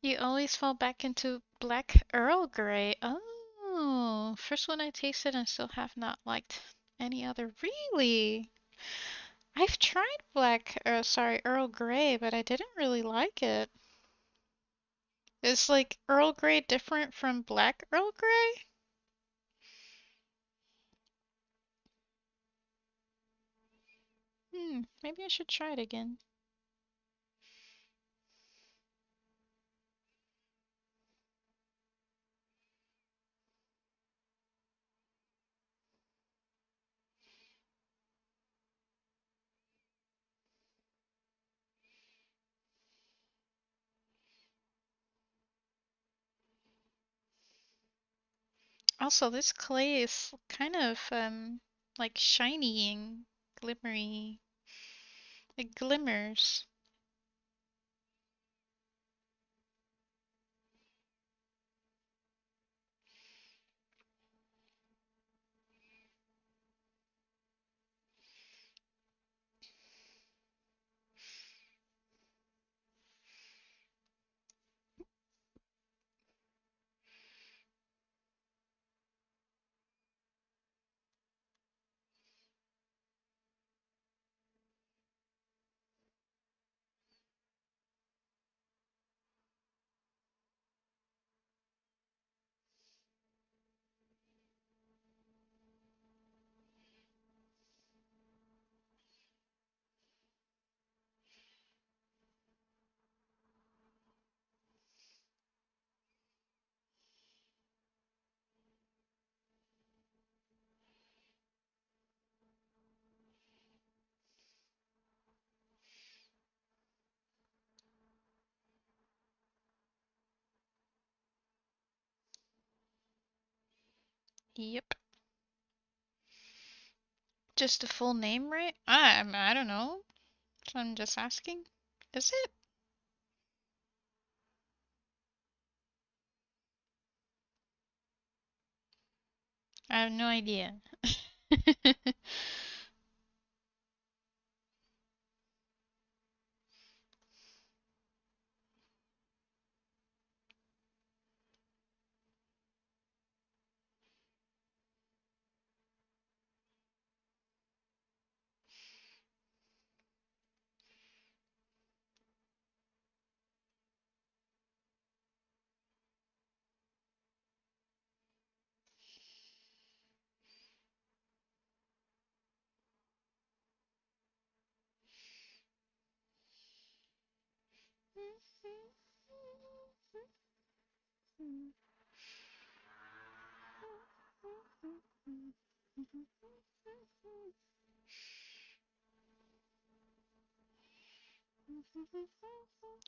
You always fall back into black Earl Grey. Oh, first one I tasted and still have not liked any other. Really? I've tried Earl Grey, but I didn't really like it. Is like Earl Grey different from black Earl Grey? Maybe I should try it again. Also, this clay is kind of like shiny and glimmery. It glimmers. Yep. Just the full name, right? I don't know. So I'm just asking. Is it? I have no idea.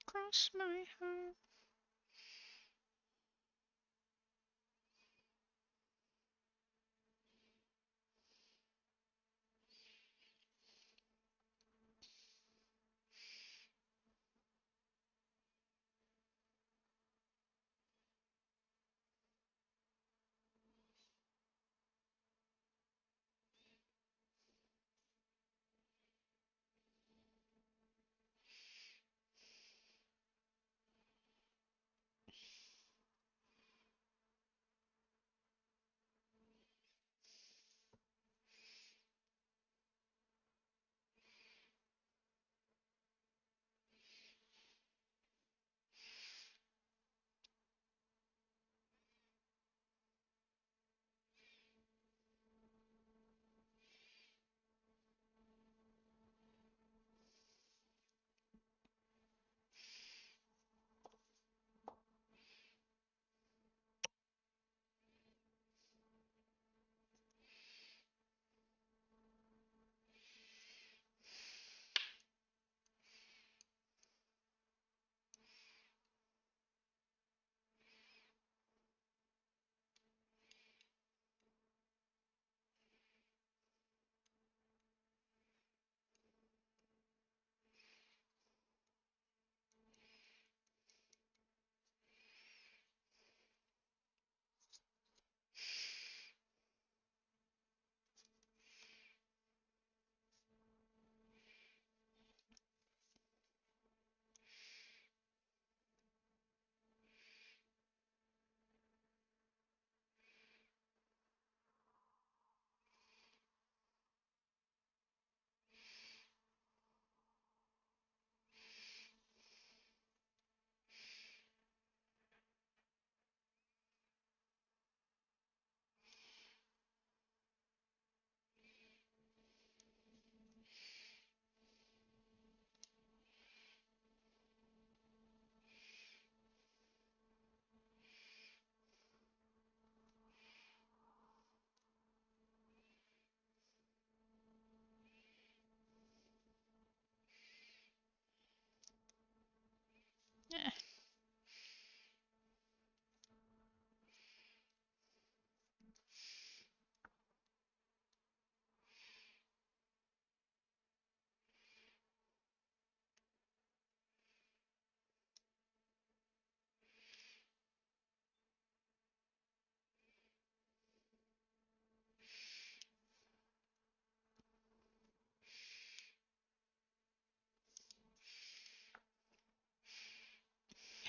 Cross my heart.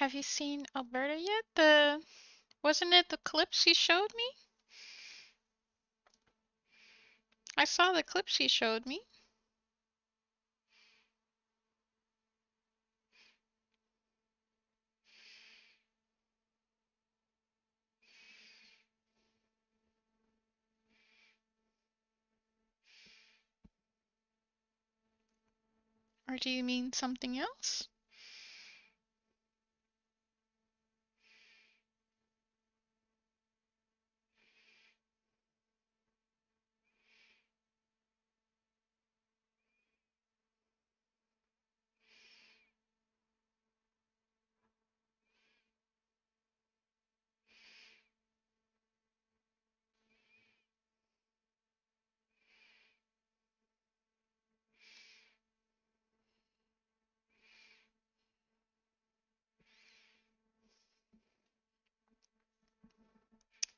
Have you seen Alberta yet? Wasn't it the clips you showed me? I saw the clips you showed me. Or do you mean something else?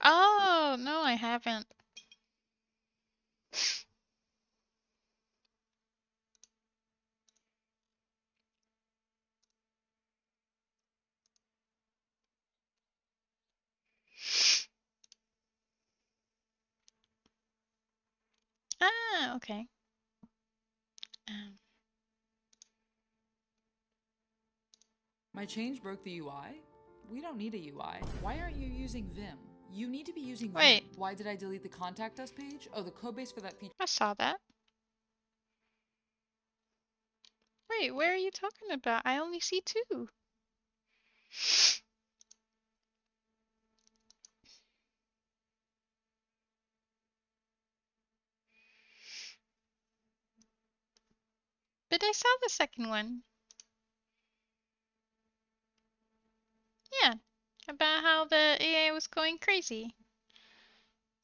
Oh, no, I haven't. Ah, okay. Um, My change broke the UI? We don't need a UI. Why aren't you using Vim? You need to be using Wait. Vim. Why did I delete the contact us page? Oh, the codebase for that feature. I saw that. Wait, where are you talking about? I only see two. But I saw the second one. Yeah, about how the AI was going crazy.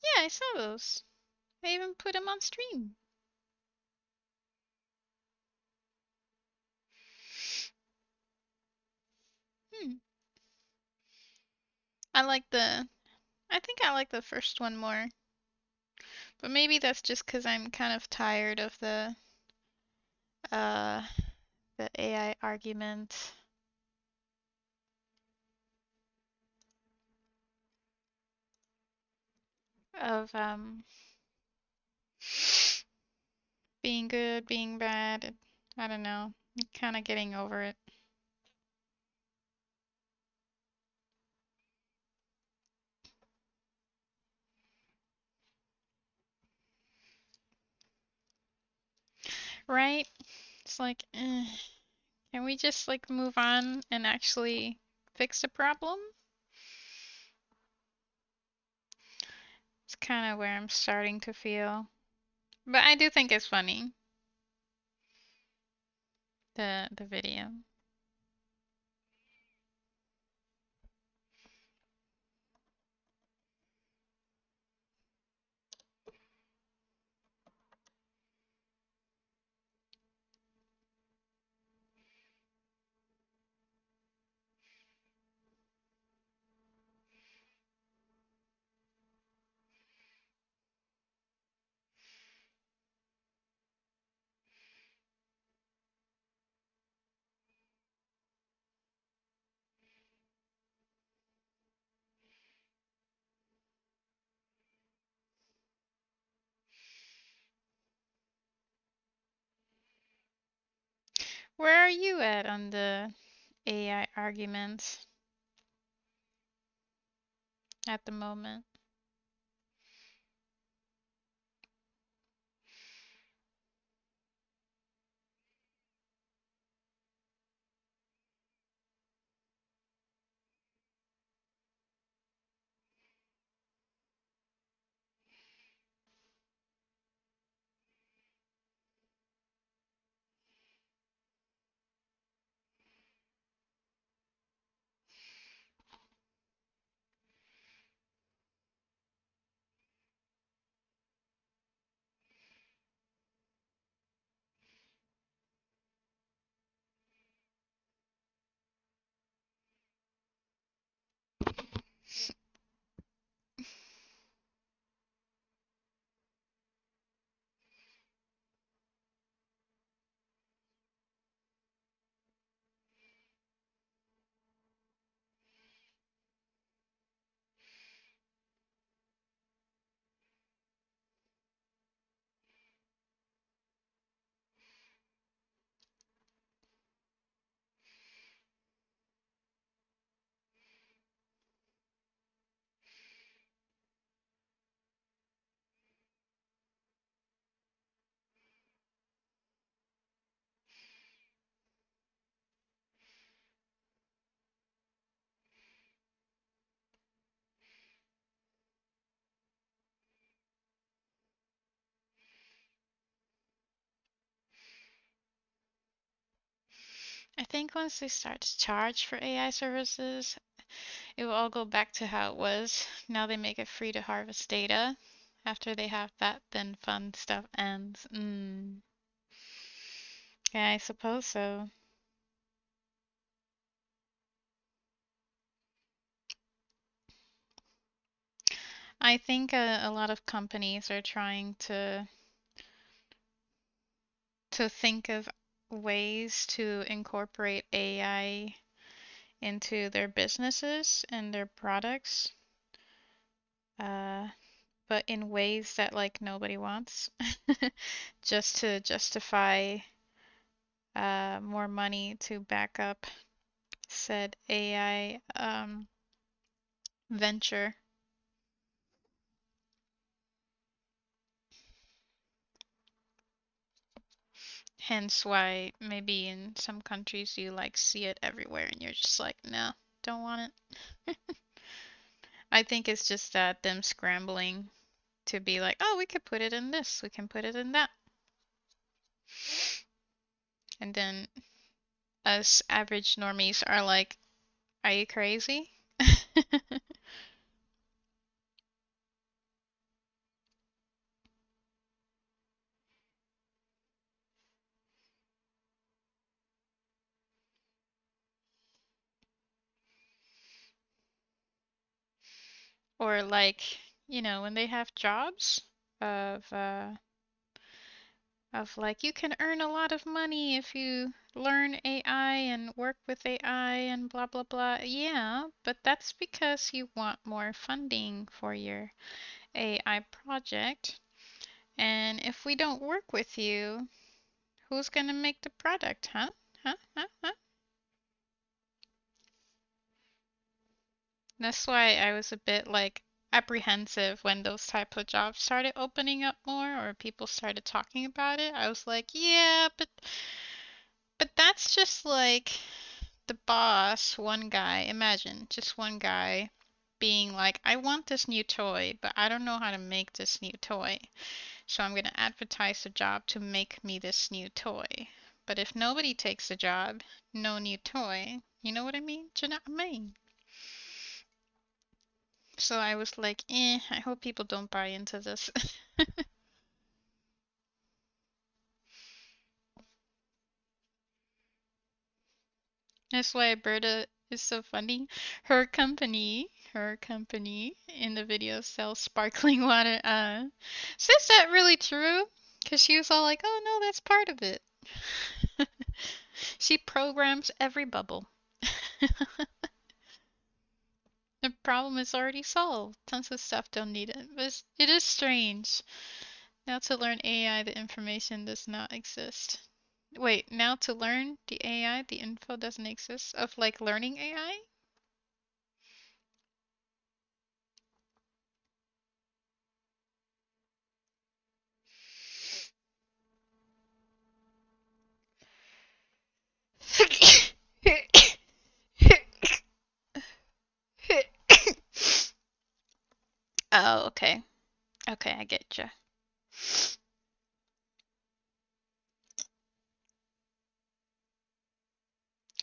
Yeah, I saw those. I even put them on stream. Hmm. I think I like the first one more. But maybe that's just because I'm kind of tired of uh the AI argument of being good, being bad. I don't know. I'm kind of getting over it. Right? It's like, can we just like move on and actually fix the problem? It's kind of where I'm starting to feel. But I do think it's funny, the video. Where are you at on the AI arguments at the moment? I think once they start to charge for AI services, it will all go back to how it was. Now they make it free to harvest data. After they have that, then fun stuff ends. Yeah, I suppose so. I think a lot of companies are trying to think of ways to incorporate AI into their businesses and their products, uh, but in ways that like nobody wants, just to justify more money to back up said AI venture. Hence why maybe in some countries you like see it everywhere and you're just like, no, don't want it. I think it's just that them scrambling to be like, oh, we could put it in this, we can put it in that. And then us average normies are like, are you crazy? Or like, when they have jobs of like you can earn a lot of money if you learn AI and work with AI and blah blah blah. Yeah, but that's because you want more funding for your AI project. And if we don't work with you, who's gonna make the product, huh? Huh? Huh? Huh? That's why I was a bit like apprehensive when those type of jobs started opening up more or people started talking about it. I was like, yeah, but that's just like the boss, one guy, imagine just one guy being like, I want this new toy, but I don't know how to make this new toy. So I'm going to advertise the job to make me this new toy. But if nobody takes the job, no new toy. You know what I mean? Do you know what I mean? So I was like, I hope people don't buy into this. That's why Berta is so funny. Her company in the video sells sparkling water. So is that really true? Because she was all like, oh no, that's part of it. She programs every bubble. The problem is already solved. Tons of stuff don't need it. But it is strange. Now to learn AI, the information does not exist. Wait, now to learn the AI, the info doesn't exist of like learning AI? Oh, okay. Okay, I get you.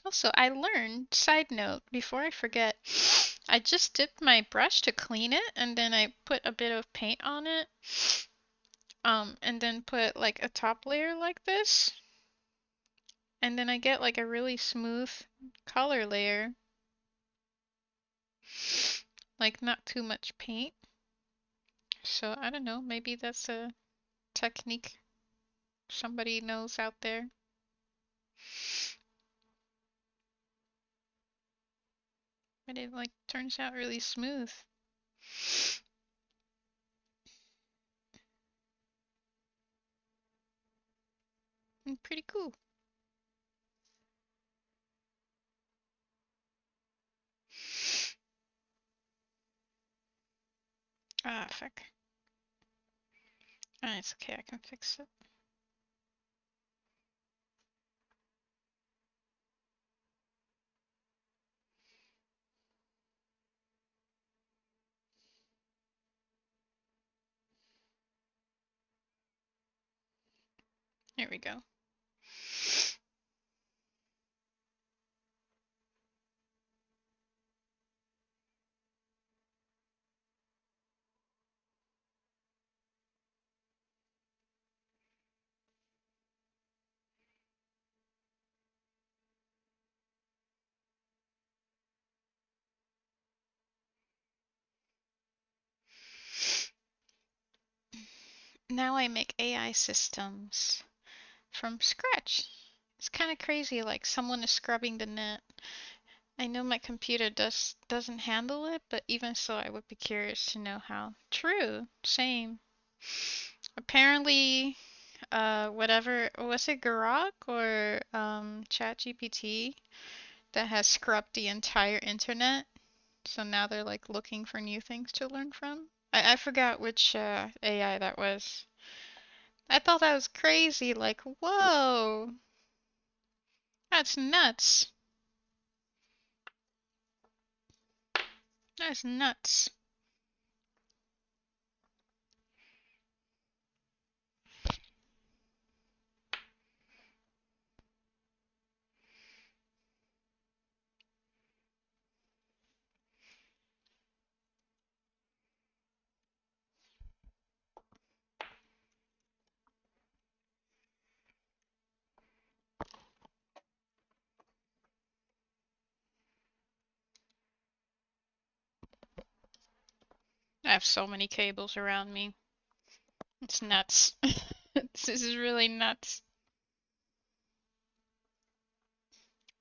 Also, I learned, side note, before I forget, I just dipped my brush to clean it and then I put a bit of paint on it. And then put like a top layer like this. And then I get like a really smooth color layer. Like not too much paint. So I don't know, maybe that's a technique somebody knows out there. But it like turns out really smooth. And pretty cool. Ah, fuck. Ah, it's okay, I can fix it. Here we go. now I make AI systems from scratch. It's kind of crazy, like someone is scrubbing the net. I know my computer doesn't handle it, but even so, I would be curious to know how. True, same. Apparently, whatever, was it Grok or ChatGPT that has scrubbed the entire internet? So now they're like looking for new things to learn from. I forgot which AI that was. I thought that was crazy. Like, whoa, that's nuts. That's nuts. I have so many cables around me. It's nuts. This is really nuts.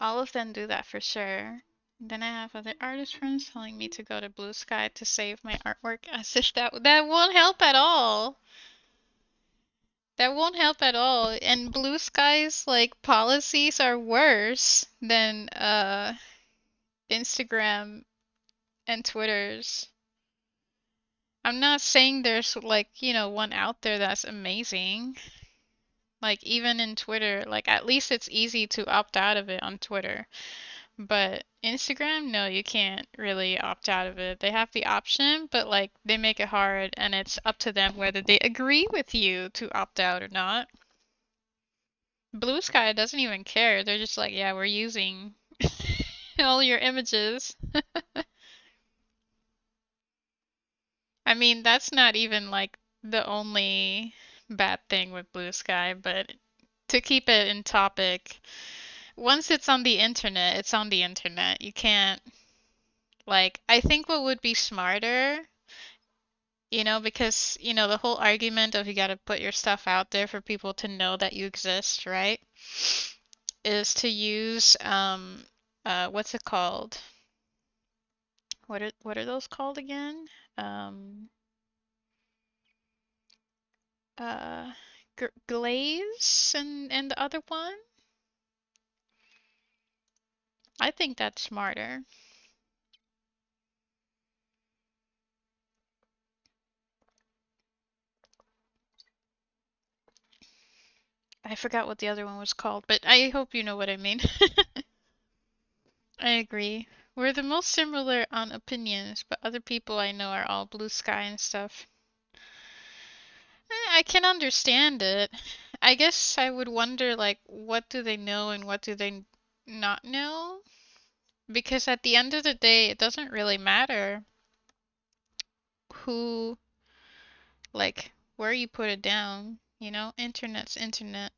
All of them do that for sure. Then I have other artist friends telling me to go to Blue Sky to save my artwork as if that won't help at all. That won't help at all. And Blue Sky's like policies are worse than Instagram and Twitter's. I'm not saying there's like, one out there that's amazing. Like even in Twitter, like at least it's easy to opt out of it on Twitter. But Instagram, no, you can't really opt out of it. They have the option, but like they make it hard and it's up to them whether they agree with you to opt out or not. Blue Sky doesn't even care. They're just like, yeah, we're using all your images. I mean, that's not even like the only bad thing with Blue Sky, but to keep it in topic, once it's on the internet, it's on the internet. You can't, like, I think what would be smarter, because, the whole argument of you gotta put your stuff out there for people to know that you exist, right? Is to use, what's it called? What are those called again? Um, uh, glaze and the other one? I think that's smarter. I forgot what the other one was called, but I hope you know what I mean. I agree. We're the most similar on opinions, but other people I know are all blue sky and stuff. I can understand it. I guess I would wonder, like, what do they know and what do they not know? Because at the end of the day, it doesn't really matter who, like, where you put it down, Internet's internet.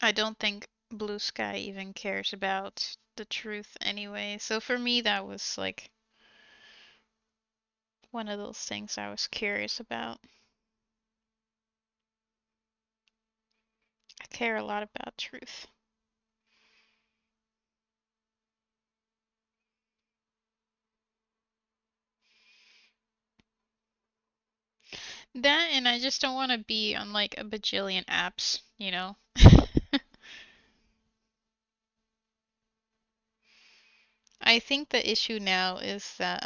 I don't think Blue Sky even cares about the truth anyway. So for me, that was like one of those things I was curious about. I care a lot about truth. That, and I just don't want to be on like a bajillion apps. I think the issue now is that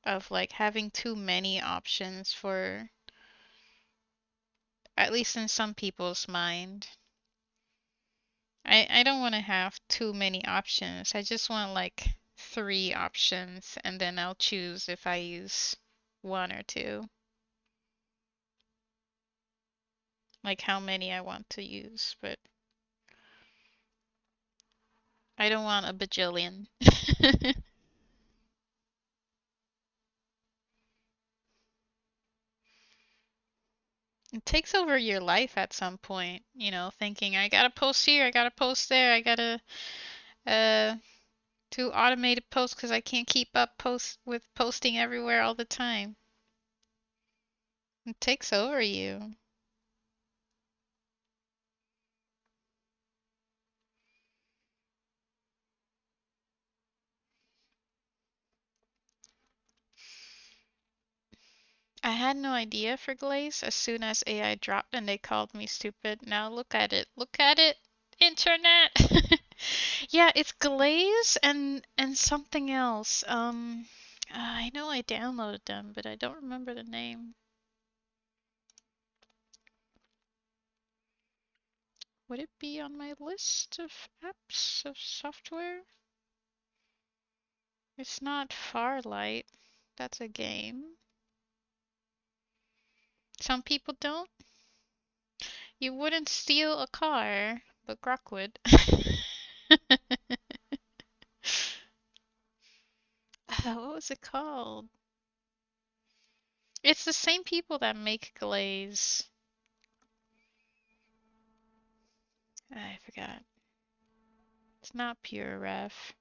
of like having too many options for, at least in some people's mind. I don't want to have too many options. I just want like 3 options and then I'll choose if I use one or two. Like how many I want to use, but I don't want a bajillion. It takes over your life at some point, you know, thinking I gotta post here, I gotta post there, I gotta uh do automated posts because I can't keep up post with posting everywhere all the time. It takes over you. I had no idea for glaze as soon as AI dropped and they called me stupid. Now look at it. Look at it, internet. Yeah, it's glaze and something else. I know I downloaded them, but I don't remember the name. Would it be on my list of apps of software? It's not Farlight. That's a game. Some people don't. You wouldn't steal a car, but Grok would. What was it called? It's the same people that make glaze. I forgot. It's not pure ref.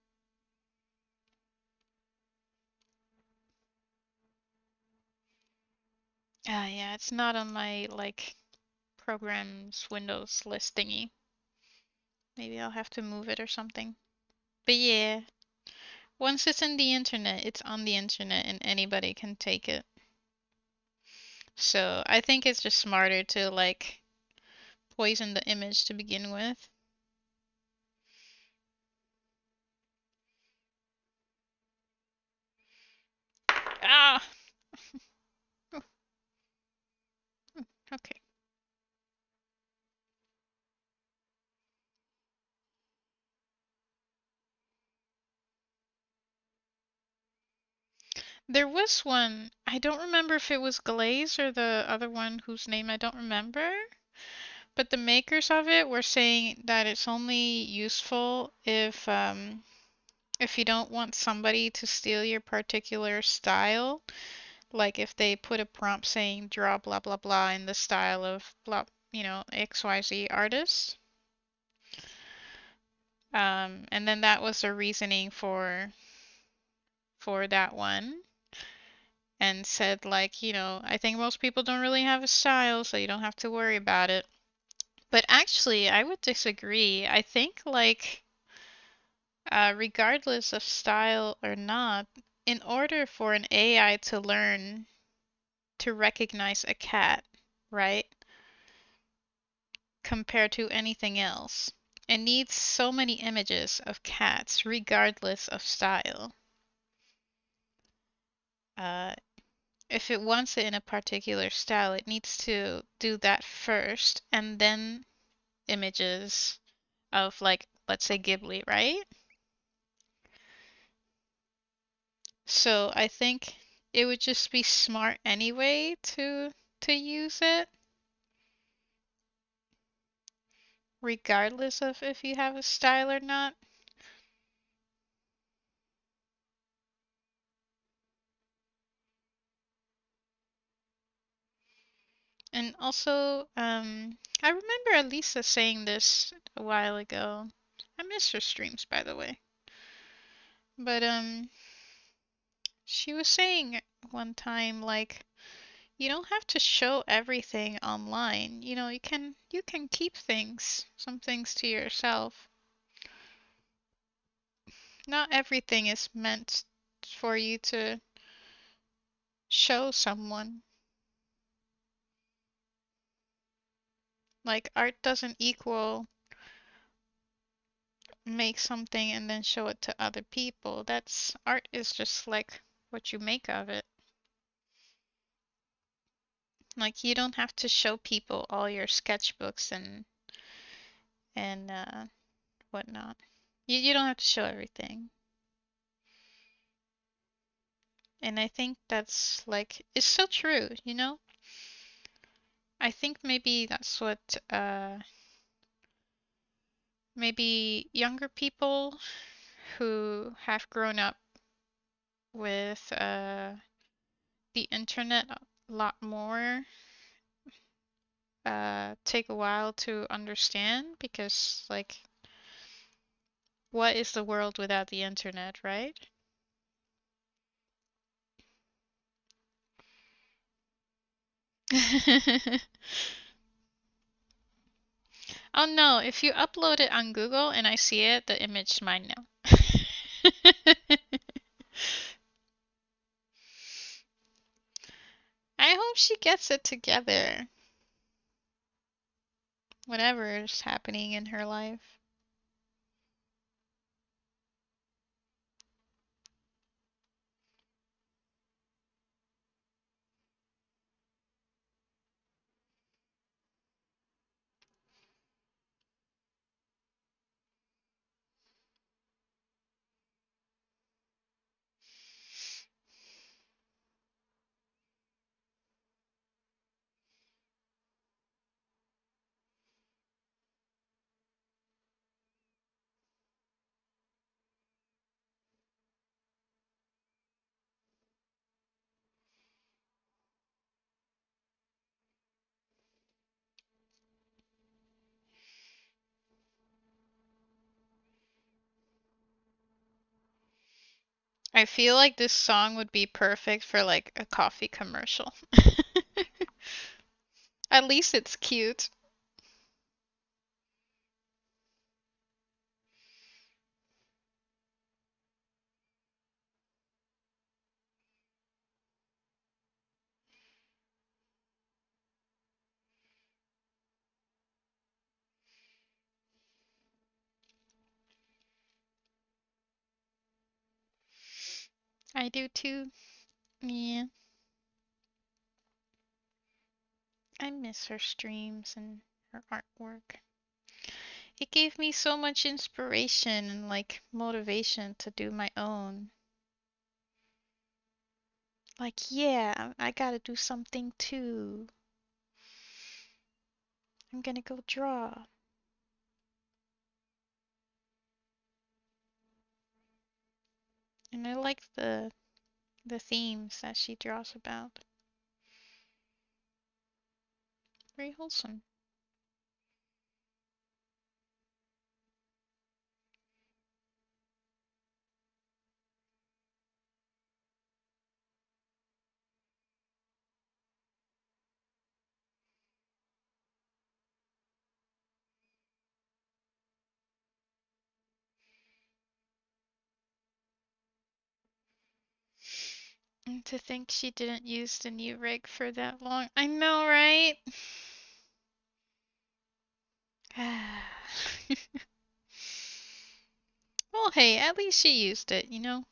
Yeah, it's not on my like programs Windows list thingy. Maybe I'll have to move it or something. But yeah, once it's in the internet, it's on the internet and anybody can take it. So I think it's just smarter to like poison the image to begin with. Ah! Okay. There was one, I don't remember if it was Glaze or the other one whose name I don't remember, but the makers of it were saying that it's only useful if you don't want somebody to steal your particular style, like if they put a prompt saying draw blah blah blah in the style of blah, you know, XYZ artist. And then that was the reasoning for that one. And said like, you know, I think most people don't really have a style, so you don't have to worry about it. But actually, I would disagree. I think like regardless of style or not, in order for an AI to learn to recognize a cat, right, compared to anything else, it needs so many images of cats regardless of style. Uh, if it wants it in a particular style, it needs to do that first and then images of like let's say Ghibli, right? So I think it would just be smart anyway to use it regardless of if you have a style or not. And also, I remember LlesiSea saying this a while ago. I miss her streams, by the way. But she was saying one time like you don't have to show everything online. You know, you can keep some things to yourself. Not everything is meant for you to show someone. Like art doesn't equal make something and then show it to other people. That's art is just like what you make of it. Like you don't have to show people all your sketchbooks and whatnot. You don't have to show everything. And I think that's like it's so true, you know? I think maybe that's what maybe younger people who have grown up with the internet a lot more take a while to understand because, like, what is the world without the internet, right? Oh no, if you upload it on Google and I see it, the image is mine now. I hope she gets it together, whatever is happening in her life. I feel like this song would be perfect for like a coffee commercial. At least it's cute. I do too. Yeah. I miss her streams and her artwork. It gave me so much inspiration and like motivation to do my own. Like, yeah, I gotta do something too. I'm gonna go draw. And I like the themes that she draws about. Very wholesome. And to think she didn't use the new rig for that long. I know, right? Well, hey, at least she used it, you know?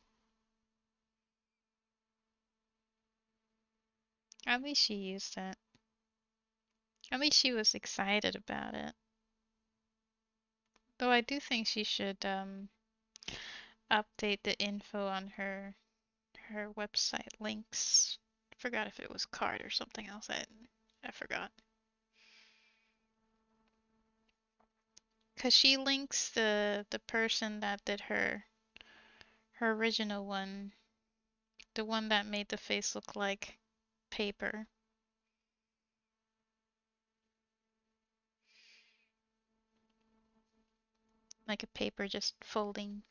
At least she used it. At least she was excited about it. Though I do think she should update the info on her website links. Forgot if it was card or something else. I forgot. Cause she links the person that did her original one, the one that made the face look like paper, like a paper just folding.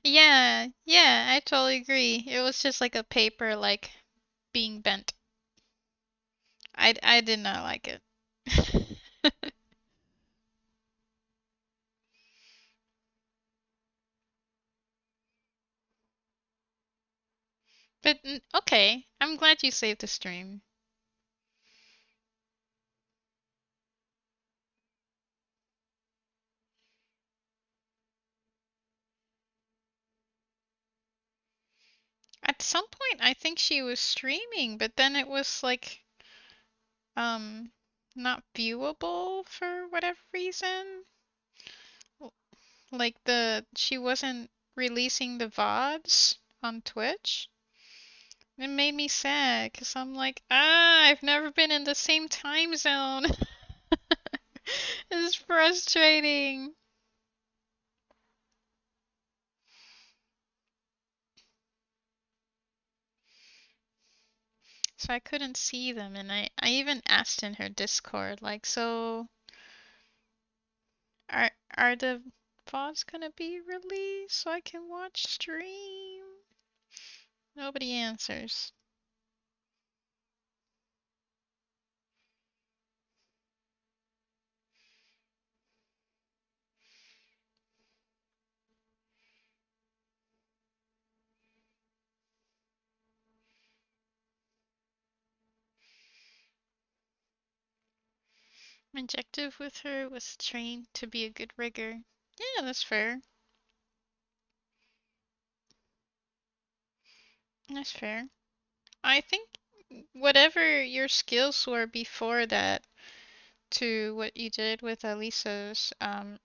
Yeah, yeah, I totally agree. It was just like a paper like being bent. I did not like it. But okay, I'm glad you saved the stream. At some point, I think she was streaming, but then it was like um not viewable for whatever reason. Like she wasn't releasing the VODs on Twitch. It made me sad because I'm like, I've never been in the same time zone. frustrating. So I couldn't see them, and I even asked in her Discord, like, so are the VODs gonna be released so I can watch stream? Nobody answers. My objective with her was train to be a good rigger. Yeah, that's fair. That's fair. I think whatever your skills were before that to what you did with Elisa's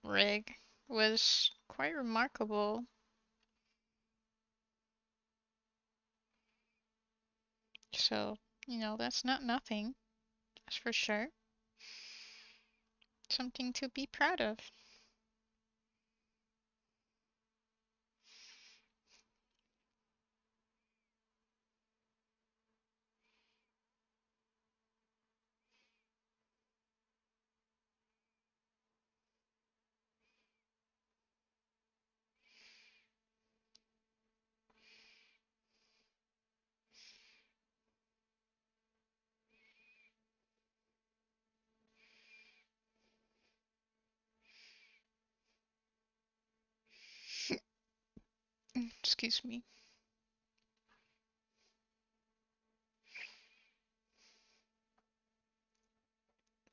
rig was quite remarkable. So, that's not nothing. That's for sure. Something to be proud of. Excuse me.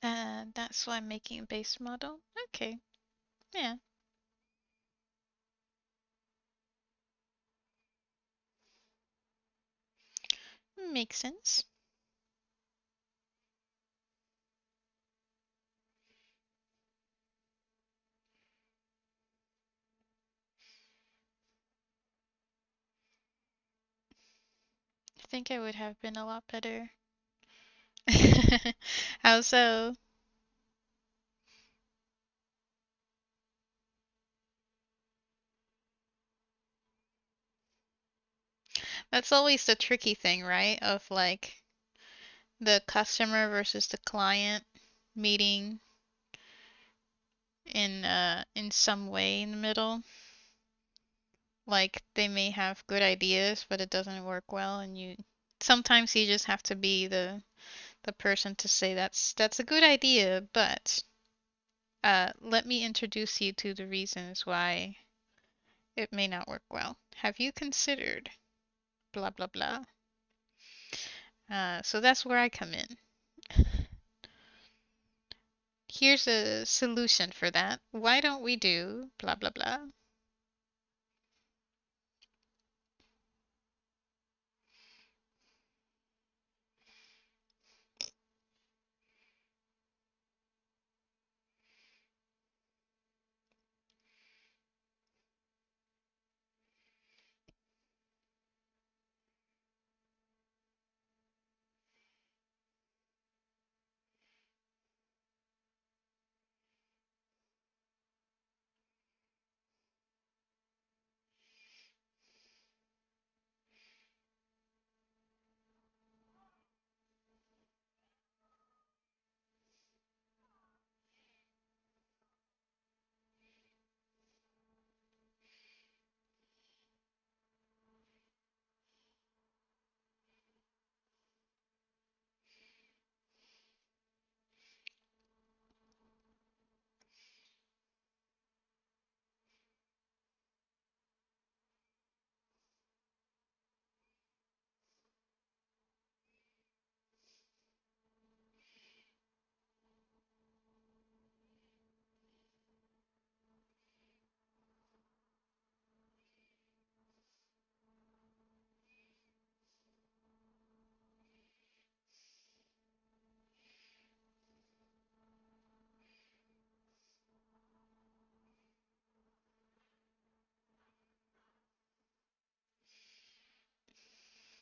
That's why I'm making a base model. Okay. Yeah. Makes sense. I think I would have been a lot better. How so? That's always the tricky thing, right? Of like the customer versus the client meeting in some way in the middle. Like they may have good ideas, but it doesn't work well, and sometimes you just have to be the person to say that's a good idea, but let me introduce you to the reasons why it may not work well. Have you considered blah blah blah? So that's where I come in. Here's a solution for that. Why don't we do blah blah blah?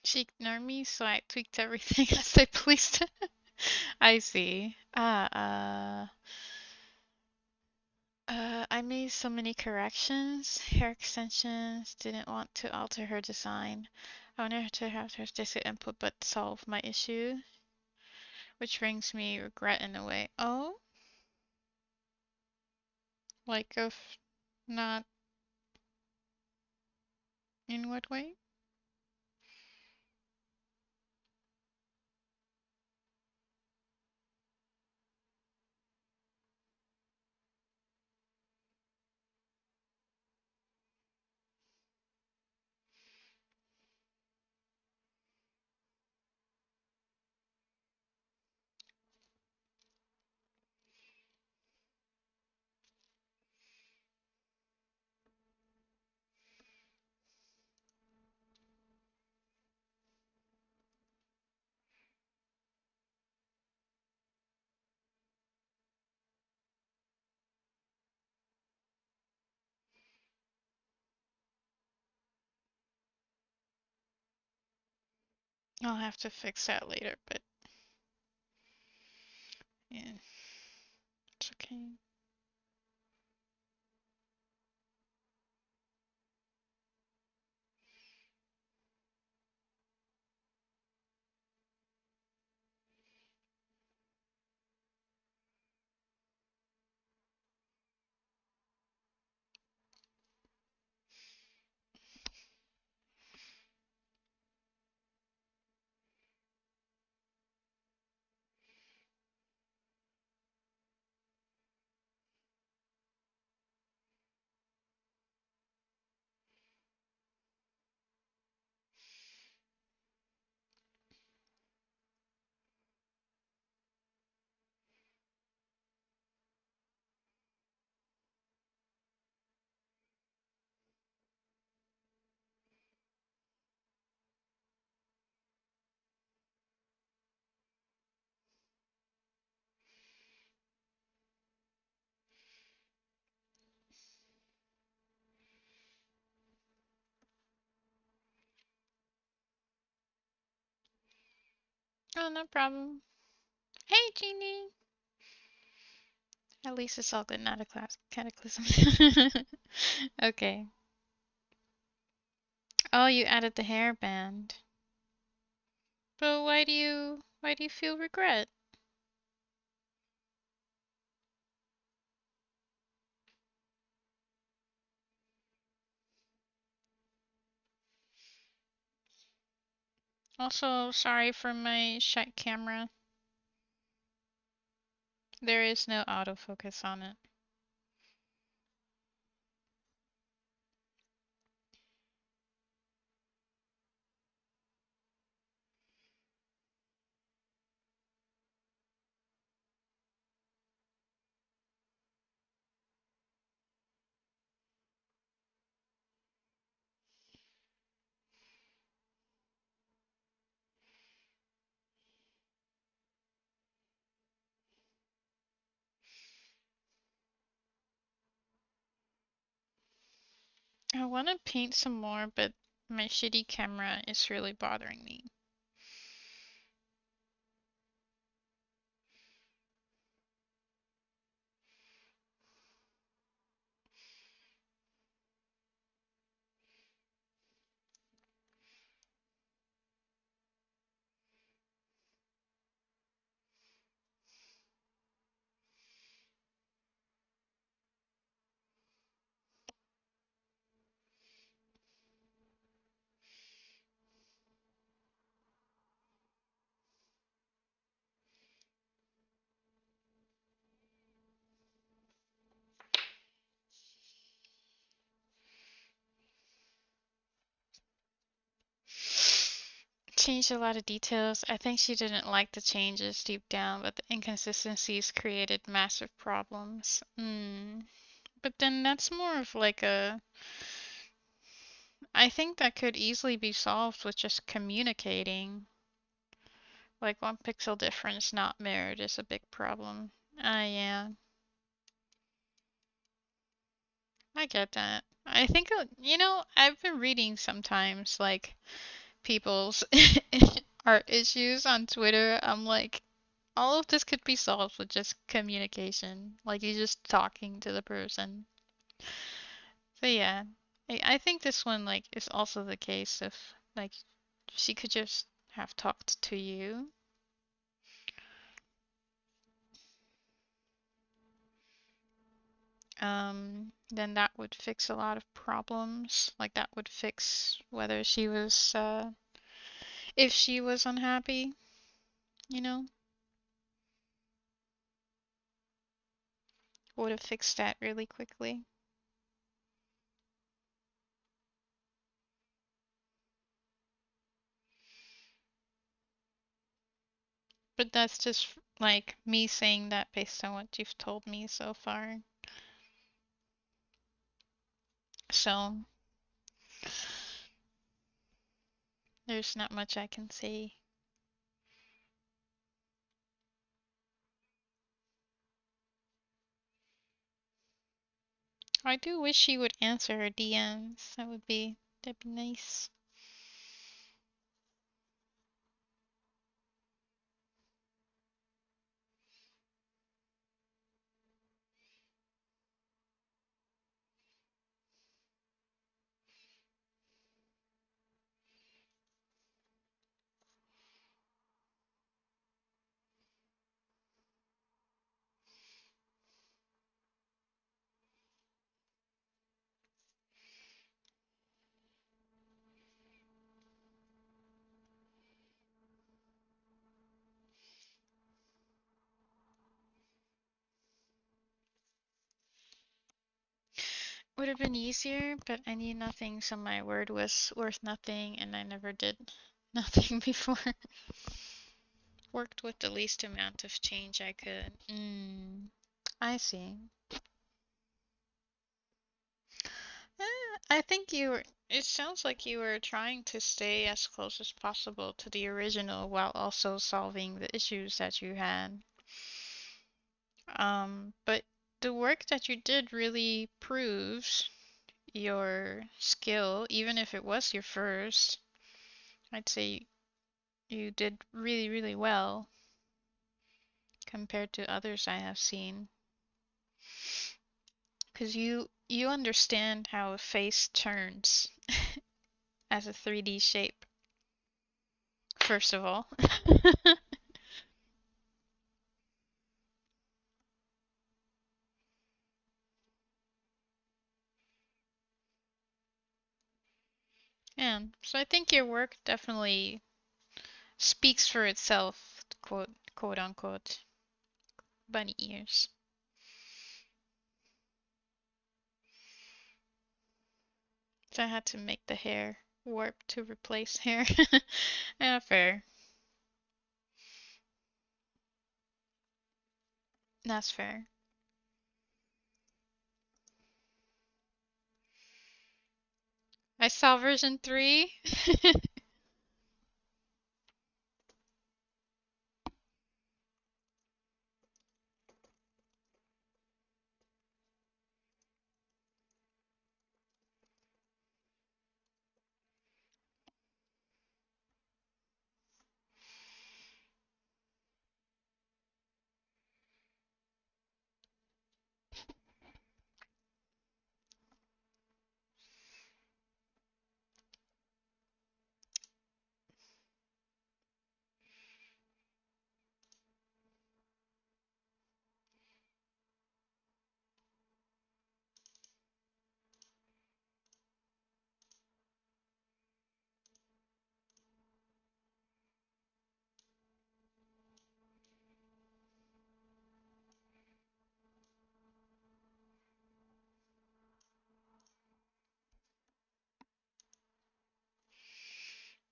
She ignored me, so I tweaked everything as I pleased. I see. I made so many corrections. Hair extensions, didn't want to alter her design. I wanted to have her just input but solve my issue, which brings me regret in a way. Oh, like of not in what way? I'll have to fix that later, but yeah, it's okay. Oh, no problem. Hey, Jeannie. At least it's all good, not a class cataclysm. Okay. Oh, you added the hairband. But why do you feel regret? Also, sorry for my shite camera. There is no autofocus on it. I want to paint some more, but my shitty camera is really bothering me. Changed a lot of details. I think she didn't like the changes deep down, but the inconsistencies created massive problems. But then that's more of like a. I think that could easily be solved with just communicating. Like 1 pixel difference not mirrored is a big problem. Yeah, I get that. I think, I've been reading sometimes like people's art issues on Twitter. I'm like, all of this could be solved with just communication. Like you just talking to the person. So yeah, I think this one like is also the case of like she could just have talked to you. Then that would fix a lot of problems. Like that would fix whether she was if she was unhappy, you know, would have fixed that really quickly. But that's just like me saying that based on what you've told me so far. So there's not much I can say. I do wish she would answer her DMs. That'd be nice. Would have been easier, but I knew nothing, so my word was worth nothing, and I never did nothing before. Worked with the least amount of change I could. I see. I think it sounds like you were trying to stay as close as possible to the original while also solving the issues that you had. But the work that you did really proves your skill, even if it was your first. I'd say you did really, really well compared to others I have seen. Because you understand how a face turns as a 3D shape, first of all. Yeah, so I think your work definitely speaks for itself, quote unquote, bunny ears. So I had to make the hair warp to replace hair. Yeah, fair. That's fair. I saw version 3.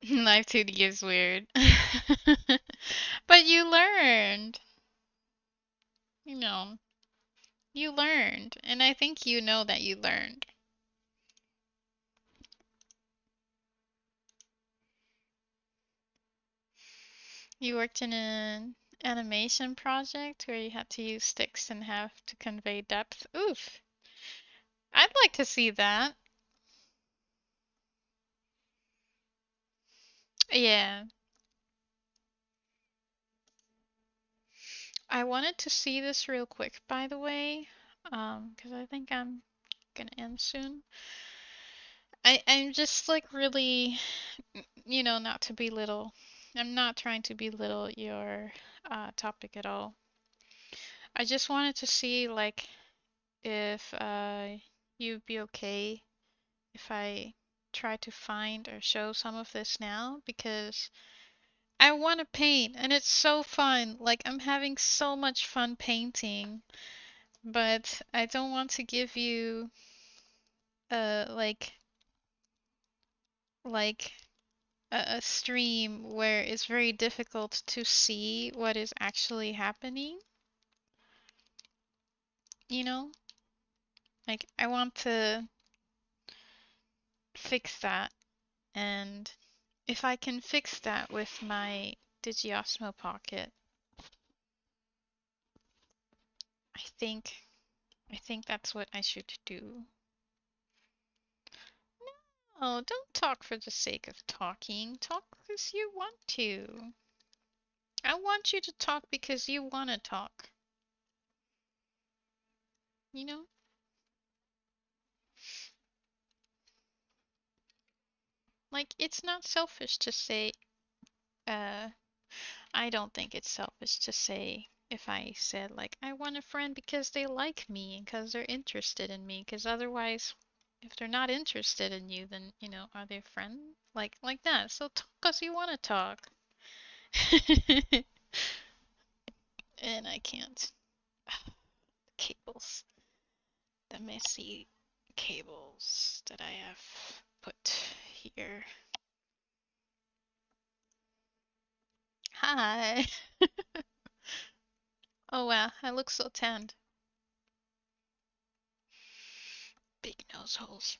Life 2D is weird. But you learned. You know, you learned. And I think you know that you learned. You worked in an animation project where you had to use sticks and have to convey depth. Oof. I'd like to see that. Yeah. I wanted to see this real quick, by the way, because I think I'm gonna end soon. I'm just like really, not to belittle. I'm not trying to belittle your topic at all. I just wanted to see like if you'd be okay if I try to find or show some of this now because I want to paint and it's so fun. Like I'm having so much fun painting, but I don't want to give you like like a stream where it's very difficult to see what is actually happening, you know? Like I want to fix that, and if I can fix that with my Digiosmo Pocket, I think I think that's what I should do. Oh, don't talk for the sake of talking. Talk because you want to. I want you to talk because you want to talk. You know? Like, it's not selfish to say, uh, I don't think it's selfish to say, if I said, like, I want a friend because they like me and because they're interested in me, because otherwise, if they're not interested in you, then, are they a friend? Like that. So talk because you want to talk. And I can't. Cables. The messy cables that I have put here. Hi. Oh wow, I look so tanned. Big nose holes.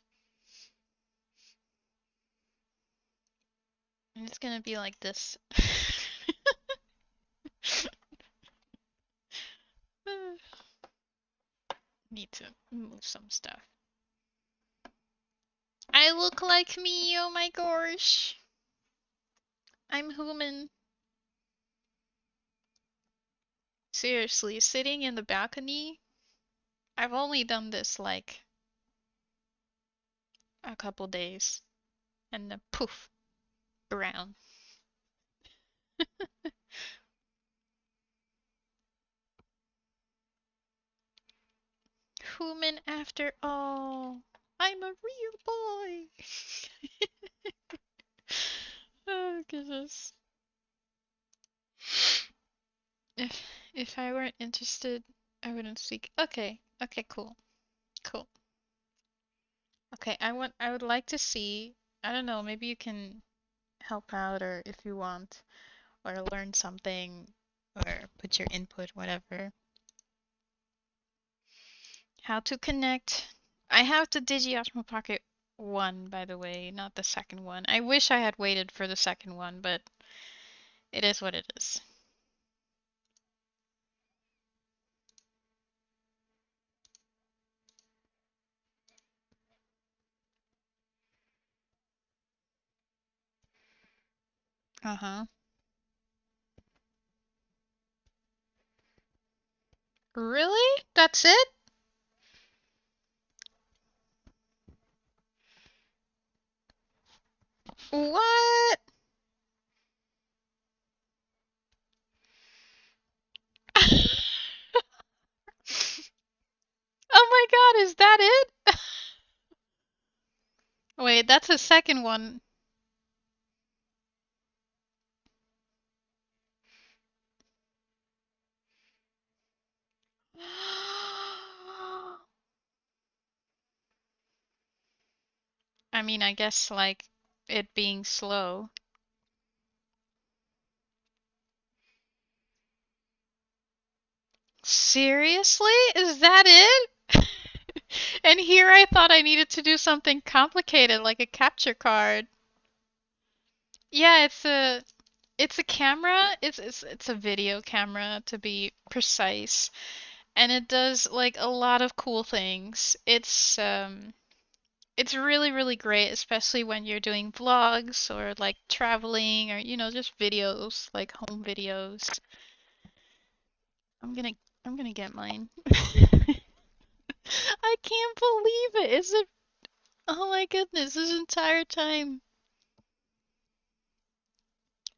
And it's gonna be like this. Need to move some stuff. I look like me, oh my gosh. I'm human. Seriously, sitting in the balcony, I've only done this like a couple days. And then poof, brown. Human after all. I'm a real boy. Oh goodness. If I weren't interested, I wouldn't speak. Okay. Okay, cool. Cool. Okay, I would like to see, I don't know, maybe you can help out or if you want or learn something or put your input whatever. How to connect. I have the Digi Pocket 1 by the way, not the second one. I wish I had waited for the second one, but it is what it is. Uh-huh. Really? That's it? What? Oh my god, is that it? Wait, that's a second one. I mean, I guess like it being slow. Seriously? Is that it? And here I thought I needed to do something complicated like a capture card. Yeah, it's a camera. It's a video camera to be precise. And it does like a lot of cool things. It's really, really great, especially when you're doing vlogs or like traveling or just videos, like home videos. I'm gonna I'm gonna get mine. I can't believe it. Is it? Oh my goodness, this entire time.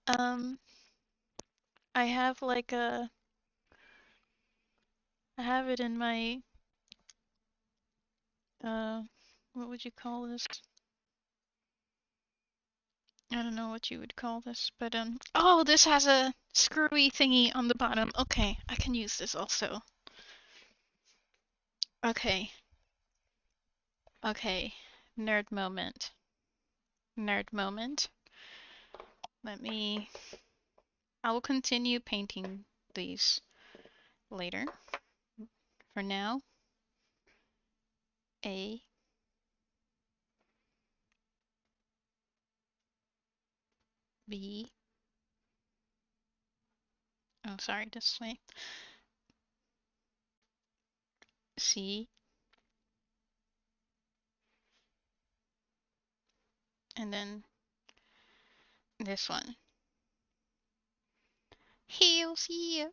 Um, I have like I have it in my, uh, what would you call this? I don't know what you would call this, but oh, this has a screwy thingy on the bottom. Okay, I can use this also. Okay, okay, nerd moment. Nerd moment. I will continue painting these later. For now, A, B, oh sorry, this way, C, and then this one. LlesiSea.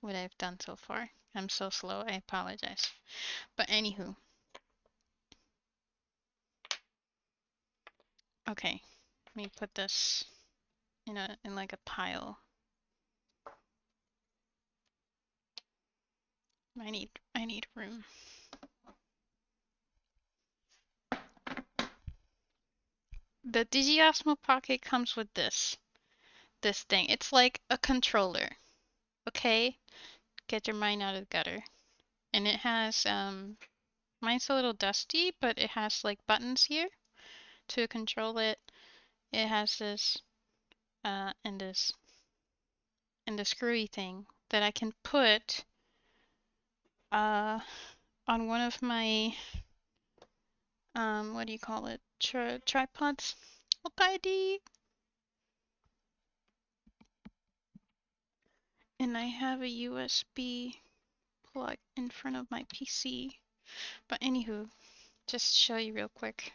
What I've done so far. I'm so slow, I apologize. But anywho, okay, let me put this in like a pile. I need room. The Digiosmo Pocket comes with this thing. It's like a controller. Okay? Get your mind out of the gutter. And it has mine's a little dusty, but it has like buttons here to control it. It has this and this and the screwy thing that I can put on one of my what do you call it? Tripods. Okay, and I have a USB plug in front of my PC. But anywho, just show you real quick.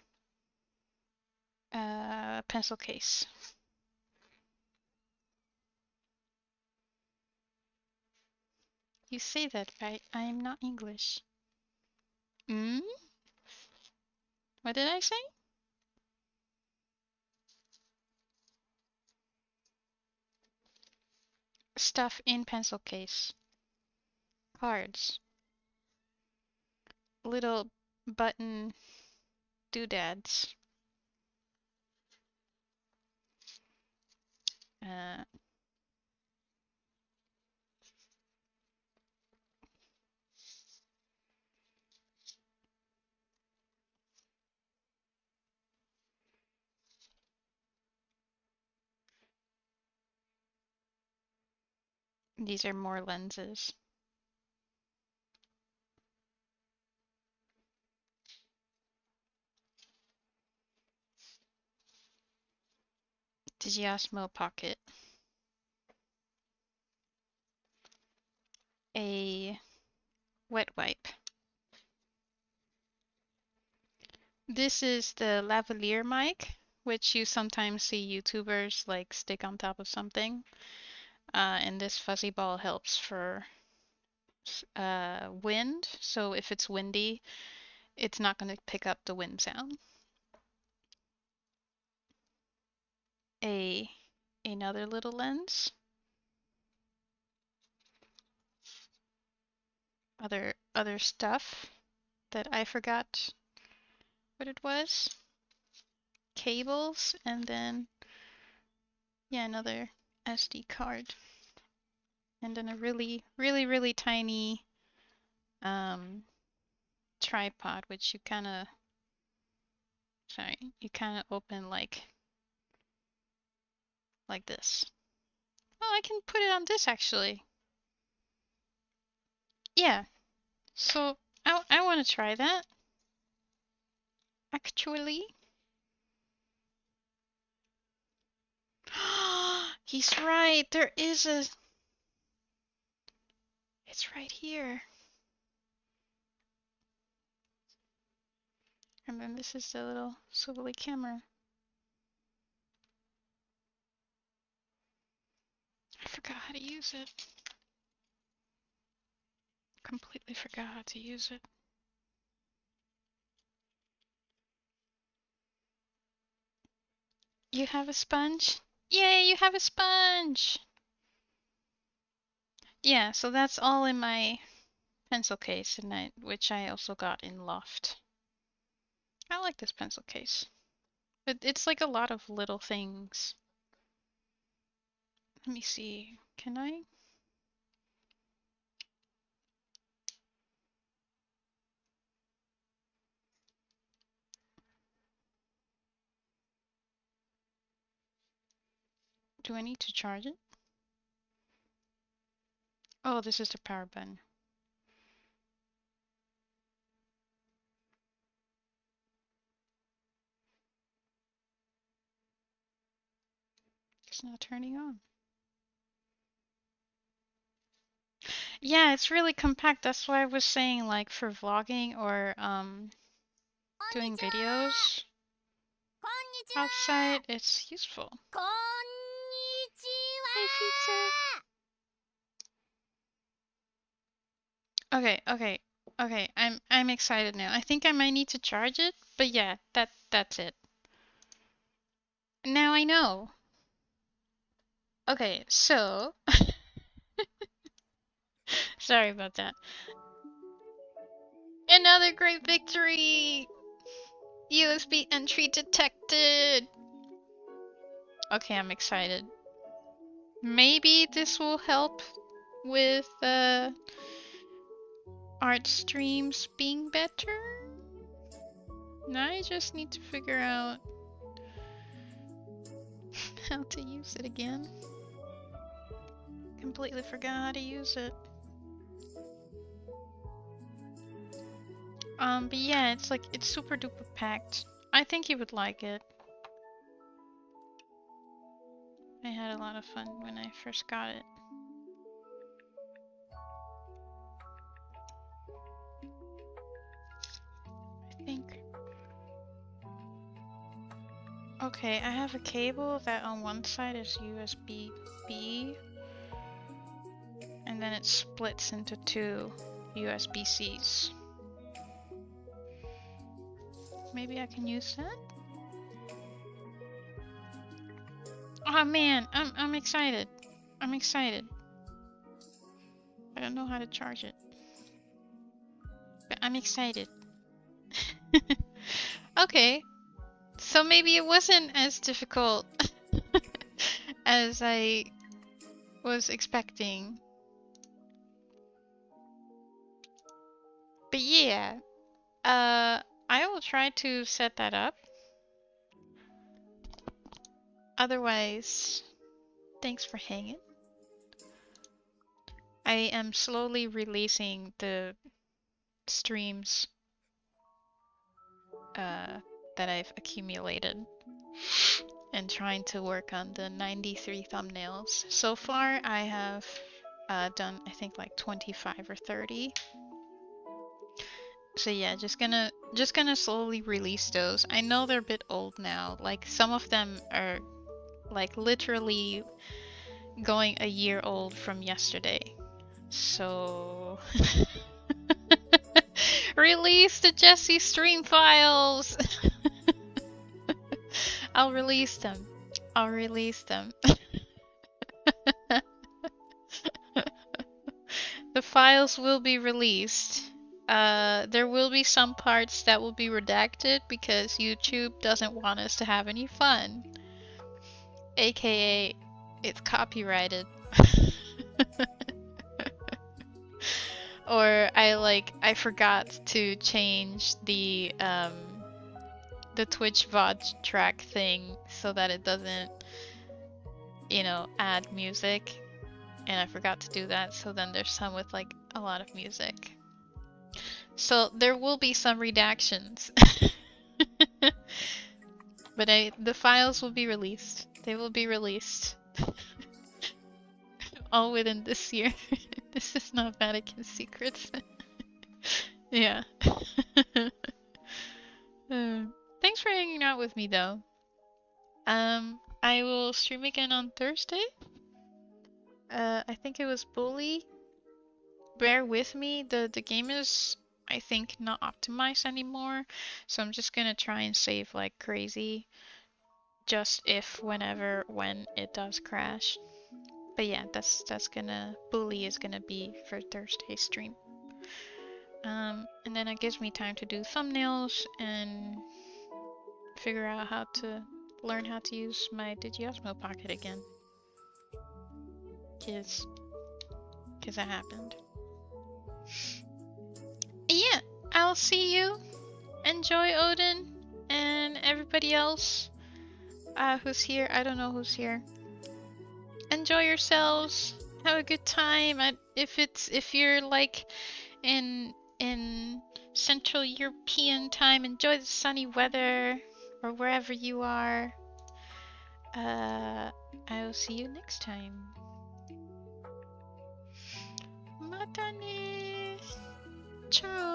Pencil case. You say that right? I am not English. Hmm? What did I say? Stuff in pencil case. Cards. Little button doodads. Uh, these are more lenses. Digiosmo Pocket. A wet wipe. This is the lavalier mic, which you sometimes see YouTubers like stick on top of something. And this fuzzy ball helps for wind. So if it's windy, it's not going to pick up the wind sound. Another little lens. Other stuff that I forgot what it was. Cables, and then yeah, another SD card. And then a really tiny tripod, which you kind of open like this. Oh, I can put it on this actually. Yeah. So I want to try that. Actually. He's right. There is a. It's right here. And then this is the little swivelly camera. I forgot how to use it. Completely forgot how to use it. You have a sponge? Yay, you have a sponge! Yeah, so that's all in my pencil case, which I also got in Loft. I like this pencil case. It's like a lot of little things. Let me see. Can I? Do I need to charge it? Oh, this is the power button. It's not turning on. Yeah, it's really compact. That's why I was saying, like, for vlogging or doing videos outside, it's useful. Hey, pizza. Okay. I'm excited now. I think I might need to charge it, but yeah, that's it. Now I know. Okay, so sorry about that. Another great victory! USB entry detected! Okay, I'm excited. Maybe this will help with art streams being better? Now I just need to figure out how to use it again. Completely forgot how to use it. But yeah, it's super duper packed. I think you would like it. I had a lot of fun when I first got it. I think. Okay, I have a cable that on one side is USB-B, and then it splits into two USB-Cs. Maybe I can use that? Oh man, I'm excited. I'm excited. I don't know how to charge it. But I'm excited. Okay. So maybe it wasn't as difficult as I was expecting. But yeah, I will try to set that up. Otherwise, thanks for hanging. I am slowly releasing the streams that I've accumulated and trying to work on the 93 thumbnails. So far, I have done, I think, like 25 or 30. So yeah, just gonna slowly release those. I know they're a bit old now. Like some of them are like literally going a year old from yesterday. So release the Jesse stream files. I'll release them. I'll release them. The files will be released. There will be some parts that will be redacted because YouTube doesn't want us to have any fun. AKA, it's copyrighted. Or I forgot to change the Twitch VOD track thing so that it doesn't, you know, add music. And I forgot to do that, so then there's some with like a lot of music. So there will be some redactions. But the files will be released. They will be released. All within this year. This is not Vatican Secrets. Yeah. Thanks for hanging out with me though. I will stream again on Thursday. I think it was Bully bear with me. The game is, I think, not optimized anymore, so I'm just gonna try and save like crazy, just if whenever when it does crash. But yeah, that's gonna Bully is gonna be for Thursday's stream. And then it gives me time to do thumbnails and figure out how to learn how to use my Digiosmo Pocket again. Cause that happened. Yeah, I'll see you. Enjoy, Odin, and everybody else who's here. I don't know who's here. Enjoy yourselves. Have a good time. If you're like in Central European time, enjoy the sunny weather, or wherever you are. I will see you next time. Mata ne. Ciao.